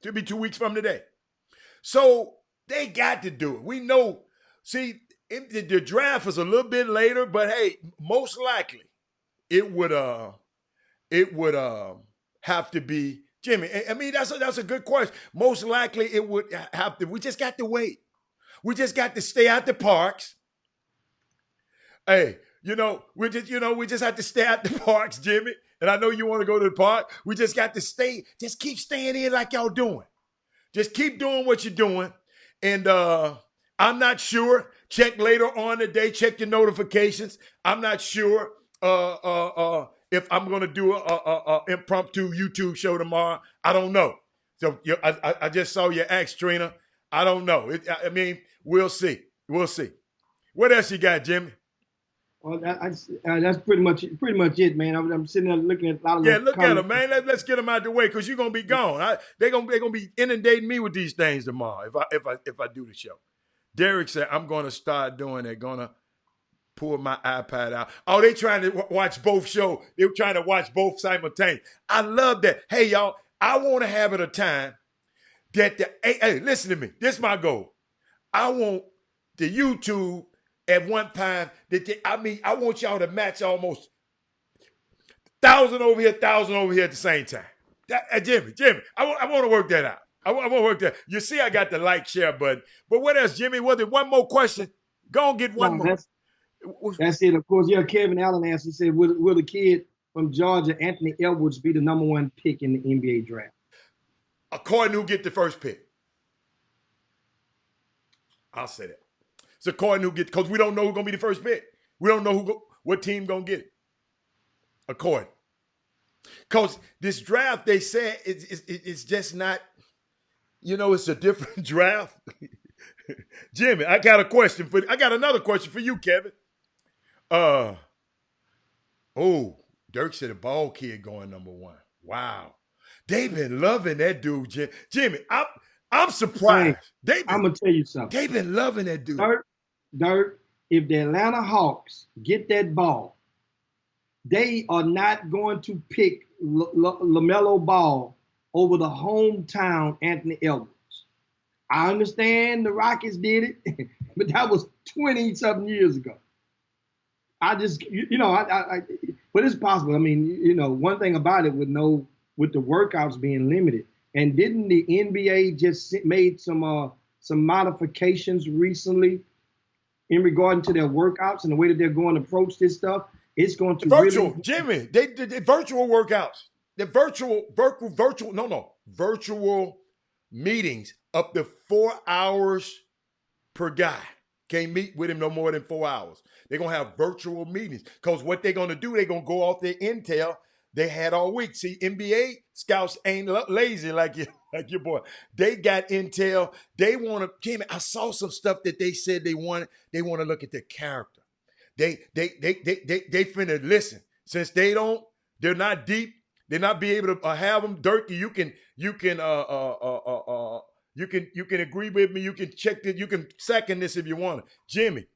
should be 2 weeks from today. So they got to do it. We know. See, the draft is a little bit later, but hey, most likely it would have to be Jimmy. I mean, that's a good question. Most likely it would have to. We just got to wait. We just got to stay out the parks. Hey, we just have to stay out the parks, Jimmy. And I know you want to go to the park. We just got to stay. Just keep staying in like y'all doing. Just keep doing what you're doing. And I'm not sure. Check later on today. Check your notifications. I'm not sure if I'm going to do a impromptu YouTube show tomorrow. I don't know. So I just saw you ask, Trina. I don't know. I mean, we'll see. We'll see. What else you got, Jimmy? Well, that's pretty much it, man. I'm sitting there looking at a lot of look at them, man. Let's get them out of the way because you're gonna be gone. They're gonna be inundating me with these things tomorrow if I do the show. Derek said I'm gonna start doing it. Gonna pull my iPad out. Oh, they trying to watch both shows. They're trying to watch both simultaneously. I love that. Hey, y'all, I want to have it a time that hey, listen to me. This is my goal. I want the YouTube. At one time, I want y'all to match almost 1,000 over here, 1,000 over here at the same time. Jimmy, I want to work that out. I want to work that. You see, I got the like, share button. But what else, Jimmy? Was there one more question? Go and get one more. That's it. Of course, yeah, Kevin Allen asked, he said, will the kid from Georgia, Anthony Edwards, be the number one pick in the NBA draft? According to who get the first pick. I'll say that. It's according who because we don't know who's gonna be the first pick. We don't know what team gonna get it. According, because this draft they said it's just not. It's a different draft. Jimmy, I got another question for you, Kevin. Dirk said a ball kid going number one. Wow, they've been loving that dude, Jimmy. I'm surprised. I'm gonna tell you something. They've been loving that dude. Dirk, if the Atlanta Hawks get that ball, they are not going to pick LaMelo Ball over the hometown Anthony Edwards. I understand the Rockets did it, but that was 20-something years ago. But it's possible. I mean, one thing about it with the workouts being limited, and didn't the NBA just made some modifications recently in regard to their workouts and the way that they're going to approach this stuff? It's going to virtual, Jimmy. They virtual workouts. The virtual meetings up to 4 hours per guy. Can't meet with him no more than 4 hours. They're gonna have virtual meetings because what they're gonna do, they're gonna go off their intel they had all week. See, NBA scouts ain't lazy like your boy. They got intel. They want to. Jimmy, I saw some stuff that they said they wanted. They want to look at their character. They finna listen. Since they're not deep They not be able to have them. Dirk, you can agree with me. You can check this. You can second this if you want to. Jimmy,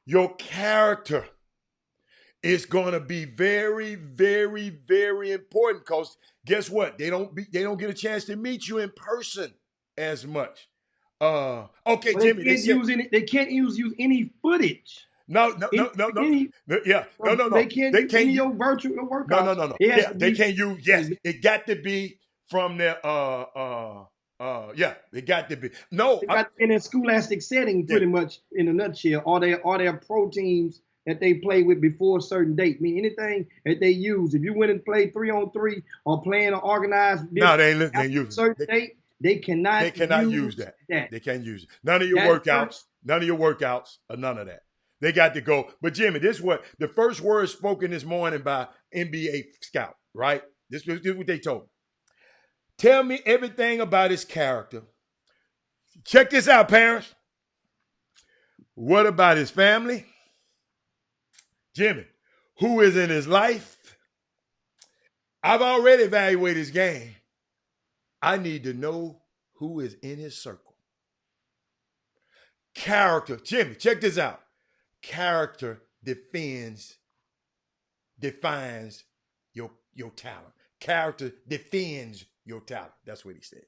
your character is going to be very, very, very important because guess what? They don't get a chance to meet you in person as much. Okay, well, Jimmy. They can't use any footage. No. Yeah. No. They can't use any of your virtual workouts. No. Yeah, they can't use. Yes, it got to be from their. Yeah, it got to be. No, in a scholastic setting, pretty much in a nutshell. Are there pro teams that they play with before a certain date? I mean, anything that they use. If you went and played 3-on-3 or playing an organized, no, they ain't using certain date. They cannot use that. They can't use it. None of your workouts. None of your workouts or none of that. They got to go. But Jimmy, this is what the first word spoken this morning by NBA scout, right? This is what they told me. Tell me everything about his character. Check this out, parents. What about his family? Jimmy, who is in his life? I've already evaluated his game. I need to know who is in his circle. Character. Jimmy, check this out. Character defines your talent. Character defends your talent. That's what he said.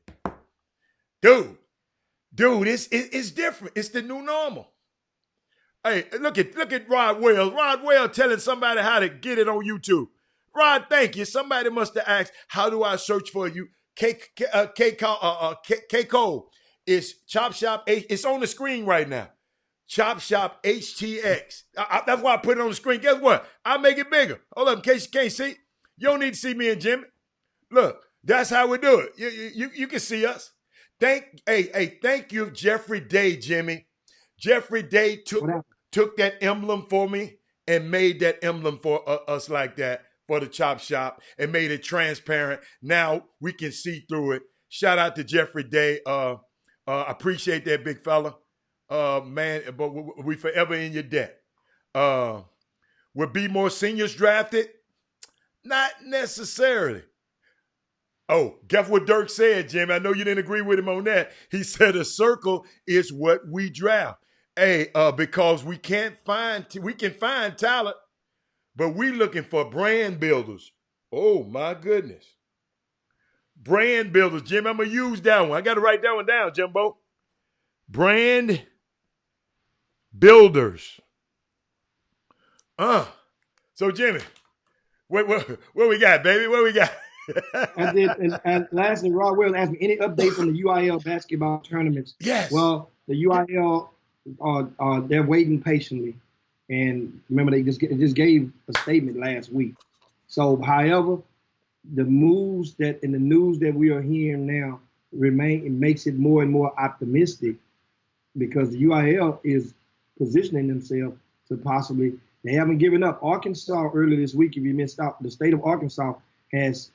Dude, it's different. It's the new normal. Hey, look at Rod Wells. Rod Wells telling somebody how to get it on YouTube. Rod, thank you. Somebody must have asked, how do I search for you? K Cole. It's Chop Shop. It's on the screen right now. Chop Shop HTX. That's why I put it on the screen. Guess what? I'll make it bigger. Hold up, in case you can't see. You don't need to see me and Jimmy. Look, that's how we do it. You can see us. Thank you, Jeffrey Day, Jimmy. Jeffrey Day took that emblem for me and made that emblem for us like that for the Chop Shop and made it transparent. Now we can see through it. Shout out to Jeffrey Day. Appreciate that, big fella. Man, but we forever in your debt. Will be more seniors drafted? Not necessarily. Oh, guess what Dirk said, Jimmy? I know you didn't agree with him on that. He said a circle is what we draft. Hey, because we can find talent, but we looking for brand builders. Oh my goodness. Brand builders, Jimmy. I'm gonna use that one. I gotta write that one down, Jimbo. Brand builders. So Jimmy, what we got, baby? What we got? and lastly, Rod Wells asked me any updates on the UIL basketball tournaments. Yes. Well, the UIL they're waiting patiently, and remember they just gave a statement last week. So, however, the news that we are hearing now it makes it more and more optimistic because the UIL is positioning themselves to possibly. They haven't given up. Arkansas earlier this week, if you missed out, the state of Arkansas has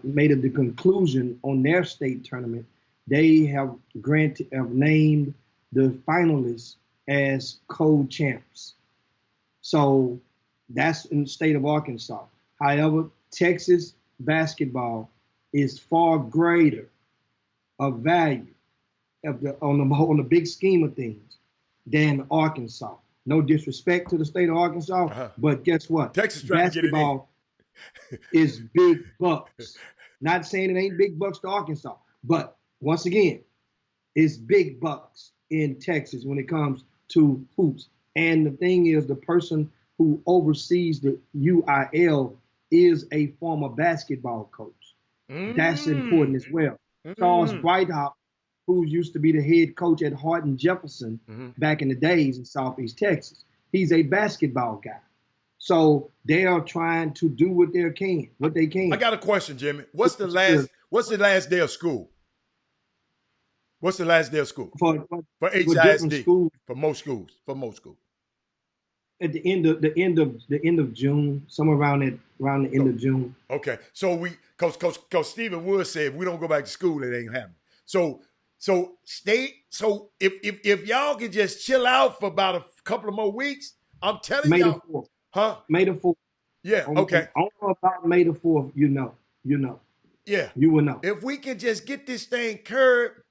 made the conclusion on their state tournament. They have named the finalists as co-champs. So that's in the state of Arkansas. However, Texas basketball is far greater of value on the big scheme of things than Arkansas. No disrespect to the state of Arkansas, but guess what? Texas basketball is big bucks. Not saying it ain't big bucks to Arkansas, but once again, it's big bucks in Texas when it comes to hoops. And the thing is, the person who oversees the UIL is a former basketball coach. That's important as well. Charles Whitehouse, who used to be the head coach at Hardin Jefferson back in the days in Southeast Texas, he's a basketball guy. So they are trying to do what they can. I got a question, Jimmy. What's the last day of school? What's the last day of school for HISD? For most schools. At the end of June, somewhere around the end of June. Okay, so because Stephen Wood said if we don't go back to school, it ain't happening. So if y'all can just chill out for about a couple of more weeks, I'm telling y'all. May the 4th. Yeah, okay. I don't know about May the 4th, you know. Yeah. You will know. If we can just get this thing curbed,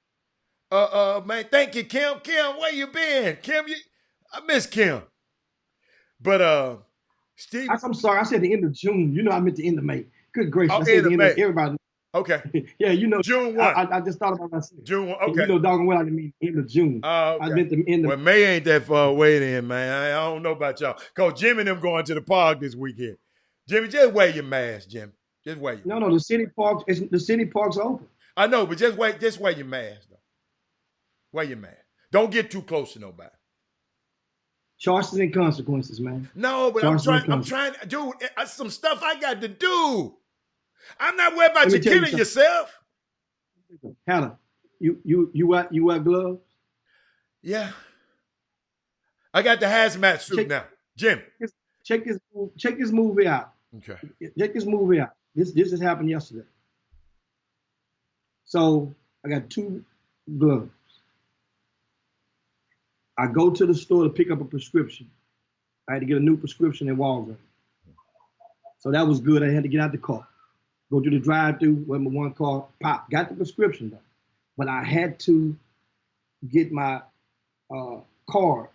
man, thank you, Kim. Kim, where you been? Kim, I miss Kim. But Steve, I'm sorry, I said the end of June. You know, I meant the end of May. Good gracious, I said end the of end of May. everybody. Okay. Yeah, you know, June 1. I just thought about myself. June 1. You Okay. know, doggone well, I didn't mean end of June. Okay. I meant the end of. Well, May ain't that far away then, man. I don't know about y'all. Because Jimmy and them going to the park this weekend. Jimmy, just wear your mask, Jim. Just wear your mask. No, the city parks are open. I know, but just wear your mask, though. Wear your mask. Don't get too close to nobody. Charges and consequences, man. No, but Charges I'm trying, dude, some stuff I got to do. I'm not worried about Let me you tell you killing something. yourself. Hannah, you wear gloves? Yeah. I got the hazmat suit now. Jim. Check this movie out. Okay. Check this movie out. This has happened yesterday. So I got 2 gloves. I go to the store to pick up a prescription. I had to get a new prescription at Walgreens. So that was good. I had to get out the car, go to the drive-thru with my one car, pop, got the prescription done. But I had to get my card.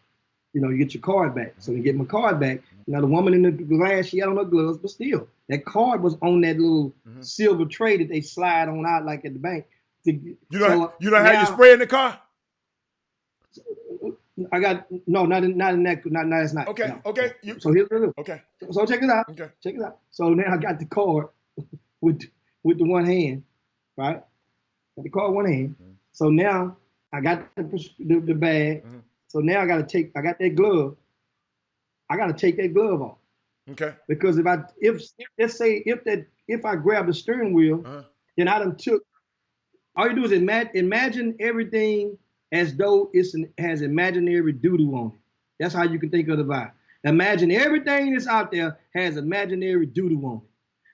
You know, you get your card back. So to get my card back, now the woman in the glass, she had on her gloves, but still, that card was on that little silver tray that they slide on out like at the bank. You know how you spray in the car? I got not in that. Not that's not. Okay, no. okay. So here's the deal. Okay. So check it out. Okay. Check it out. So now I got the card with the one hand, right? Got the card one hand. So now I got the bag. So now I got that glove. I got to take that glove off. Okay. Because if I grab the steering wheel, then I done took. All you do is imagine everything as though has imaginary doo-doo on it. That's how you can think of the vibe. Imagine everything that's out there has imaginary doo-doo on it.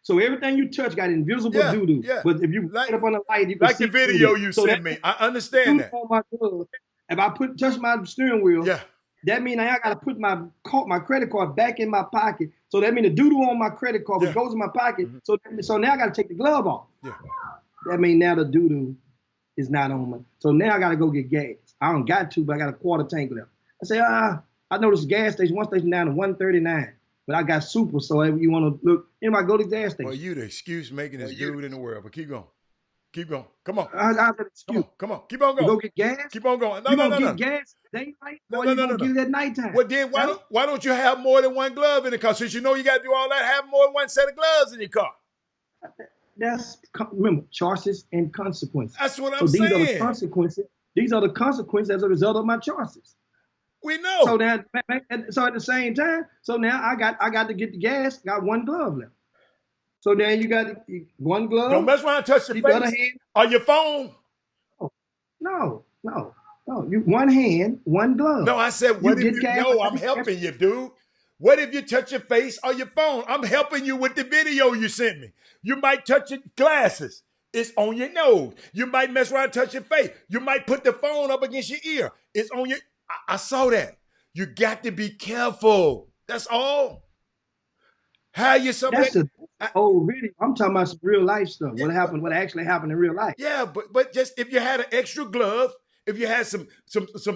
So everything you touch got invisible doo-doo. Yeah. But if you light up on the light, you can like see the video doo-doo. you So sent me. I understand that. On my glove, if I touch my steering wheel, Yeah. that means I got to put my credit card back in my pocket. So that means the doo-doo on my credit card which goes in my pocket. So now I got to take the glove off. Yeah. That means now the doo-doo is not on my. So now I got to go get gas. I don't got to, but I got a quarter tank left. I say, I know this gas station, one station down to 139, but I got super. So if you want to look, anybody go to the gas station. Well, you the excuse making this dude in the world, but keep going. Keep going. Come on. I got an excuse. Come on. Keep on going. You go get gas? Keep on going. No. Get gas daylight or you gonna get it at nighttime? Well, then why don't you have more than one glove in the car? Since you know you got to do all that, have more than one set of gloves in your car. Remember, choices and consequences. That's what I'm saying. So these are the consequences. These are the consequences as a result of my choices. We know. So now, so at the same time, so now I got to get the gas. Got one glove left. So now you got one glove. Don't mess around and touch your face. Other hand, or your phone. No. You one hand, one glove. No, I said, what if you? No, I'm helping you, dude. What if you touch your face or your phone? I'm helping you with the video you sent me. You might touch your glasses. It's on your nose. You might mess around and touch your face. You might put the phone up against your ear. It's on your. I saw that. You got to be careful. That's all. How you somebody? Really? I'm talking about some real life stuff. Yeah, what actually happened in real life? Yeah, but just if you had an extra glove, if you had some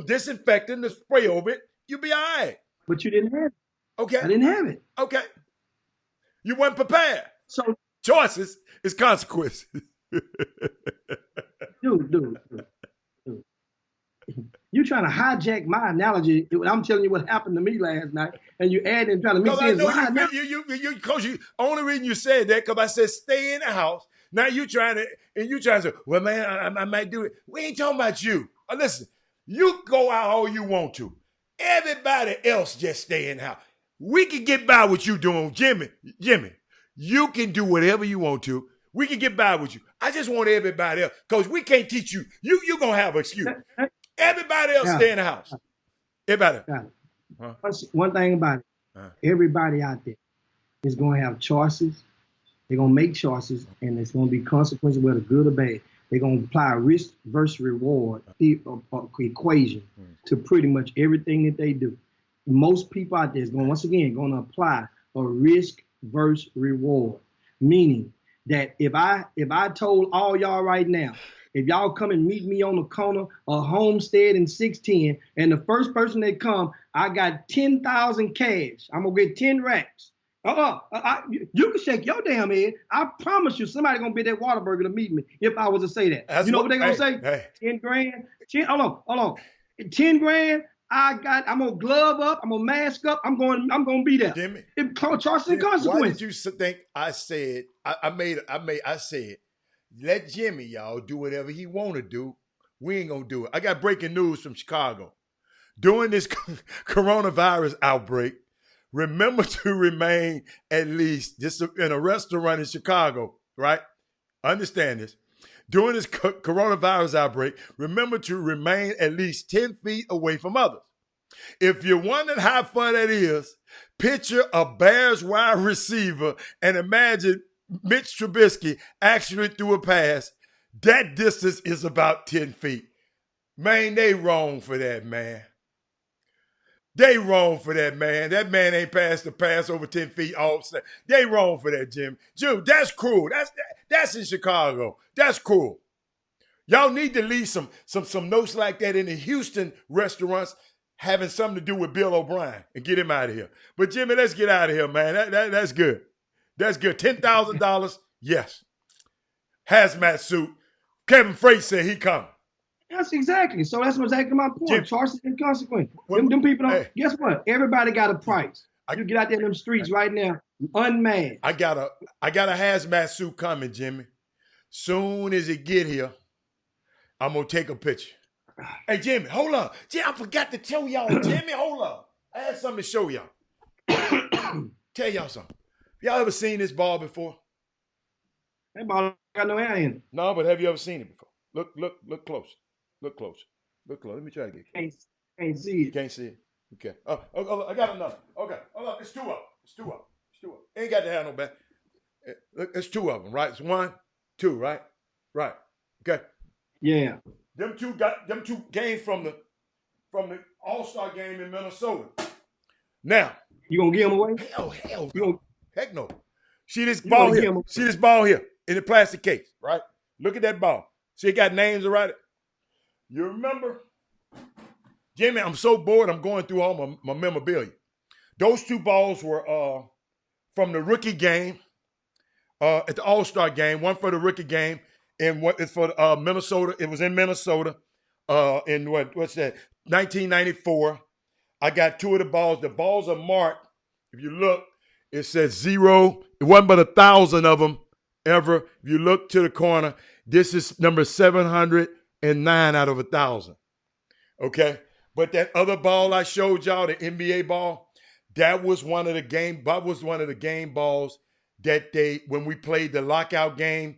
disinfectant to spray over it, you'd be all right. But you didn't have it. Okay. I didn't have it. Okay. You weren't prepared. So choices is consequences. Dude. You trying to hijack my analogy? I'm telling you what happened to me last night, and you add and trying to mix in. Coach, only reason you said that because I said stay in the house. Now you trying to say, well, man, I might do it. We ain't talking about you. Listen, you go out all you want to. Everybody else just stay in the house. We can get by with you doing, Jimmy. You can do whatever you want to. We can get by with you. I just want everybody else, because we can't teach you. You're going to have an excuse. Everybody else stay in the house. Everybody. Huh? One thing about it, everybody out there is going to have choices. They're going to make choices, and there's going to be consequences, whether good or bad. They're going to apply a risk versus reward equation to pretty much everything that they do. Most people out there is going to apply a risk versus reward, meaning that if I told all y'all right now, if y'all come and meet me on the corner of Homestead and 610, and the first person that come, I got 10,000 cash. I'm gonna get 10 racks. You can shake your damn head. I promise you, somebody gonna be at that Whataburger to meet me if I was to say that. That's you know what they gonna say? Hey. 10 grand. 10. Hold on. 10 grand. I'm gonna glove up. I'm gonna mask up. I'm gonna be there. Jimmy, Charges and consequences. why did you think I said I said let Jimmy y'all do whatever he want to do? We ain't gonna do it. I got breaking news from Chicago. During this coronavirus outbreak, remember to remain at least just in a restaurant in Chicago, right? Understand this. During this coronavirus outbreak, remember to remain at least 10 feet away from others. If you're wondering how fun that is, picture a Bears wide receiver and imagine Mitch Trubisky actually threw a pass. That distance is about 10 feet. Man, they wrong for that, man. They wrong for that, man. That man ain't passed the pass over 10 feet all set. They wrong for that, Jim. Dude, that's cruel. That's in Chicago. That's cool. Y'all need to leave some notes like that in the Houston restaurants having something to do with Bill O'Brien and get him out of here. But Jimmy, let's get out of here, man. That's good. That's good. $10,000, yes. Hazmat suit. Kevin Freight said he coming. That's exactly. So that's exactly my point. Jim, Charges and consequences. Them people don't. Hey. Guess what? Everybody got a price. You get out there in them streets right now, unmasked. I got a hazmat suit coming, Jimmy. Soon as it get here, I'm gonna take a picture. Hey, Jimmy, hold up. Jimmy, I forgot to tell y'all. Jimmy, hold up. I had something to show y'all. Tell y'all something. Y'all ever seen this ball before? That ball got no air in it. No, but have you ever seen it before? Look close. Look close. Look close. Let me try to get you. Can't see it. Can't see it. Okay. I got another. Okay. Hold up. It's two of them. Ain't got to have no back. Look, it's two of them, right? It's 1, 2, right? Right. Okay. Yeah. Them two came from the All-Star game in Minnesota. Now. You gonna give them away? Hell no. Heck no. See this ball here. See this ball here in the plastic case, right? Look at that ball. See, it got names around it. You remember? Jimmy, I'm so bored, I'm going through all my memorabilia. Those two balls were from the rookie game at the All-Star game. One for the rookie game and one is for Minnesota. It was in Minnesota in what's that? 1994. I got two of the balls. The balls are marked. If you look, it says 0. It wasn't but 1,000 of them ever. If you look to the corner, this is number 709 out of 1,000. Okay? But that other ball I showed y'all, the NBA ball, that was one of the game balls that when we played the lockout game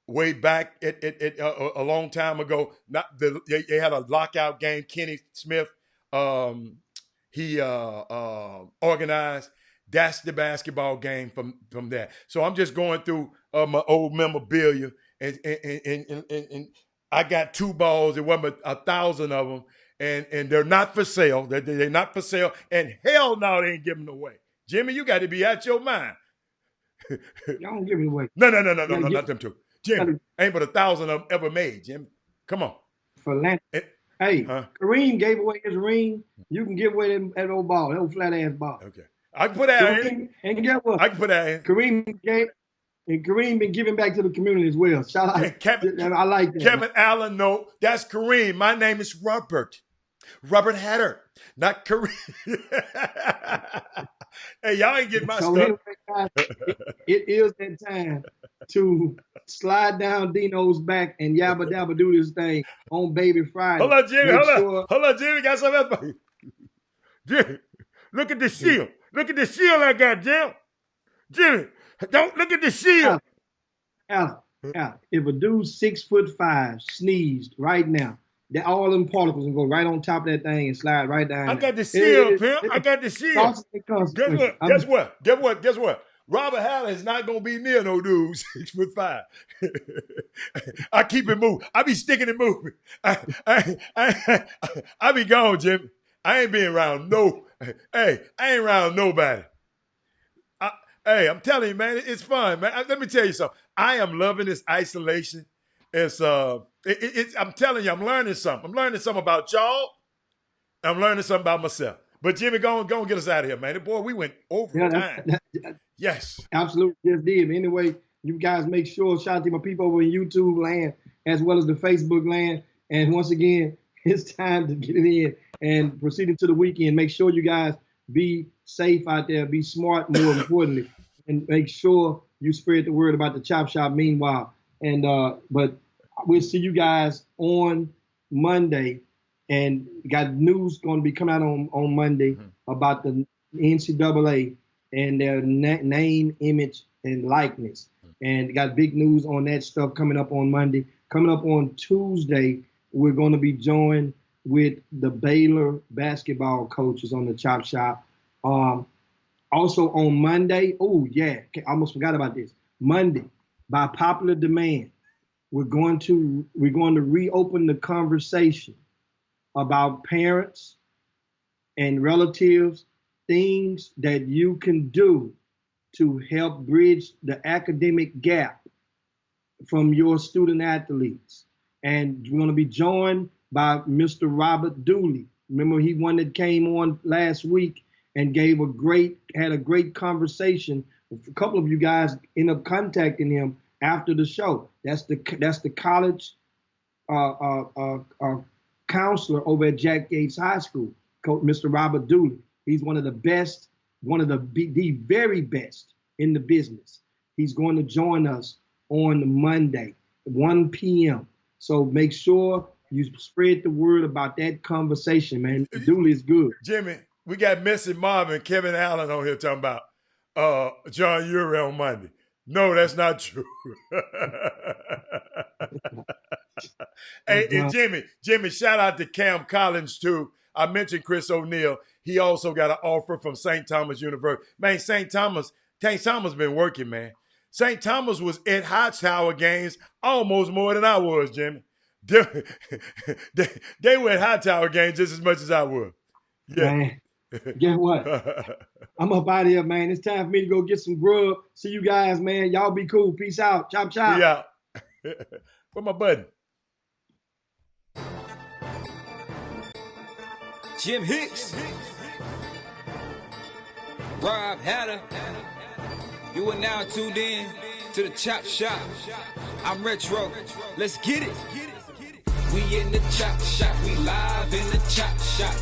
way back a long time ago. They had a lockout game. Kenny Smith, he organized. That's the basketball game from that. So I'm just going through my old memorabilia, and I got two balls. It wasn't 1,000 of them. And they're not for sale. They're not for sale. And hell no, they ain't giving them away. Jimmy, you got to be out your mind. Y'all don't give it away. No, not them two. Jimmy, ain't but 1,000 of them ever made, Jimmy. Come on. Hey, Kareem gave away his ring. You can give away that old ball, that old flat ass ball. Okay. I can put that in. And guess what? I can put that in. Kareem been giving back to the community as well. Shout out. Kevin, I like that. Kevin Allen, no, that's Kareem. My name is Robert. Robert Hatter, not Kareem. Hey, y'all ain't getting my stuff. Anyway, guys, it is that time to slide down Dino's back and yabba dabba do this thing on Baby Friday. Hold on, Jimmy. Hold on, Jimmy. Got something else for you. Jimmy, look at the shield. Look at the shield I got, Jim. Jimmy, don't look at the shield. Al, if a dude 6'5" sneezed right now, that all them particles will go right on top of that thing and slide right down. I got the shield, pimp. I got the shield. Guess what? Robert Haller is not gonna be near no dude 6'5". I keep it moving. I be sticking it moving. I be gone, Jimmy. I ain't being around I ain't around nobody. Hey, I'm telling you, man, it's fun, man. Let me tell you something. I am loving this isolation. I'm telling you, I'm learning something. I'm learning something about y'all. I'm learning something about myself. But Jimmy, go and get us out of here, man. Boy, we went over time. Yes. Absolutely, just did. Anyway, you guys make sure, shout out to my people over in YouTube land as well as the Facebook land. And once again, it's time to get it in and proceed into the weekend. Make sure you guys be safe out there, be smart, more importantly, and make sure you spread the word about the Chop Shop meanwhile. And but we'll see you guys on Monday. And got news going to be coming out on Monday about the NCAA and their name, image, and likeness. And got big news on that stuff coming up on Monday. Coming up on Tuesday, we're going to be joined with the Baylor basketball coaches on the Chop Shop. Also on Monday, I almost forgot about this. Monday, by popular demand, we're going to reopen the conversation about parents and relatives, things that you can do to help bridge the academic gap from your student athletes. And we're going to be joined by Mr. Robert Dooley. Remember, he one that came on last week and had a great conversation. A couple of you guys ended up contacting him after the show. That's the college counselor over at Jack Yates High School, Mr. Robert Dooley. He's one of the best, the very best in the business. He's going to join us on Monday, 1 p.m. So make sure you spread the word about that conversation, man. Dooley is good. Jimmy, we got Missy Marvin, Kevin Allen on here talking about John Uri on Monday. No, that's not true. Hey, and Jimmy, shout out to Cam Collins too. I mentioned Chris O'Neal. He also got an offer from St. Thomas University. Man, St. Thomas been working, man. St. Thomas was at Hightower games almost more than I was, Jimmy. They were at Hightower games just as much as I was. Yeah. Man, guess what? I'm up out of here, man. It's time for me to go get some grub. See you guys, man. Y'all be cool. Peace out. Chop, chop. We out. Where my button? Jim Hicks, Rob Hatter. You are now tuned in to the Chop Shop. I'm Retro. Let's get it. We in the Chop Shop. We live in the Chop Shop.